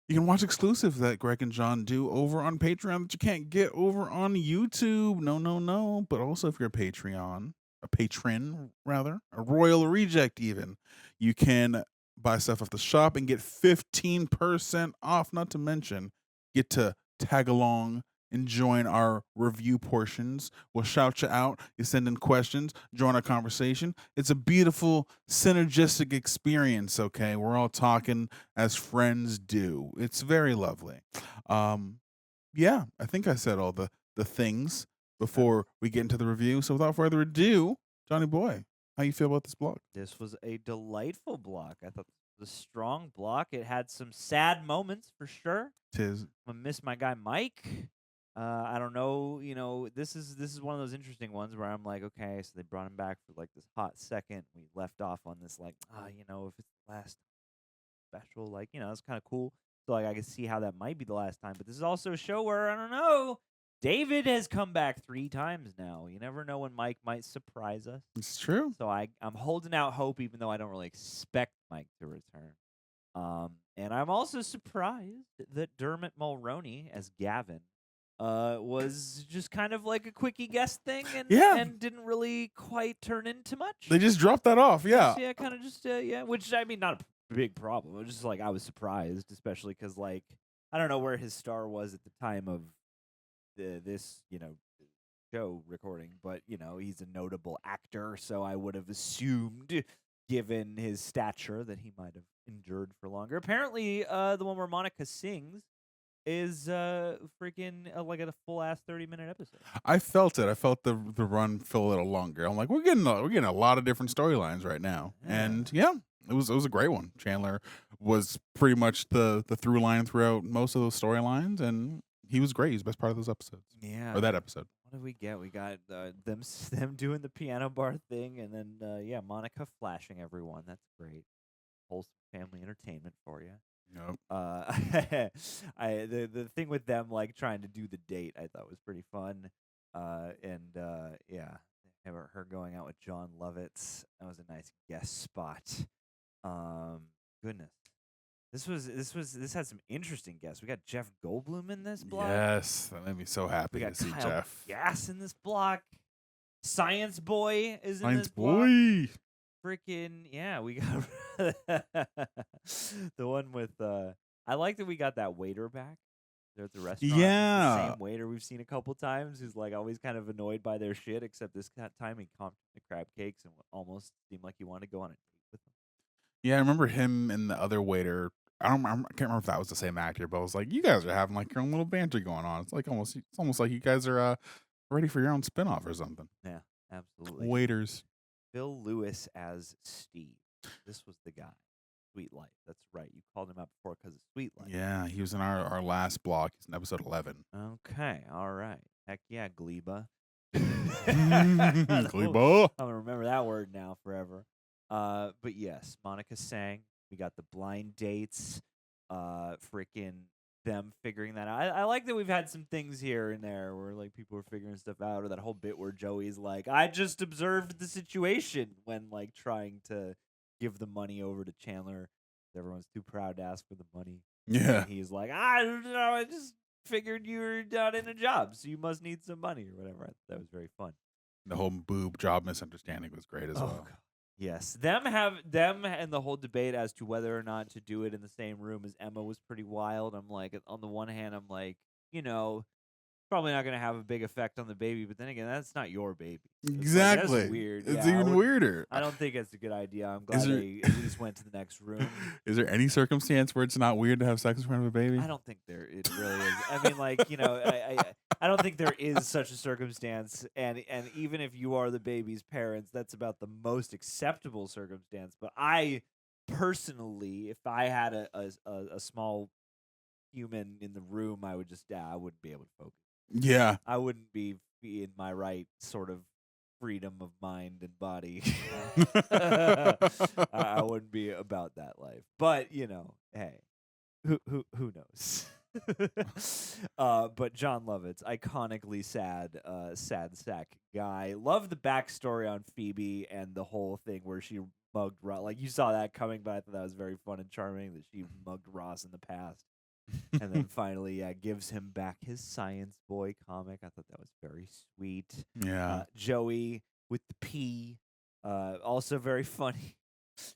you can watch exclusives that Greg and John do over on Patreon that you can't get over on YouTube. No. But also if you're a patron, a royal reject even, you can buy stuff off the shop and get 15% off. Not to mention, get to tag along and join our review portions. We'll shout you out. You send in questions, join our conversation. It's a beautiful, synergistic experience, okay? We're all talking as friends do. It's very lovely. Yeah, I think I said all the things before we get into the review. So without further ado, Johnny Boy, how you feel about this block? This was a delightful block. I thought it was a strong block. It had some sad moments for sure. Tis. I miss my guy Mike. I don't know, this is one of those interesting ones where I'm like, okay, so they brought him back for like this hot second. We left off on this like, if it's the last special, it's kind of cool. So like I can see how that might be the last time. But this is also a show where I don't know. David has come back 3 times now. You never know when Mike might surprise us. It's true. So I'm holding out hope, even though I don't really expect Mike to return. And I'm also surprised that Dermot Mulroney as Gavin was just kind of like a quickie guest thing and didn't really quite turn into much. They just dropped that off, yeah. Yeah, kind of just, which, I mean, not a big problem. It was just like I was surprised, especially because, like, I don't know where his star was at the time of this, show recording, but, he's a notable actor, so I would have assumed, given his stature, that he might have endured for longer. Apparently, the one where Monica sings is freaking like a full ass 30-minute episode. I felt it. I felt the run feel a little longer. I'm like, we're getting a lot of different storylines right now, and it was a great one. Chandler was pretty much the through line throughout most of those storylines, and he was great. He's the best part of those episodes. Yeah, or that episode. What did we get? We got them doing the piano bar thing, and then Monica flashing everyone. That's great. Wholesome family entertainment for you. Yep. The thing with them like trying to do the date I thought was pretty fun. Yeah, her going out with John Lovitz, that was a nice guest spot. Goodness. This had some interesting guests. We got Jeff Goldblum in this block. Yes, that made me so happy We to got see Kyle Jeff. Gass in this block. Science Boy is in Science this block. Boy. Freaking yeah, we got the one with. I like that we got that waiter back. They're at the restaurant. Yeah. The same waiter we've seen a couple times who's like always kind of annoyed by their shit, except this time he comped the crab cakes and almost seemed like he wanted to go on a date with them. Yeah, I remember him and the other waiter. I can't remember if that was the same actor, but I was like, you guys are having like your own little banter going on. It's almost like you guys are ready for your own spinoff or something. Yeah, absolutely. Waiters. Phil Lewis as Steve. This was the guy. Sweet Life. That's right. You called him out before because of Sweet Life. Yeah, he was in our last block. He's in episode 11. Okay, all right. Heck yeah, Gleba. Gleba. I'm gonna remember that word now forever. But yes, Monica sang. We got the blind dates. Freaking them figuring that out. I like that we've had some things here and there where like people are figuring stuff out, or that whole bit where Joey's like, I just observed the situation when like trying to give the money over to Chandler. Everyone's too proud to ask for the money. Yeah. And he's like, I don't know, I just figured you were not in a job, so you must need some money or whatever. That was very fun. The whole boob job misunderstanding was great as well. God. Yes, them and the whole debate as to whether or not to do it in the same room as Emma was pretty wild. I'm like, on the one hand, I'm like, probably not going to have a big effect on the baby, but then again, that's not your baby. Exactly. That's weird. It's Yeah, even weirder. I don't think it's a good idea. I'm glad they at least went to the next room. Is there any circumstance where it's not weird to have sex in front of a baby? I don't think it really is. I mean, like, I don't think there is such a circumstance, and even if you are the baby's parents, that's about the most acceptable circumstance. But I personally, if I had a small human in the room, I wouldn't be able to focus. Yeah. I wouldn't be in my right sort of freedom of mind and body. I wouldn't be about that life. But, hey, who knows? But John Lovitz, iconically sad sack guy. Love the backstory on Phoebe and the whole thing where she mugged Ross. Like, you saw that coming, but I thought that was very fun and charming that she mugged Ross in the past. And then finally, gives him back his Science Boy comic. I thought that was very sweet. Yeah. Joey with the P, also very funny,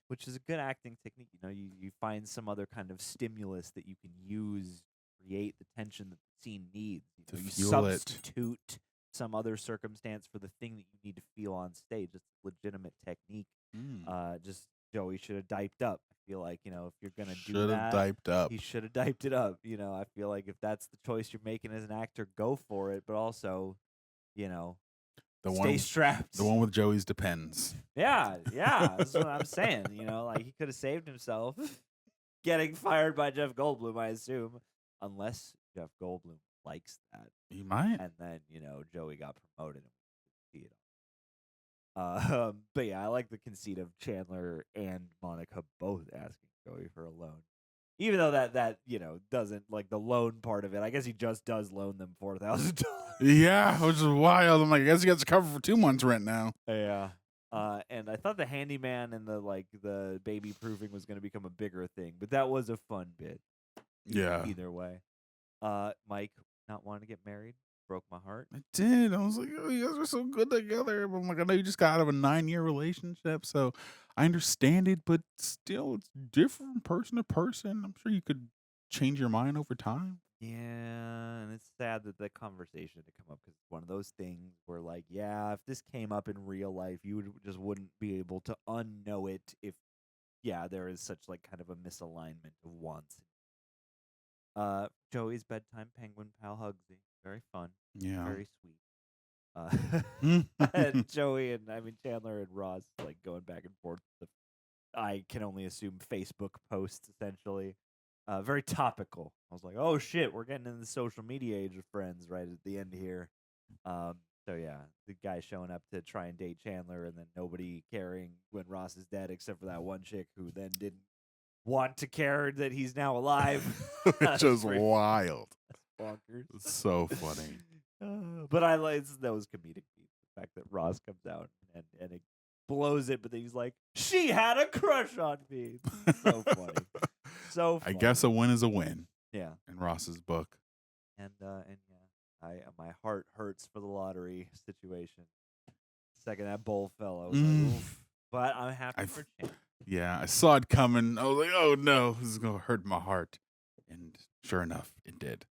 which is a good acting technique. You find some other kind of stimulus that you can use to create the tension that the scene needs. To you fuel it. substitute some other circumstance for the thing that you need to feel on stage. It's a legitimate technique. Just Joey should have diped up. I feel like, if you're going to do that, diped up. he should have diped it up. I feel like if that's the choice you're making as an actor, go for it. But also, stay strapped. The one with Joey's depends. Yeah, that's what I'm saying. Like he could have saved himself getting fired by Jeff Goldblum, I assume, unless Jeff Goldblum likes that. He might. And then, Joey got promoted and we see it. But yeah, I like the conceit of Chandler and Monica both asking Joey for a loan. Even though that doesn't, like, the loan part of it, I guess he just does loan them $4,000. Yeah, which is wild. I'm like, I guess he gets to cover for 2 months rent now. Yeah. And I thought the handyman and the baby proofing was going to become a bigger thing, but that was a fun bit. Yeah. Either way. Mike not wanting to get married broke my heart. I did. I was like, oh, you guys are so good together. But I'm like, I know you just got out of a 9-year relationship, so I understand it, but still, it's different person to person. I'm sure you could change your mind over time. Yeah, and it's sad that the conversation had to come up because it's one of those things where, like, yeah, if this came up in real life, you just wouldn't be able to unknow it if, there is such, like, kind of a misalignment of wants. Joey's bedtime penguin pal Hugsy. Very fun. Yeah. Very sweet. And Joey and Chandler and Ross like going back and forth. I can only assume Facebook posts essentially. Very topical. I was like, oh shit, we're getting in the social media age of friends right at the end here. So yeah, the guy showing up to try and date Chandler and then nobody caring when Ross is dead except for that one chick who then didn't want to care that he's now alive. Which is wild. That's bonkers. It's so funny. But I like those comedic beats. The fact that Ross comes out and it blows it, but then he's like, she had a crush on me. It's so funny. So funny. I guess a win is a win. Yeah. In Ross's book. And yeah, my heart hurts for the lottery situation. Second that bowl fell, I was like, oof. But I'm happy for Chandler. Yeah, I saw it coming. I was like, oh no, this is going to hurt my heart. And sure enough, it did.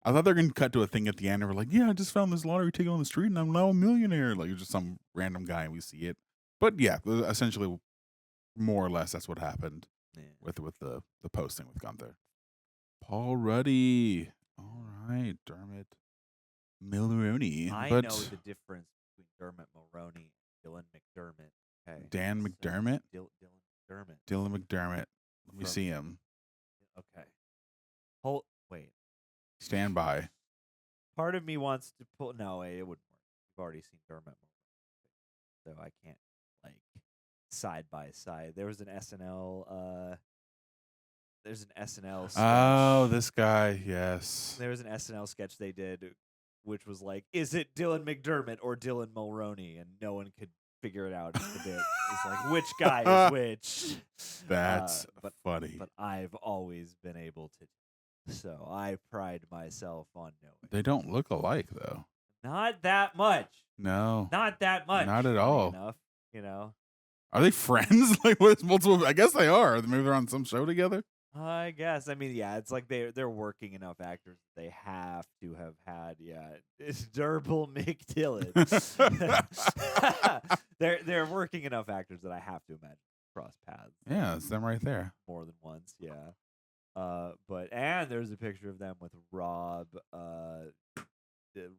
I thought they were going to cut to a thing at the end and we're like, yeah, I just found this lottery ticket on the street and I'm now a millionaire. Like, just some random guy and we see it. But yeah, essentially, more or less, that's what happened with the posting with Gunther. Paul Ruddy. All right, Dermot Mulroney. I but know the difference between Dermot Mulroney and Dylan McDermott. Okay. Dan McDermott? Dylan McDermott. Dylan McDermott. Let me see him. Okay. Wait. Stand by. Part of me wants to pull. No, it wouldn't work. You've already seen Dermot Mulroney, so I can't like side by side. There was an SNL. There's an SNL sketch. Oh, this guy, yes. There was an SNL sketch they did, which was like, is it Dylan McDermott or Dylan Mulroney? And no one could figure it out. It's like, which guy is which? That's funny. But I've always been able to. So I pride myself on knowing. They don't look alike, though. Not that much. No. Not that much. Not at all. Enough, you know. Are they friends? Like with multiple? I guess they are. Maybe they're on some show together. I guess. I mean, yeah, it's like they're working enough actors. They have to have had, it's Durable McDillon. they're working enough actors that I have to imagine cross paths. Yeah, it's them right there. More than once, yeah. And there's a picture of them with Rob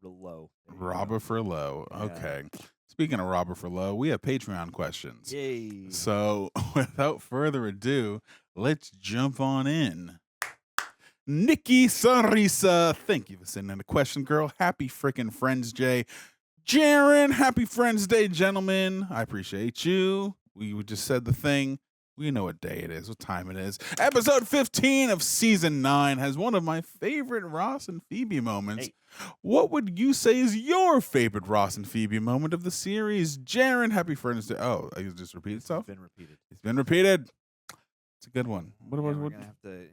Lowe. Robert for Lowe. Okay. Speaking of Robert for Lowe, we have Patreon questions. Yay. So without further ado, let's jump on in. Nikki Sarisa, thank you for sending in a question, girl. Happy freaking Friends Day. Jaren, happy Friends Day, gentlemen. I appreciate you. We just said the thing. We know what day it is, what time it is. Episode 15 of Season 9 has one of my favorite Ross and Phoebe moments. Hey. What would you say is your favorite Ross and Phoebe moment of the series? Jaren, happy Friends Day. Oh, I just repeat itself? It's been repeated. It's been repeated. It's a good one. What we're gonna have to,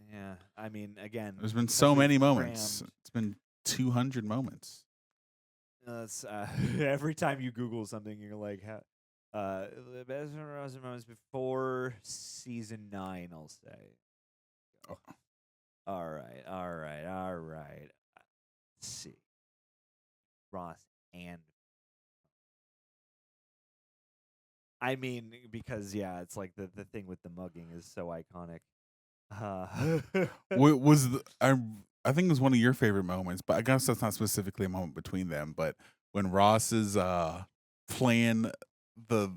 I mean, again. There's been so many moments. It's been 200 moments. Every time you Google something, you're like, the best Ross moments before Season 9, I'll say. Oh. All right. Let's see. Ross and I mean, because it's like the thing with the mugging is so iconic. I think it was one of your favorite moments, but I guess that's not specifically a moment between them. But when Ross is playing the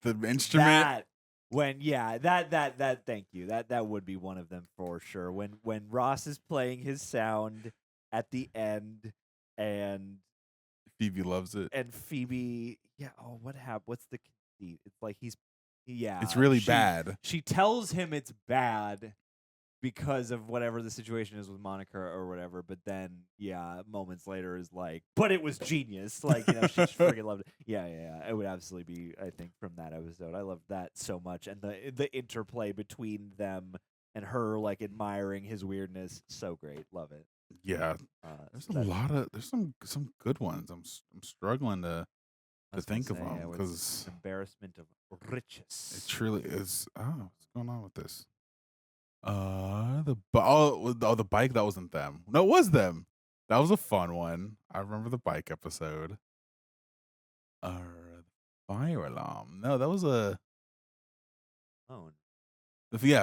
instrument, that thank you. That would be one of them for sure. When Ross is playing his sound at the end, and Phoebe loves it, and Phoebe, what happened? What's the conceit? It's like it's really bad. She tells him it's bad because of whatever the situation is with Monica or whatever, but then moments later is like, but it was genius. Like, she freaking loved it. Yeah. It would absolutely be, I think, from that episode. I loved that so much, and the interplay between them and her like admiring his weirdness, so great. Love it. Yeah, there's some good ones. I'm struggling to think of them because embarrassment of riches. It truly is. Oh, what's going on with this? The bike, that wasn't them. No, it was them. That was a fun one. I remember the bike episode. Fire alarm. No, that was a phone.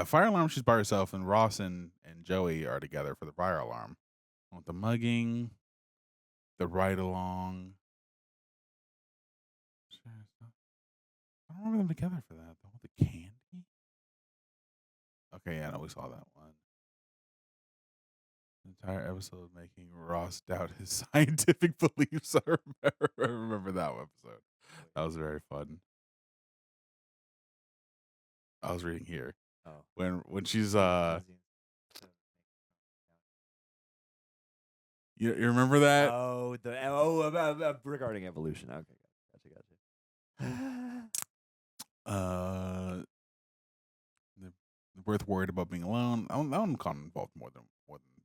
Fire alarm. She's by herself, and Ross and Joey are together for the fire alarm. With the mugging, the ride along. I don't remember them together for that. The candy. Okay, no, we saw that one. The entire episode making Ross doubt his scientific beliefs. I remember that episode. That was very fun. I was reading here. when she's you remember that? Regarding evolution. Okay, gotcha. They're both worried about being alone. That one got involved more than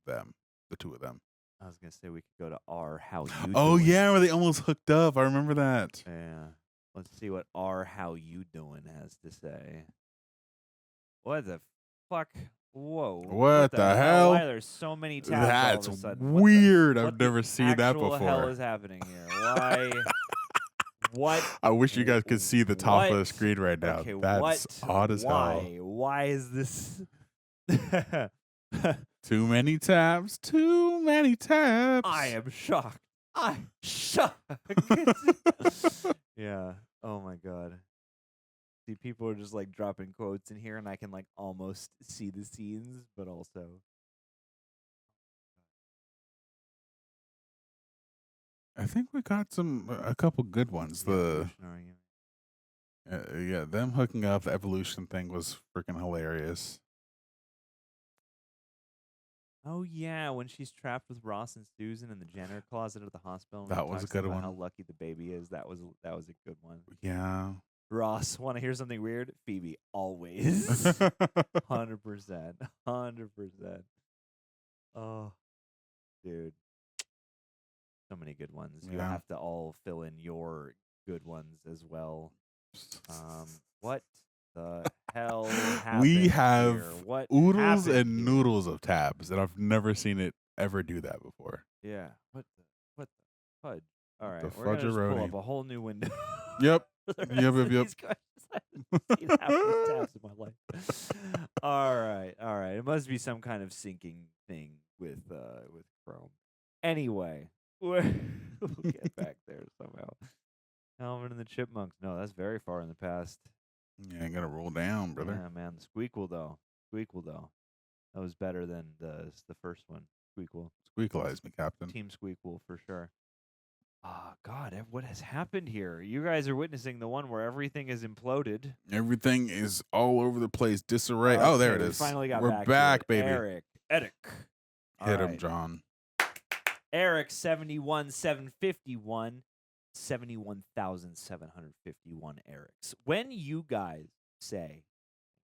them, the two of them. I was gonna say we could go to R. How you? Oh doing? yeah, where they almost hooked up. I remember that. Yeah. Let's see what R. How you doing has to say. What the fuck? Whoa! What the hell? Why are there so many tabs That's all of a sudden? weird. What I've never seen that before. What the hell is happening here? Why? What? I wish you guys could see the top of the screen right now. Okay, That's odd as hell. Why is this? Too many tabs. Too many tabs. I am shocked. I'm shocked. Yeah. Oh my god. See, people are just like dropping quotes in here, and I can like almost see the scenes, but also. I think we got a couple good ones. Yeah, them hooking up, the evolution thing was freaking hilarious. Oh yeah, when she's trapped with Ross and Susan in the janitor closet at the hospital. That was a good one. How lucky the baby is. That was a good one. Yeah. Ross, want to hear something weird? Phoebe, always. 100%. 100%. Oh, dude. So many good ones. You have to all fill in your good ones as well. What the hell happened We have here? What oodles happened and noodles of tabs, and I've never seen it ever do that before. Yeah. What the fudge? All right. The We're going to just pull fudgeroni. up a whole new window. Yep. for the Yep. rest of these questions. I haven't seen half these tabs in my life. All right. It must be some kind of syncing thing with Chrome. Anyway, we'll get back there somehow. Alvin and the Chipmunks. No, that's very far in the past. Yeah, I gotta roll down, brother. Yeah, man. The Squeakquel though. That was better than the first one. Squeakquel. Squeakleize me, Captain. Team Squeakquel for sure. Oh, God, what has happened here? You guys are witnessing the one where everything is imploded. Everything is all over the place, disarray. Oh, there it we is. finally got We're back, baby. Eric. Hit him, John. Eric 71,751. 71,751 Erics. When you guys say,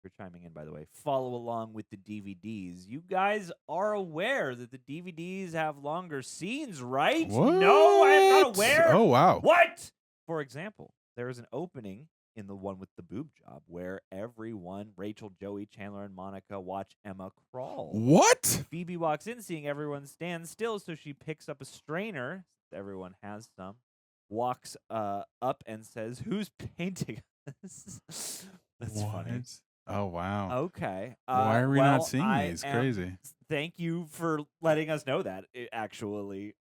for chiming in, by the way, follow along with the DVDs, you guys are aware that the DVDs have longer scenes, right? What? No, I am not aware. Oh, wow. What? For example, there is an opening in the one with the boob job where everyone, Rachel, Joey, Chandler, and Monica, watch Emma crawl. What? Phoebe walks in seeing everyone stand still, so she picks up a strainer. Everyone has some. Walks up and says, "Who's painting us?" That's funny. Oh, wow. Okay. Why are we not seeing these? Crazy. Thank you for letting us know that, actually,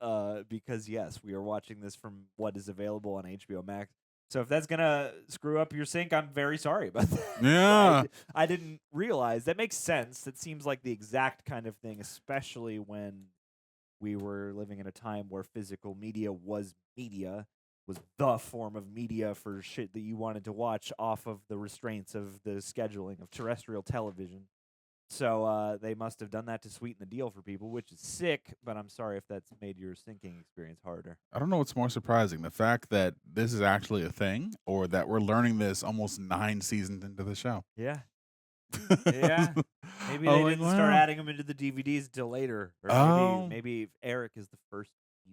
because, yes, we are watching this from what is available on HBO Max. So if that's going to screw up your sync, I'm very sorry about that. Yeah. I didn't realize. That makes sense. That seems like the exact kind of thing, especially when we were living in a time where physical media was the form of media for shit that you wanted to watch off of the restraints of the scheduling of terrestrial television. So they must have done that to sweeten the deal for people, which is sick, but I'm sorry if that's made your syncing experience harder. I don't know what's more surprising, the fact that this is actually a thing or that we're learning this almost 9 seasons into the show. Yeah. Yeah. Maybe they didn't start adding them into the DVDs until later. Or maybe Eric is the first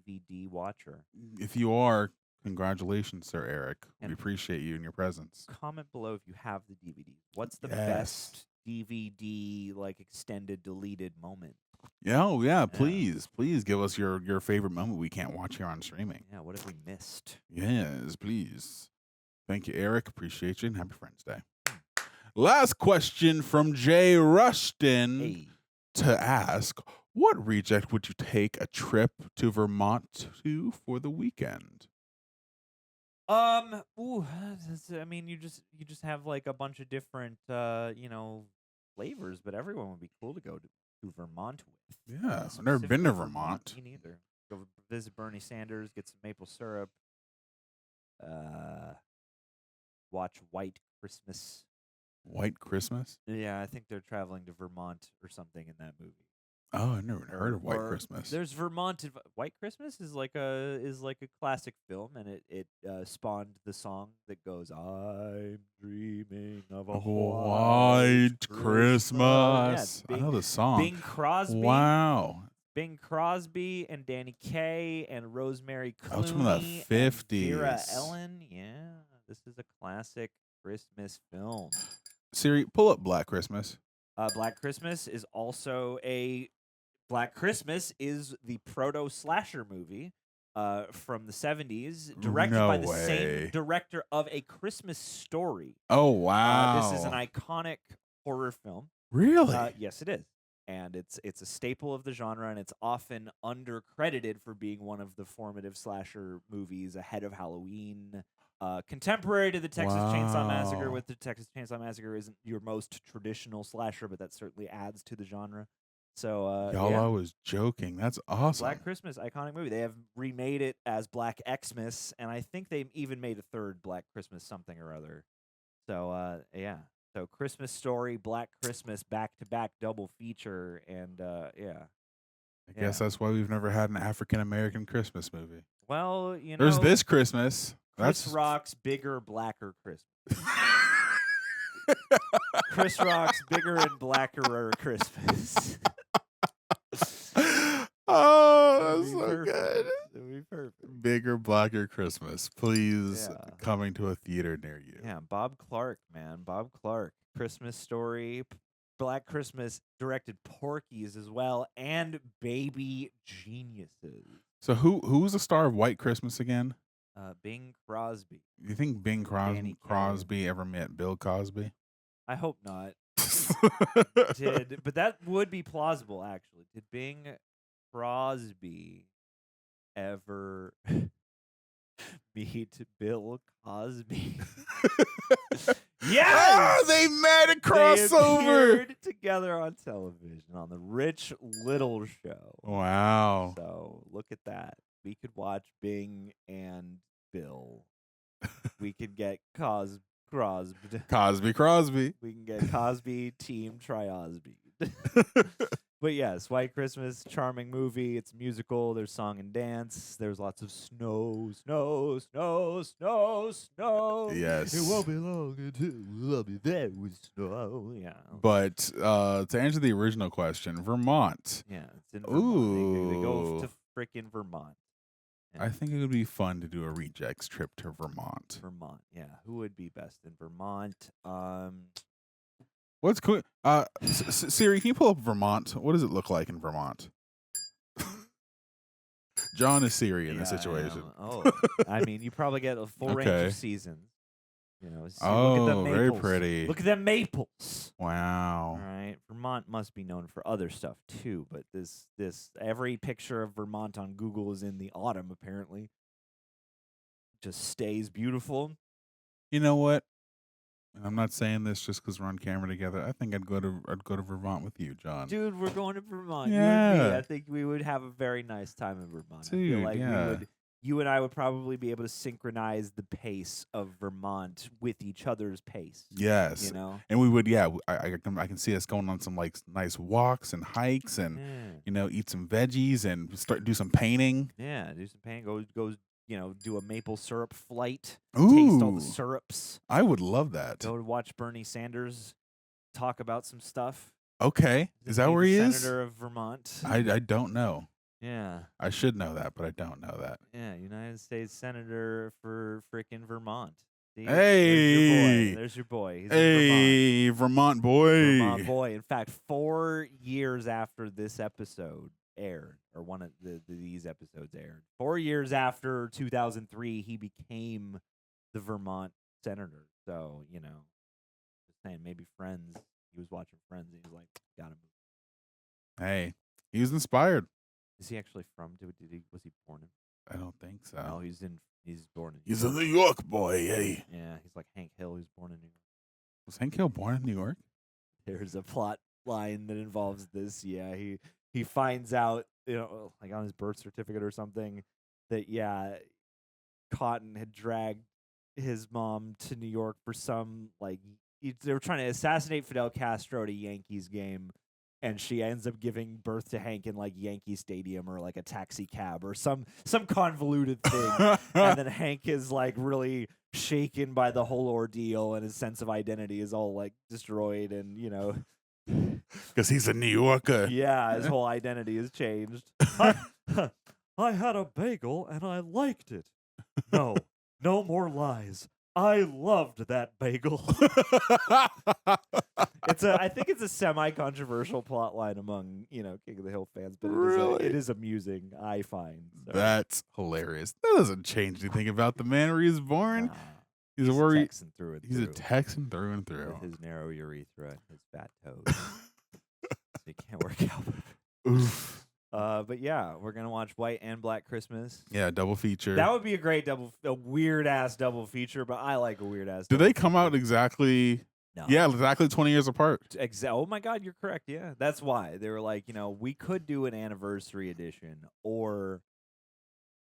DVD watcher. If you are, congratulations, Sir Eric. We appreciate you and your presence. Comment below if you have the DVD. What's the best DVD, like, extended, deleted moment? Yeah, please give us your favorite moment we can't watch here on streaming. Yeah, what have we missed? Yes, please. Thank you, Eric. Appreciate you, and happy Friends Day. Last question from Jay Rushton to ask, what reject would you take a trip to Vermont to for the weekend? I mean, you just have like a bunch of different, flavors, but everyone would be cool to go to Vermont with. Yeah, I've never been to Vermont. Me neither. Go visit Bernie Sanders, get some maple syrup, watch White Christmas. White Christmas? Yeah, I think they're traveling to Vermont or something in that movie. Oh, I never heard of White Or Christmas. There's Vermont. White Christmas is like a classic film, and it spawned the song that goes, "I'm dreaming of a White Christmas. Yeah, I know the song. Bing Crosby. Wow. Bing Crosby and Danny Kaye and Rosemary Clooney. Oh, it's from the and 50s. Vera Ellen. Yeah, this is a classic Christmas film. Siri, pull up Black Christmas. Black Christmas is also a Black Christmas is the proto slasher movie from the 70s, directed by the same director of A Christmas Story. Oh, wow. This is an iconic horror film. Really? Yes, it is. And it's a staple of the genre, and it's often undercredited for being one of the formative slasher movies ahead of Halloween. Contemporary to the Texas Chainsaw Massacre, with the Texas Chainsaw Massacre isn't your most traditional slasher, but that certainly adds to the genre. So, Y'all, I was joking. That's awesome. Black Christmas, iconic movie. They have remade it as Black Xmas, and I think they even made a third Black Christmas something or other. So, yeah. So, Christmas Story, Black Christmas, back-to-back double feature, and yeah. I guess that's why we've never had an African-American Christmas movie. Well, you know. There's this Christmas. Chris Rock's Bigger, Blacker Christmas. Chris Rock's Bigger and Blacker Christmas. Oh, that's so good. That'd be perfect. Bigger, Blacker Christmas. Please, coming to a theater near you. Yeah, Bob Clark, man. Bob Clark. Christmas Story. Black Christmas directed Porky's as well, and Baby Geniuses. So who's the star of White Christmas again? Bing Crosby. You think Bing Crosby ever met Bill Cosby? I hope not. But that would be plausible, actually. Did Bing Crosby ever meet Bill Cosby? Yes! Oh, they met a crossover. They appeared together on television on the Rich Little Show. Wow. So look at that. We could watch Bing and Bill. We could get Crosby. Crosby. We can get Cosby Team Triosby. But yes, White Christmas, charming movie. It's musical. There's song and dance. There's lots of snow. Yes. It won't be long until we'll be there with snow. Yeah. But to answer the original question, Vermont. Yeah, it's in Vermont. Ooh. They go to freaking Vermont. I think it would be fun to do a rejects trip to Vermont. Vermont, yeah. Who would be best in Vermont? What's cool? Siri, can you pull up Vermont? What does it look like in Vermont? John is Siri in this situation. I mean, you probably get a full range of seasons. You know, look at the maples. Very pretty. Look at them maples. Wow. All right, Vermont must be known for other stuff too, but this every picture of Vermont on Google is in the autumn. Apparently, just stays beautiful. You know what? And I'm not saying this just because we're on camera together. I think I'd go to Vermont with you, John. Dude, we're going to Vermont. Yeah. You and me. I think we would have a very nice time in Vermont. Dude, I feel like yeah. you and I would probably be able to synchronize the pace of Vermont with each other's pace. Yes. You know? And we would, I can see us going on some like nice walks and hikes and, eat some veggies and do some painting. Yeah, do some painting. Go do a maple syrup flight. Ooh. Taste all the syrups. I would love that. Go to watch Bernie Sanders talk about some stuff. Okay. Is that where he is? Senator of Vermont. I don't know. Yeah. I should know that, but I don't know that. Yeah, United States Senator for frickin' Vermont. See? Hey. There's your boy. He's hey, in Vermont boy. Vermont boy. In fact, 4 years after this episode aired, or one of these episodes aired, 4 years after 2003, he became the Vermont senator. So, just saying, maybe Friends. He was watching Friends, and he was like, "Gotta move." Hey, he was inspired. Is he actually from? Was he born in? I don't think so. No, he's born in. He's a New York boy. Hey. Yeah, he's like Hank Hill, who's born in New York. Was Hank Hill born in New York? There's a plot line that involves this. Yeah, he finds out, like on his birth certificate or something, that Cotton had dragged his mom to New York for some like they were trying to assassinate Fidel Castro at a Yankees game, and she ends up giving birth to Hank in like Yankee Stadium or like a taxi cab or some convoluted thing. And then Hank is like really shaken by the whole ordeal, and his sense of identity is all like destroyed, and because he's a New Yorker. Yeah, his whole identity has changed. I had a bagel and I liked it. No more lies. I loved that bagel. I think it's a semi-controversial plot line among, King of the Hill fans, but it is amusing, I find. So. That's hilarious. That doesn't change anything about the man where he was born. He's a Texan through and through. He's a Texan through and through. With his narrow urethra, his fat toes. So he can't work out. Oof. But yeah, we're gonna watch White and Black Christmas. Yeah, double feature. That would be a great a weird ass double feature. But I like a weird ass. Did they come out exactly? No. Yeah, exactly 20 years apart. Oh my God, you're correct. Yeah, that's why they were like, we could do an anniversary edition, or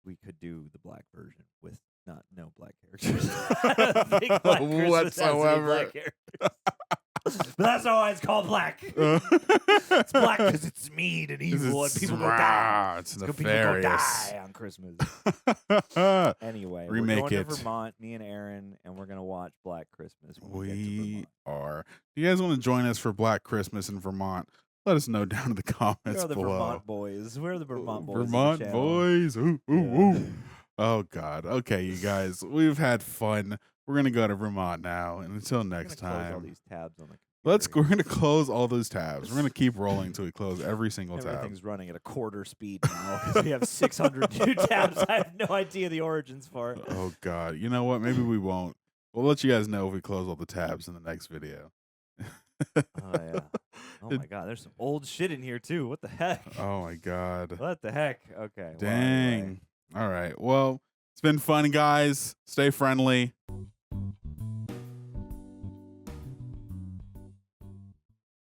we could do the black version with no black characters. Whatsoever. But that's not why it's called black. It's black because it's mean and evil, and people go die. It's People nefarious. go die on Christmas. Anyway, Remake we're going it. to Vermont, me and Aaron, and we're gonna watch Black Christmas. We are. Do you guys want to join us for Black Christmas in Vermont? Let us know down in the comments We're the below. Vermont boys. We're the Vermont boys. Vermont boys. Ooh, ooh, ooh. Oh God. Okay, you guys, we've had fun. We're gonna go to Vermont now, and until next time, all these tabs on the we're gonna close all those tabs. We're gonna keep rolling until we close every single tab. Everything's running at a quarter speed now because we have 600 new tabs. I have no idea the origins for it. Oh God. You know what? Maybe we won't. We'll let you guys know if we close all the tabs in the next video. Oh yeah. Oh my God. There's some old shit in here too. What the heck? Oh my God. What the heck? Okay. Dang. Well, anyway. All right. Well, it's been fun, guys. Stay friendly.